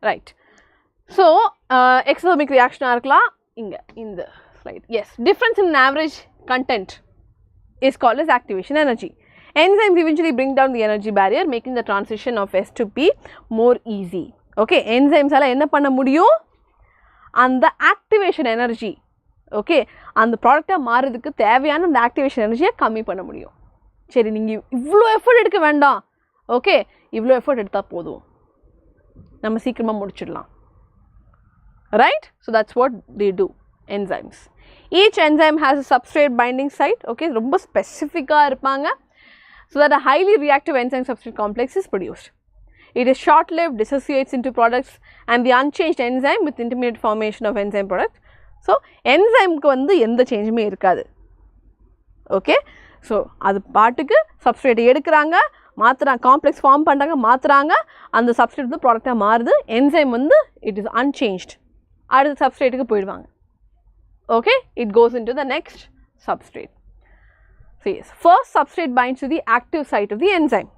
right. So exothermic ரியாக்ஷனாக இருக்கலாம். இங்கே இந்த slide, yes, difference in average content is called as activation energy. Enzymes eventually bring down the energy barrier, making the transition of S to P more easy. Okay, enzymes ஆல என்ன பண்ண முடியும், அந்த activation energy, okay, அந்த ப்ராடக்டாக மாறுறதுக்கு தேவையான அந்த ஆக்டிவேஷன் எனர்ஜியை கம்மி பண்ண முடியும். சரி, நீங்கள் இவ்வளோ எஃபர்ட் எடுக்க வேண்டாம். ஓகே, இவ்வளோ எஃபர்ட் எடுத்தால் போதும், நம்ம சீக்கிரமாக முடிச்சிடலாம், right? So that's what they do enzymes. Each enzyme has a substrate binding site, okay, ரொம்ப ஸ்பெசிஃபிக்காக இருப்பாங்க, so that a highly reactive enzyme substrate complex is produced. It is short-lived, dissociates into products, and the unchanged enzyme with intermediate formation of enzyme product. So enzymeக்கு வந்து எந்த சேஞ்சுமே இருக்காது. Okay, so அது பாட்டுக்கு சப்ஸ்ட்ரேட்டை எடுக்கிறாங்க, மாற்றுறாங்க, காம்ப்ளெக்ஸ் ஃபார்ம் பண்ணுறாங்க, மாற்றுறாங்க, அந்த சப்ஸ்ட்ரேட் வந்து ப்ராடக்டாக மாறுது. என்சைம் வந்து இட் இஸ் அன்சேஞ்ச்ட், அடுத்த சப்ஸ்ட்ரேட்டுக்கு போயிடுவாங்க. Okay, it goes into the next substrate. So yes, first substrate binds to the active site of the enzyme.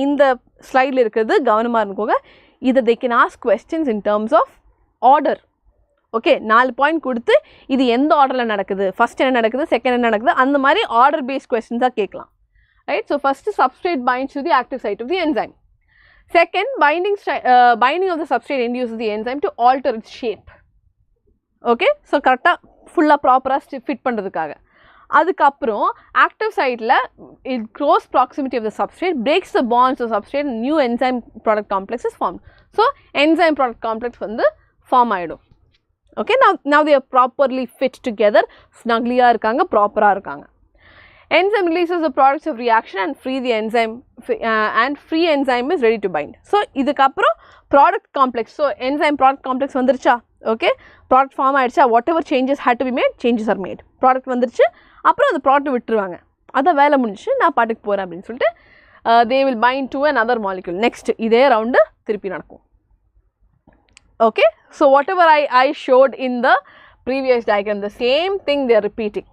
இந்த ஸ்லைடில் இருக்கிறது கவனமாக இருந்துக்கோங்க. இதை they can ask questions in terms of order. Okay 4 point கொடுத்து இது எந்த ஆர்டரில் நடக்குது, ஃபஸ்ட் என்ன நடக்குது, செகண்ட் என்ன நடக்குது, அந்த மாதிரி ஆர்டர் பேஸ்ட் கொஸ்டின்ஸாக கேட்கலாம். Right. So first substrate binds to the active site of the enzyme. Second, binding of the substrate induces the enzyme to alter its shape. Okay. So கரெக்டாக ஃபுல்லாக ப்ராப்பராக ஃபிட் பண்ணுறதுக்காக. அதுக்கப்புறம் ஆக்டிவ் சைட்டில் it close proximity of the substrate breaks the bonds of substrate and new enzyme product complex is formed. So enzyme product complex வந்து form ஆகிடும். Okay, now they are properly fit together, snugly irukanga, proper irukanga. Enzyme releases the products of reaction and free the enzyme, and free enzyme is ready to bind. So idukku appo product complex, so enzyme product complex vandirucha. Okay, product form aidicha, whatever changes had to be made, changes are made. Product vandiruchu, appo the product vitturuvaanga, adha vela mudinchu na paadukku poren appdi solittu they will bind to another molecule. Next idhe round thirupi nadakum. Okay, so whatever I showed in the previous diagram, the same thing they are repeating.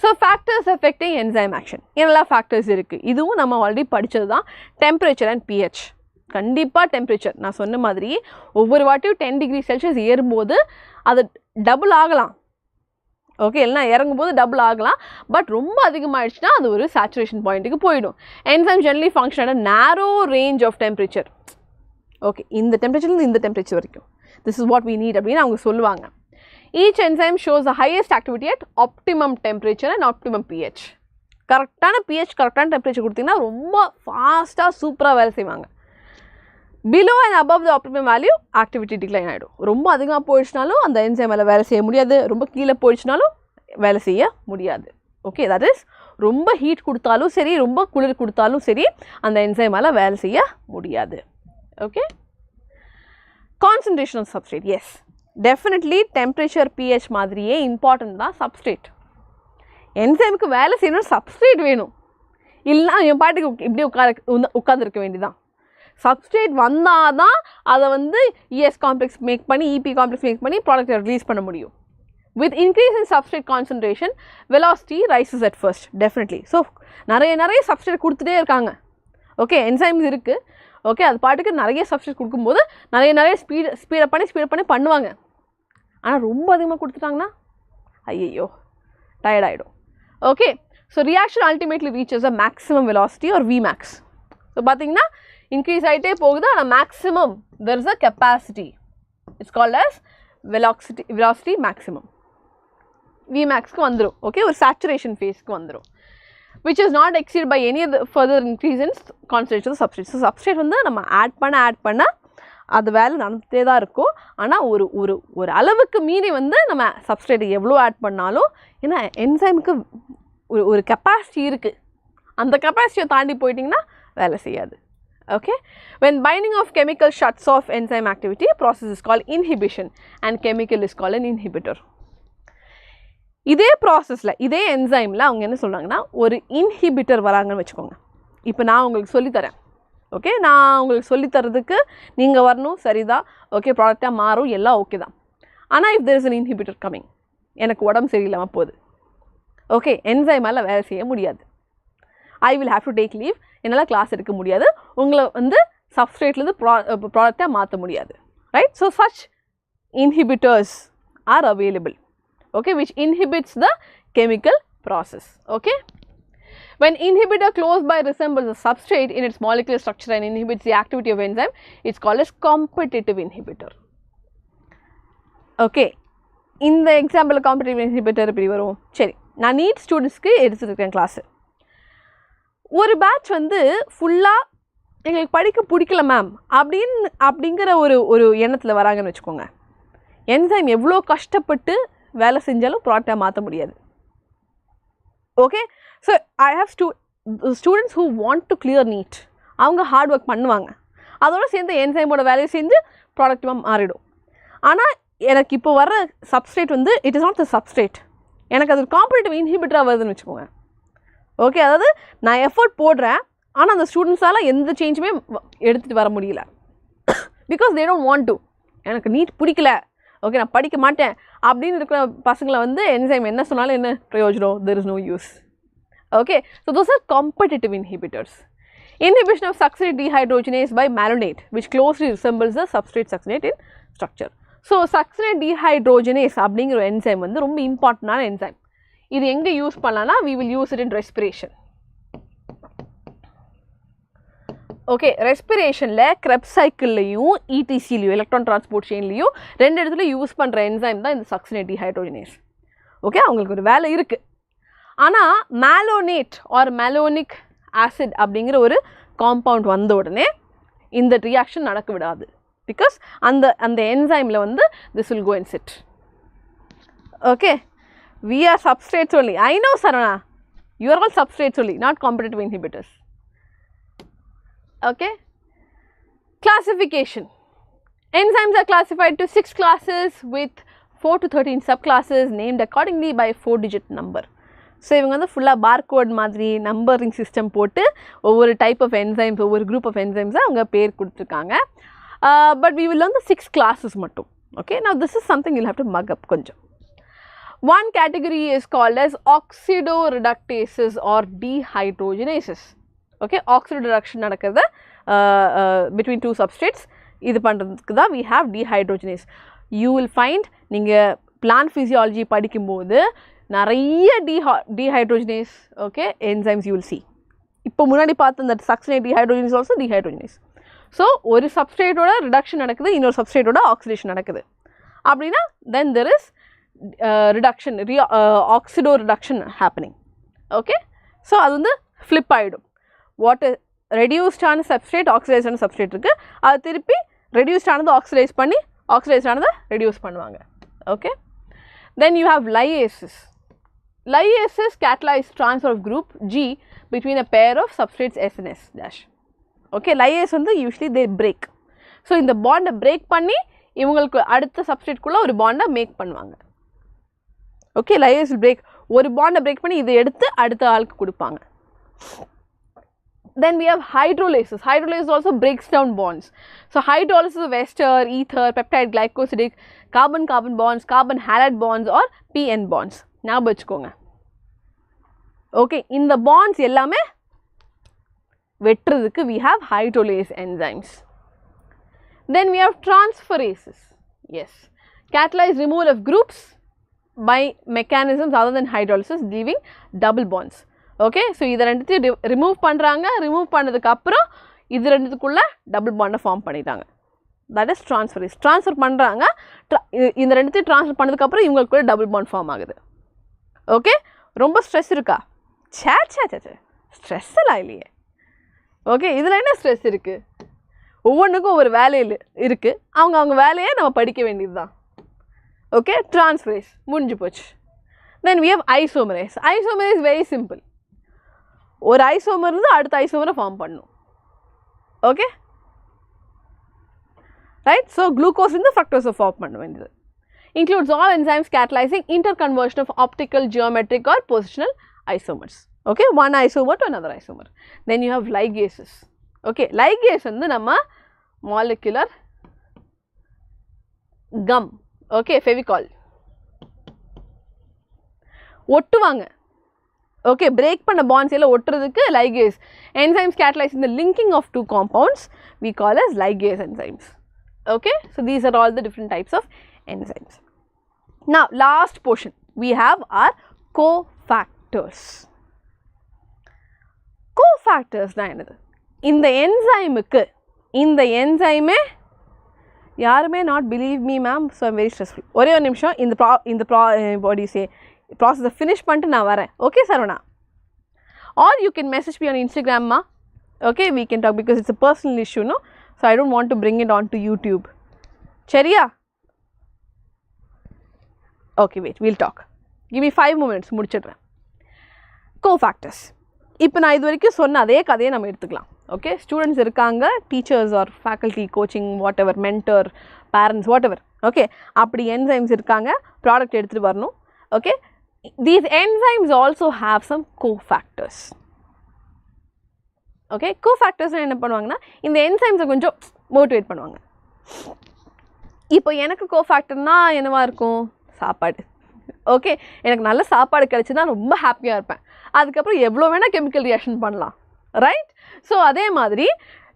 So factors affecting enzyme action, enna factors irukku, idhuvum nama already padichadha. Temperature and pH, kandipa temperature na sonna madri ovvoru vaatiyum 10 degrees Celsius ஏறும்போது அது double ஆகலாம். Okay, இல்லைனா இறங்கும்போது double ஆகலாம். But ரொம்ப அதிகமாகிடுச்சுன்னா அது ஒரு saturation பாயிண்ட்டுக்கு போயிடும். Enzyme generally function at narrow range of temperature. Okay, இந்த டெம்பரேச்சர்லேருந்து இந்த டெம்பரேச்சர் வரைக்கும் this is what we need அப்படின்னு அவங்க சொல்லுவாங்க. Each enzyme shows the highest activity at optimum temperature and optimum pH. கரெக்டான pH கரெக்டான டெம்பரேச்சர் கொடுத்தீங்கன்னா ரொம்ப ஃபாஸ்ட்டாக சூப்பராக வேலை செய்வாங்க. Below and above the optimum value activity decline ஆகிடும். ரொம்ப அதிகமாக போயிடுச்சுனாலும் அந்த என்சைமில் வேலை செய்ய முடியாது, ரொம்ப கீழே போயிடுச்சுனாலும் வேலை செய்ய முடியாது. ஓகே, தட் இஸ் ரொம்ப ஹீட் கொடுத்தாலும் சரி, ரொம்ப குளிர் கொடுத்தாலும் சரி, அந்த என்சைமால் வேலை செய்ய முடியாது. Okay, concentration of substrate, yes, definitely temperature pH மாதிரியே important தான் substrate. என்சைமுக்கு வேலை செய்யணும் substrate வேணும், இல்லைனா என் பாட்டுக்கு இப்படி உட்காந்துருக்க வேண்டியதான். substrate வந்தால் தான் அதை வந்து ES காம்ப்ளெக்ஸ் மேக் பண்ணி EP காம்ப்ளெக்ஸ் மேக் பண்ணி ப்ராடக்டை ரிலீஸ் பண்ண முடியும். with increase in substrate concentration velocity rises at first, definitely. So நிறைய substrate கொடுத்துட்டே இருக்காங்க. ஓகே, என்சைம்ஸ் இருக்குது. ஓகே, அது பாட்டுக்கு நிறைய சப்ஸ்ட்ரேட் கொடுக்கும்போது நிறைய ஸ்பீடப் பண்ணி பண்ணுவாங்க. ஆனால் ரொம்ப அதிகமாக கொடுத்துட்டாங்கன்னா ஐயோ டயர்ட் ஆகிடும். Okay, so reaction ultimately reaches a maximum velocity or Vmax. So பார்த்தீங்கன்னா இன்க்ரீஸ் ஆகிட்டே போகுது, ஆனால் maximum there is a capacity, it's called as velocity maximum. Vmaxக்கு வந்துடும். ஓகே, ஒரு சேச்சுரேஷன் ஃபேஸ்க்கு வந்துடும், which is not exceeded by any other further increase in concentration of the substrate. So substrate வந்து நம்ம ஆட் பண்ண அது வேலை நடந்துகிட்டே தான் இருக்கும். ஆனால் ஒரு அளவுக்கு மீறி வந்து நம்ம சப்ஸ்ட்ரேட் எவ்வளோ ஆட் பண்ணாலும், ஏன்னா என்சைமுக்கு ஒரு கெப்பாசிட்டி இருக்குது, அந்த கெப்பாசிட்டியை தாண்டி போயிட்டிங்கன்னா வேலை செய்யாது. Okay, when binding of chemical shuts off enzyme activity, a process is called inhibition and chemical is called an inhibitor. இதே ப்ராசஸில் இதே என்சைமில் அவங்க என்ன சொல்கிறாங்கன்னா ஒரு இன்ஹிபிட்டர் வராங்கன்னு வச்சுக்கோங்க. இப்போ நான் உங்களுக்கு சொல்லித்தரேன். ஓகே, நான் உங்களுக்கு சொல்லித்தரதுக்கு நீங்கள் வரணும், சரிதான். ஓகே, ப்ராடக்டாக மாறும், எல்லாம் ஓகே தான். ஆனால் if there is an inhibitor coming, எனக்கு உடம்பு சரியில்லாமல் போகுது, ஓகே, என்சைமால் வேலை செய்ய முடியாது, I will have to take leave, என்னால் கிளாஸ் எடுக்க முடியாது, உங்களை வந்து சப்ஸ்ட்ரேட்லேருந்து ப்ராடக்டாக மாற்ற முடியாது. Right. So such inhibitors are available. Okay, which inhibits the chemical process. Okay, when inhibitor close by resembles a substrate in its molecular structure and inhibits the activity of enzyme, it's called as competitive inhibitor. Okay, in the example competitive inhibitor எப்படி வரும்? சரி, நான் NEET ஸ்டூடெண்ட்ஸ்க்கு எடுத்துருக்கேன் class. ஒரு batch வந்து ஃபுல்லாக எங்களுக்கு படிக்க பிடிக்கல மேம் அப்படிங்கிற ஒரு எண்ணத்தில் வராங்கன்னு வச்சுக்கோங்க. என்சைம் எவ்வளோ கஷ்டப்பட்டு வேலை செஞ்சாலும் ப்ராடக்டாக மாற்ற முடியாது. Okay, so I have students who want to clear NEET, அவங்க ஹார்ட் ஒர்க் பண்ணுவாங்க, அதோடு சேர்ந்து என்சைமோட வேலையை செஞ்சு ப்ராடக்டாக மாறிடும். ஆனால் எனக்கு இப்போ வர சப்ஸ்ட்ரேட் வந்து it is not the substrate, எனக்கு அது ஒரு காம்படிட்டிவ் இன்ஹிபிட்டராக வருதுன்னு வச்சுக்கோங்க. ஓகே, அதாவது நான் எஃபர்ட் போடுறேன், ஆனால் அந்த ஸ்டூடெண்ட்ஸால் எந்த சேஞ்சுமே எடுத்துகிட்டு வர முடியல, because they don't want to. எனக்கு நீட் பிடிக்கல, ஓகே, நான் படிக்க மாட்டேன் அப்படின்னு இருக்கிற பசங்களை வந்து என்சைம் என்ன சொன்னாலும் என்ன பிரயோஜனம்? There is no use. Okay, so those are competitive inhibitors. Inhibition of succinate dehydrogenase by malonate, which closely resembles the substrate succinate in structure. So, succinate dehydrogenase அப்படிங்கிற ஒரு enzyme வந்து ரொம்ப இம்பார்ட்டன்டான enzyme. இது எங்க யூஸ் பண்ணலாம்னா we will use it in respiration. Okay, respiration ல Krebs cycle லையும் ETC லையும் electron transport chain லையும் ரெண்டு இடத்துல யூஸ் பண்ற enzyme தான் இந்த succinate dehydrogenase. Okay, அவங்களுக்கு ஒரு வேலை இருக்கு. ஆனா malonate or malonic acid அப்படிங்கிற ஒரு காம்பவுண்ட் வந்த உடனே இந்த ரியாக்ஷன் நடக்க விடாது. Because அந்த enzymeல வந்து this will go and sit. Okay, we are substrates only. I know Sarana, you are all substrates only, not competitive inhibitors. Okay, classification. Enzymes are classified to 6 classes with 4 to 13 subclasses named accordingly by 4-digit number. So, இவங்க வந்து ஃபுல்லாக barcode மாதிரி numbering system போட்டு ஒவ்வொரு type of enzymes ஒவ்வொரு group of என்சைம்ஸை அவங்க பேர் கொடுத்துருக்காங்க. But we will learn the 6 classes மட்டும். Okay, now this is something you'll have to mug up கொஞ்சம். One category is called as oxidoreductases or dehydrogenases. Okay, oxidoreduction நடக்கிறது between two substrates. இது பண்ணுறதுக்கு தான் we have dehydrogenase. You will find நீங்கள் plant physiology படிக்கும்போது நிறைய dehydrogenase okay enzymes you will see. இப்போ முன்னாடி பார்த்த அந்த succinate dehydrogenase also dehydrogenase. So ஒரு substrate ஓட reduction நடக்குது, இன்னொரு substrate ஓட oxidation நடக்குது. அப்படின்னா then there is reduction, oxidoreduction happening. Okay, so அது வந்து flip ஆயிடும். What is reduced ஆன substrate, oxidized ஆன substrate இருக்கு, அது திருப்பி reduced ஆனது oxidize பண்ணி oxidized ஆனது reduce பண்ணுவாங்க. Okay, then you have lyases. Lyases catalyze transfer of group G between a pair of substrates S and S dash. Okay, lyase வந்து usually they break. So இந்த bond break பண்ணி இவங்களுக்கு அடுத்த substrate குள்ள ஒரு bond make பண்ணுவாங்க. Okay, lyase will break, ஒரு bond break பண்ணி இதை எடுத்து அடுத்த ஆளுக்கு கொடுப்பாங்க. Then we have hydrolases. Hydrolases also breaks down bonds. So hydrolysis of ester, ether, peptide, glycosidic, carbon-carbon bonds, carbon-halide bonds or PN bonds. ஞாபகம் வச்சுக்கோங்க. Okay, இந்த bonds எல்லாமே வெட்டுறதுக்கு we have hydrolase enzymes. Then we have transferases. Yes, catalyze removal of groups by mechanisms other than hydrolysis, leaving double bonds. Okay, so இதை ரெண்டுத்தையும் remove பண்ணுறாங்க, remove பண்ணதுக்கு அப்புறம் இது ரெண்டுத்துக்குள்ள டபுள் பாண்டை ஃபார்ம் பண்ணிட்டாங்க. That is transferase. ட்ரான்ஸ்ஃபர் பண்ணுறாங்க, இந்த ரெண்டுத்தையும் ட்ரான்ஸ்ஃபர் பண்ணதுக்கப்புறம் இவங்களுக்குள்ள டபுள் பாண்ட் ஃபார்ம் ஆகுது. ஓகே, ரொம்ப ஸ்ட்ரெஸ் இருக்கா? சே சே சே சே ஸ்ட்ரெஸ் எல்லாம் இல்லையே. ஓகே, இதில் என்ன ஸ்ட்ரெஸ் இருக்குது? ஒவ்வொன்றுக்கும் ஒவ்வொரு வேலையில் இருக்குது, அவங்க வேலையை நம்ம படிக்க வேண்டியது தான். ஓகே, ட்ரான்ஸ்ஃபரேஸ் முடிஞ்சு போச்சு. தென் we have isomerase. Isomerase is very simple. ஒரு ஐசோமர் இருந்து அடுத்த ஐசோமரை ஃபார்ம் பண்ணும். Okay, right. ஸோ குளுக்கோஸ் இருந்து ஃப்ரக்டோஸை ஃபார்ம் பண்ண வேண்டியது. Includes all enzymes catalyzing interconversion of optical, geometric or positional isomers. Okay, one isomer to another isomer. Then you have ligases. Okay, ligase வந்து நம்ம molecular gum. Okay, fevicol. ஒட்டுவாங்க. Okay, break பண்ண bonds எல்லாம் ஒட்டுறதுக்கு ligase. Enzymes catalyzing the linking of two compounds we call as ligase enzymes. Okay, so these are all the different types of enzymes. Now last portion we have our cofactors. Cofactors தான் என்னது? இந்த என்சைமுக்கு இந்த என்சைமே யாருமே not believe me ma'am, so I'm very stressful. ஒரே ஒரு நிமிஷம் இந்த what do you say process finish பண்ணிட்டு நான் வரேன். Okay Sarvana, or you can message me on Instagram ma. Okay, we can talk because it's a personal issue, no, so I don't want to bring it on to YouTube. சரியா? Okay, wait, we'll talk. Give me 5 minutes முடிச்சிடுறேன். Cofactors. இப்போ நான் இது வரைக்கும் சொன்ன அதே கதையை நம்ம எடுத்துக்கலாம். ஓகே, ஸ்டூடெண்ட்ஸ் இருக்காங்க, teachers are faculty, coaching, what ever, mentor, parents, what ever. Okay, அப்படி என்சைம்ஸ் இருக்காங்க, ப்ராடக்ட் எடுத்துகிட்டு வரணும். Okay, these enzymes also have some cofactors. Okay, cofactors என்ன பண்ணுவாங்கன்னா இந்த என்சைம்ஸை கொஞ்சம் மோட்டிவேட் பண்ணுவாங்க. இப்போ எனக்கு கோஃபேக்டர்னா என்னவா இருக்கும்? சாப்பாடு. ஓகே, எனக்கு நல்ல சாப்பாடு கிடச்சின்னா ரொம்ப ஹாப்பியாக இருப்பேன். அதுக்கப்புறம் எவ்வளோ வேணால் கெமிக்கல் ரியாக்ஷன் பண்ணலாம். right? So அதே மாதிரி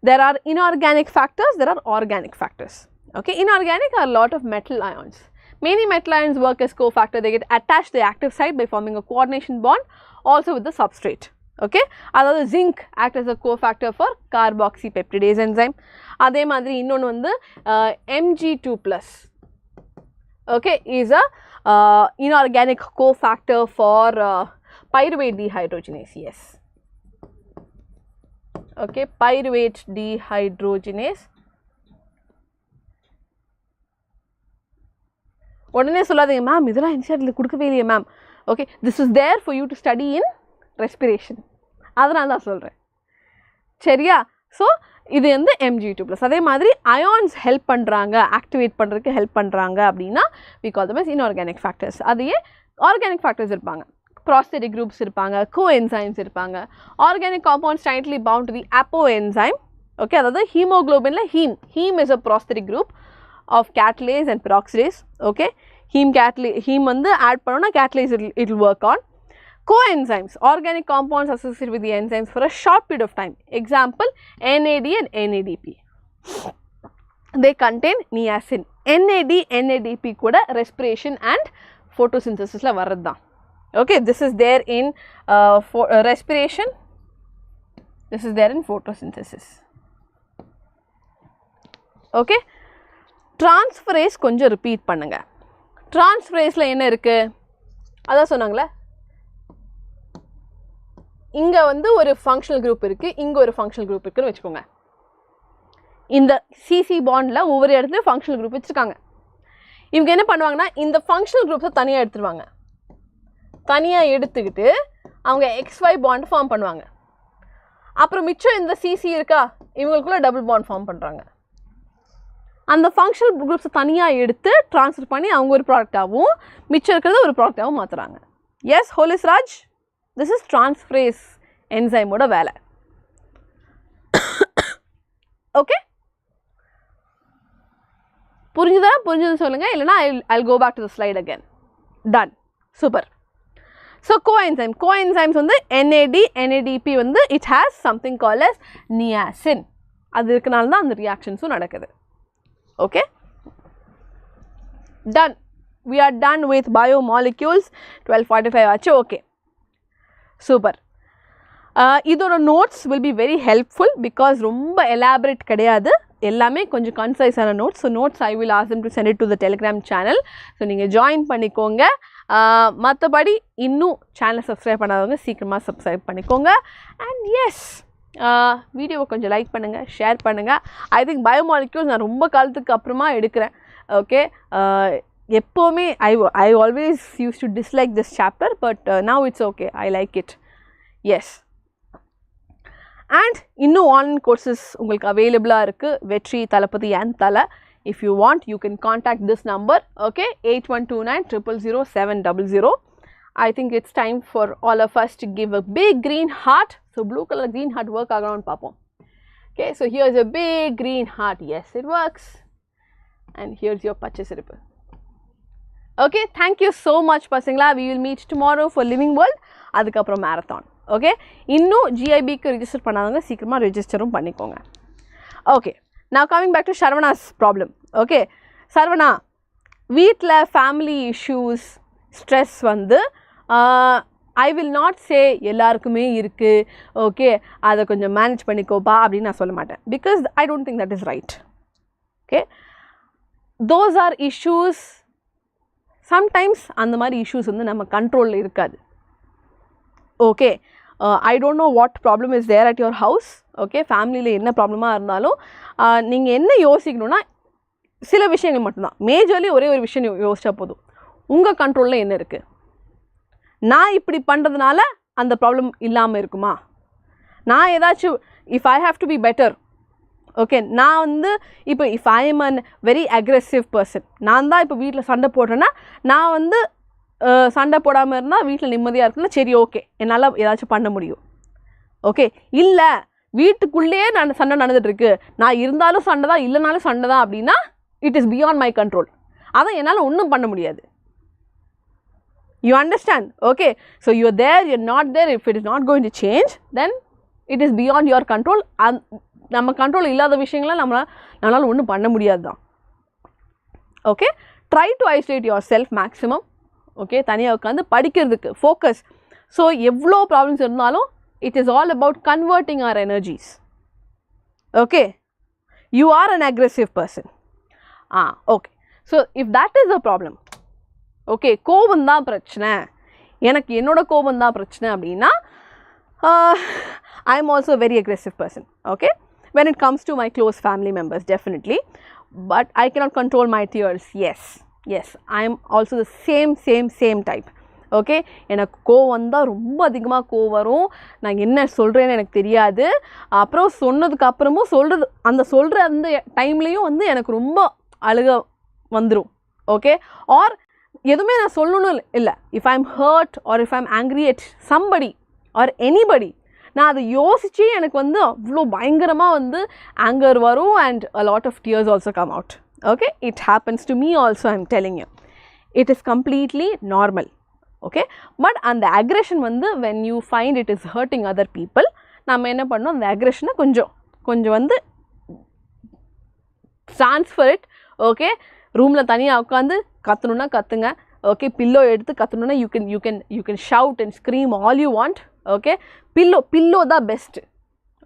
there are inorganic factors, there are organic factors. Okay, inorganic are a lot of metal ions. Many metal ions work as cofactor. They get attached to the active site by forming a coordination bond also with the substrate. Okay, அதாவது zinc acts as a cofactor for carboxypeptidase enzyme. அதே மாதிரி இன்னொன்று வந்து Mg2+, okay, is a inorganic cofactor for pyruvate dehydrogenase. Yes, okay, pyruvate dehydrogenase. உடனே சொல்லாதீங்க ma'am இதெல்லாம் என்சிஆர்டியில் கொடுக்கவே இல்லையே ma'am. Okay, this is there for you to study in respiration, அதனால தான் சொல்கிறேன். சரியா? ஸோ இது வந்து Mg2+. அதே மாதிரி அயான்ஸ் ஹெல்ப் பண்ணுறாங்க, ஆக்டிவேட் பண்ணுறதுக்கு ஹெல்ப் பண்ணுறாங்க அப்படின்னா we call them as inorganic factors. அதையே ஆர்கானிக் ஃபேக்டர்ஸ் இருப்பாங்க, prosthetic groups இருப்பாங்க, coenzymes இருப்பாங்க. Organic compounds tightly bound to the apoenzyme. Okay, அதாவது ஹீமோகுளோபின்ல heme is a prosthetic group of catalase and peroxidase. Okay, heme வந்து add பண்ணோம்னா catalase it will work on. Coenzymes, organic compounds associated with the enzymes for a short period of time. Example, NAD and NADP. They contain niacin. NAD, NADP கூட respiration and photosynthesis la வரதுதான். Okay, this is there in respiration, this is there in photosynthesis. Okay, transferase கொஞ்சம் repeat பண்ணுங்க. Transferaseல என்ன இருக்கு? அதான் சொன்னாங்களே, இங்க வந்து ஒரு ஃபங்க்ஷனல் குரூப் இருக்கு, இங்க ஒரு ஃபங்க்ஷனல் குரூப் இருக்குன்னு வச்சுக்கோங்க. இந்த சிசி பாண்ட்ல ஒவ்வொரு இடத்துலயும் ஃபங்க்ஷனல் குரூப் வச்சிருக்காங்க. இவங்க என்ன பண்ணுவாங்கன்னா இந்த ஃபங்க்ஷனல் குரூப்ஸை தனியாக எடுத்துருவாங்க. தனியாக எடுத்துக்கிட்டு அவங்க XY பாண்ட் ஃபார்ம் பண்ணுவாங்க. அப்புறம் மிச்சம் இந்த சிசி இருக்கா, இவங்களுக்குள்ள டபுள் பாண்ட் ஃபார்ம் பண்ணுறாங்க. அந்த ஃபங்க்ஷனல் குரூப்ஸை தனியாக எடுத்து ட்ரான்ஸ்ஃபர் பண்ணி அவங்க ஒரு ப்ராடக்டாகவும் மிச்சம் இருக்கிறத ஒரு ப்ராடக்டாகவும் மாற்றுறாங்க. எஸ் ஹோலிஸ் ராஜ், திஸ் இஸ் ட்ரான்ஸ்ஃபரேஸ் என்சைமோட வேலை. ஓகே, புரிஞ்சுதா? புரிஞ்சுதுன்னு சொல்லுங்கள், இல்லைனா I'll go back to the slide again. Done. Super. So coenzymes வந்து NAD, NADP வந்து it has something called as niacin. அது இருக்கனால தான் அந்த ரியாக்ஷன்ஸும் நடக்குது. Okay, done. We are done with biomolecules. 12:45 ஆச்சு. Okay, super. இதோட notes will be very helpful because ரொம்ப elaborate கிடையாது, எல்லாமே கொஞ்சம் கன்சைஸான notes. So notes I will ask them to send it to the Telegram channel. So நீங்கள் join பண்ணிக்கோங்க. மற்றபடி இன்னும் சேனலை சப்ஸ்கிரைப் பண்ணாதவங்க சீக்கிரமாக சப்ஸ்கிரைப் பண்ணிக்கோங்க. அண்ட் எஸ், வீடியோவை கொஞ்சம் லைக் பண்ணுங்கள், ஷேர் பண்ணுங்கள். ஐ திங்க் பயோமாலிக்யூல்ஸ் நான் ரொம்ப காலத்துக்கு அப்புறமா எடுக்கிறேன். ஓகே, எப்போவுமே I always used to dislike this chapter, but now it's okay, I like it. Yes, and இன்னும் ஆன்லைன் கோர்சஸ் உங்களுக்கு அவைலபிளாக இருக்குது, Vetri, Thalapathy and Thala. If you want, you can contact this number, okay, 8129000700. I think it's time for all of us to give a big green heart. So blue color green heart work around papom. Okay, so here's a big green heart. Yes, it works. And here's your purchase ripple. Okay, thank you so much pasangla. We will meet tomorrow for Living World. Adukaprom marathon. Okay, innu GIB ku register பண்ணாதவங்க சீக்கிரமா ரெஜிஸ்டரும் பண்ணிக்கோங்க. Okay, now coming back to Sharvana's problem. Okay, Sarvana, வீட்ல family issues, stress வந்து I will not say எல்லாருக்குமே இருக்கு, okay அதை கொஞ்சம் manage பண்ணிக்கோப்பா அப்படின்னு நான் சொல்ல மாட்டேன். Because I don't think that is right. Okay, those are issues. Sometimes அந்த மாதிரி issues வந்து நம்ம கண்ட்ரோலில் இருக்காது. Okay, I don't know what problem is there at your house. Okay, ஃபேமிலியில் என்ன ப்ராப்ளமாக இருந்தாலும் நீங்கள் என்ன யோசிக்கணும்னா சில விஷயங்கள் மட்டும்தான். மேஜர்லி ஒரே ஒரு விஷயம் யோசிச்சா போதும், உங்கள் கண்ட்ரோலில் என்ன இருக்குது. நான் இப்படி பண்ணுறதுனால அந்த ப்ராப்ளம் இல்லாமல் இருக்குமா? நான் ஏதாச்சும் if I have to be better, okay, நான் வந்து இப்போ if I am an very aggressive person, நான் தான் இப்போ வீட்டில் சண்டை போடுறேன்னா நான் வந்து சண்டை போடாமல் இருந்தால் வீட்டில் நிம்மதியாக இருக்குன்னா சரி, ஓகே, என்னால் ஏதாச்சும் பண்ண முடியும். ஓகே, இல்லை வீட்டுக்குள்ளேயே நான் சண்டை நடந்துகிட்ருக்கு, நான் இருந்தாலும் சண்டை தான் இல்லைனாலும் சண்டை தான் அப்படின்னா it is beyond my control. அதை என்னால் ஒன்றும் பண்ண முடியாது. You understand? Okay, so you're there, you're not there. If it is not going to change, then it is beyond your control. நம்ம கண்ட்ரோல் இல்லாத விஷயங்களை நம்மளால ஒன்றும் பண்ண முடியாது தான். Okay, try to isolate your self maximum. Okay, தனியாக உட்காந்து படிக்கிறதுக்கு ஃபோக்கஸ். ஸோ எவ்வளோ ப்ராப்ளம்ஸ் இருந்தாலும் it is all about converting our energies. Okay, you are an aggressive person. Okay, so if that is a problem, okay, கோபம் தான் பிரச்சனை, எனக்கு என்னோட கோபம் தான் பிரச்சனை அப்படின்னா I am also a very aggressive person. Okay, when it comes to my close family members, definitely, but I cannot control my tears. Yes, I am also the same type. Okay, எனக்கு கோவம் வந்தால் ரொம்ப அதிகமாக கோவம் வரும். நான் என்ன சொல்கிறேன்னு எனக்கு தெரியாது. அப்புறம் சொன்னதுக்கப்புறமும் சொல்கிற அந்த டைம்லேயும் வந்து எனக்கு ரொம்ப அழுக வந்துடும். ஓகே, ஆர் எதுவுமே நான் சொல்லணும்னு இல்லை. If I am hurt or if I am angry at somebody or anybody, நான் அதை யோசித்து எனக்கு வந்து அவ்வளோ பயங்கரமாக வந்து ஆங்கர் வரும் and a lot of tears also come out. Okay, it happens to me also. I am telling you, it is completely normal. Okay, but அந்த அக்ரெஷன் வந்து when you find it is hurting other people, நம்ம என்ன பண்ணோம், அந்த அக்ரெஷனை கொஞ்சம் வந்து transfer it. Okay, ரூமில் தனியாக உட்காந்து கத்தணுன்னா கத்துங்க. ஓகே, பில்லோ எடுத்து கத்தணுன்னா you can shout and scream all you want. Okay, pillow தான் best.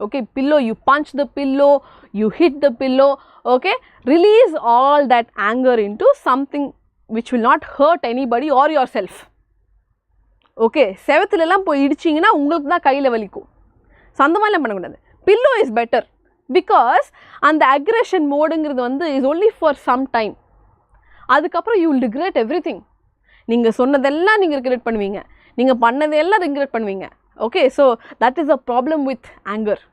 Okay, pillow, you punch the pillow, you hit the pillow. Okay, release all that anger into something which will not hurt anybody or yourself. Okay, செவத்துலலாம் போய் இடிச்சிங்கன்னா உங்களுக்கு தான் கையில் வலிக்கும். So அந்த மாதிரிலாம் பண்ணக்கூடாது. பில்லோ இஸ் பெட்டர் பிகாஸ் அந்த அக்ரெஷன் மோடுங்கிறது வந்து is only for some time. அதுக்கப்புறம் you will regret everything. நீங்கள் சொன்னதெல்லாம் நீங்கள் ரிக்ரெட் பண்ணுவீங்க, நீங்கள் பண்ணதெல்லாம் ரிக்ரெட் பண்ணுவீங்க. Okay, so that is a problem with anger.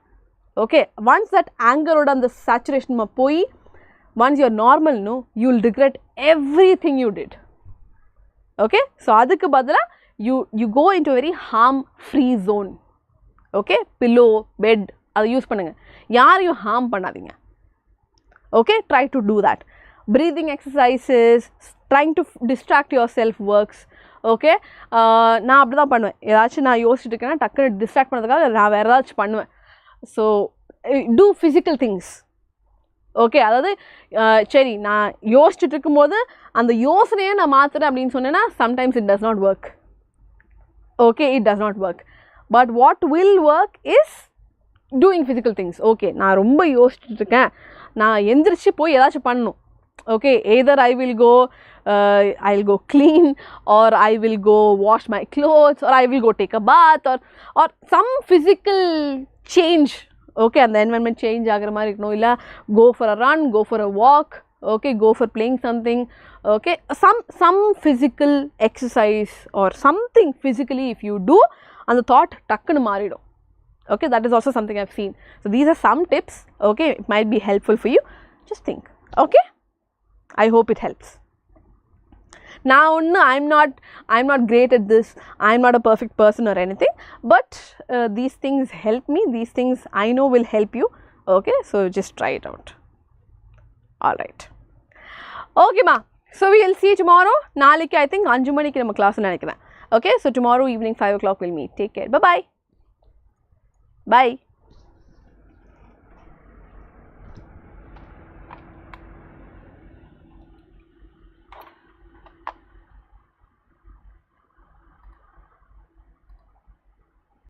Okay, once that ஆங்கரோட அந்த சேச்சுரேஷன் போய் once you're normal, no, you will regret everything you did. Okay, so அதுக்கு பதிலாக you go into a very harm free zone. Okay, pillow, bed அதை use பண்ணுங்க, யாரையும் harm பண்ணாதீங்க. Okay, try to do that. Breathing exercises, trying to distract yourself works. Okay, நான் அப்படி தான் பண்ணுவேன். ஏதாச்சும் நான் யோசிச்சுட்டு இருக்கேன்னா டக்குன்னு டிஸ்ட்ராக்ட் பண்ணுறதுக்காக நான் வேறு ஏதாச்சும் பண்ணுவேன். So do physical things. Okay, அதாவது சரி நான் யோசிச்சுட்டு இருக்கும்போது அந்த யோசனையை நான் மாற்றுறேன் அப்படின்னு சொன்னேன்னா sometimes it does not work. Okay, it does not work, but what will work is doing physical things. Okay, நான் ரொம்ப யோசிச்சுட்டு இருக்கேன், நான் எந்திரிச்சு போய் ஏதாச்சும் பண்ணணும். Okay, either I will go clean, or I will go wash my clothes, or I will go take a bath, or some physical change. Okay, and the environment change ஆகிற மாதிரி இருக்கணும். இல்லை go for a run, go for a walk. Okay, go for playing something. Okay, some physical exercise or something physically if you do, and the thought takkunu maaridum. Okay, that is also something I've seen. So these are some tips. Okay, it might be helpful for you. Just think. Okay, I hope it helps. Now I'm not great at this, I'm not a perfect person or anything, but these things help me, these things I know will help you. Okay, so just try it out. All right. Okay ma, so we will see you tomorrow. Naaliki I think 5 manikku நம்ம class நினைக்கிறேன். Okay, so tomorrow evening 5 o'clock we'll meet. Take care. Bye bye.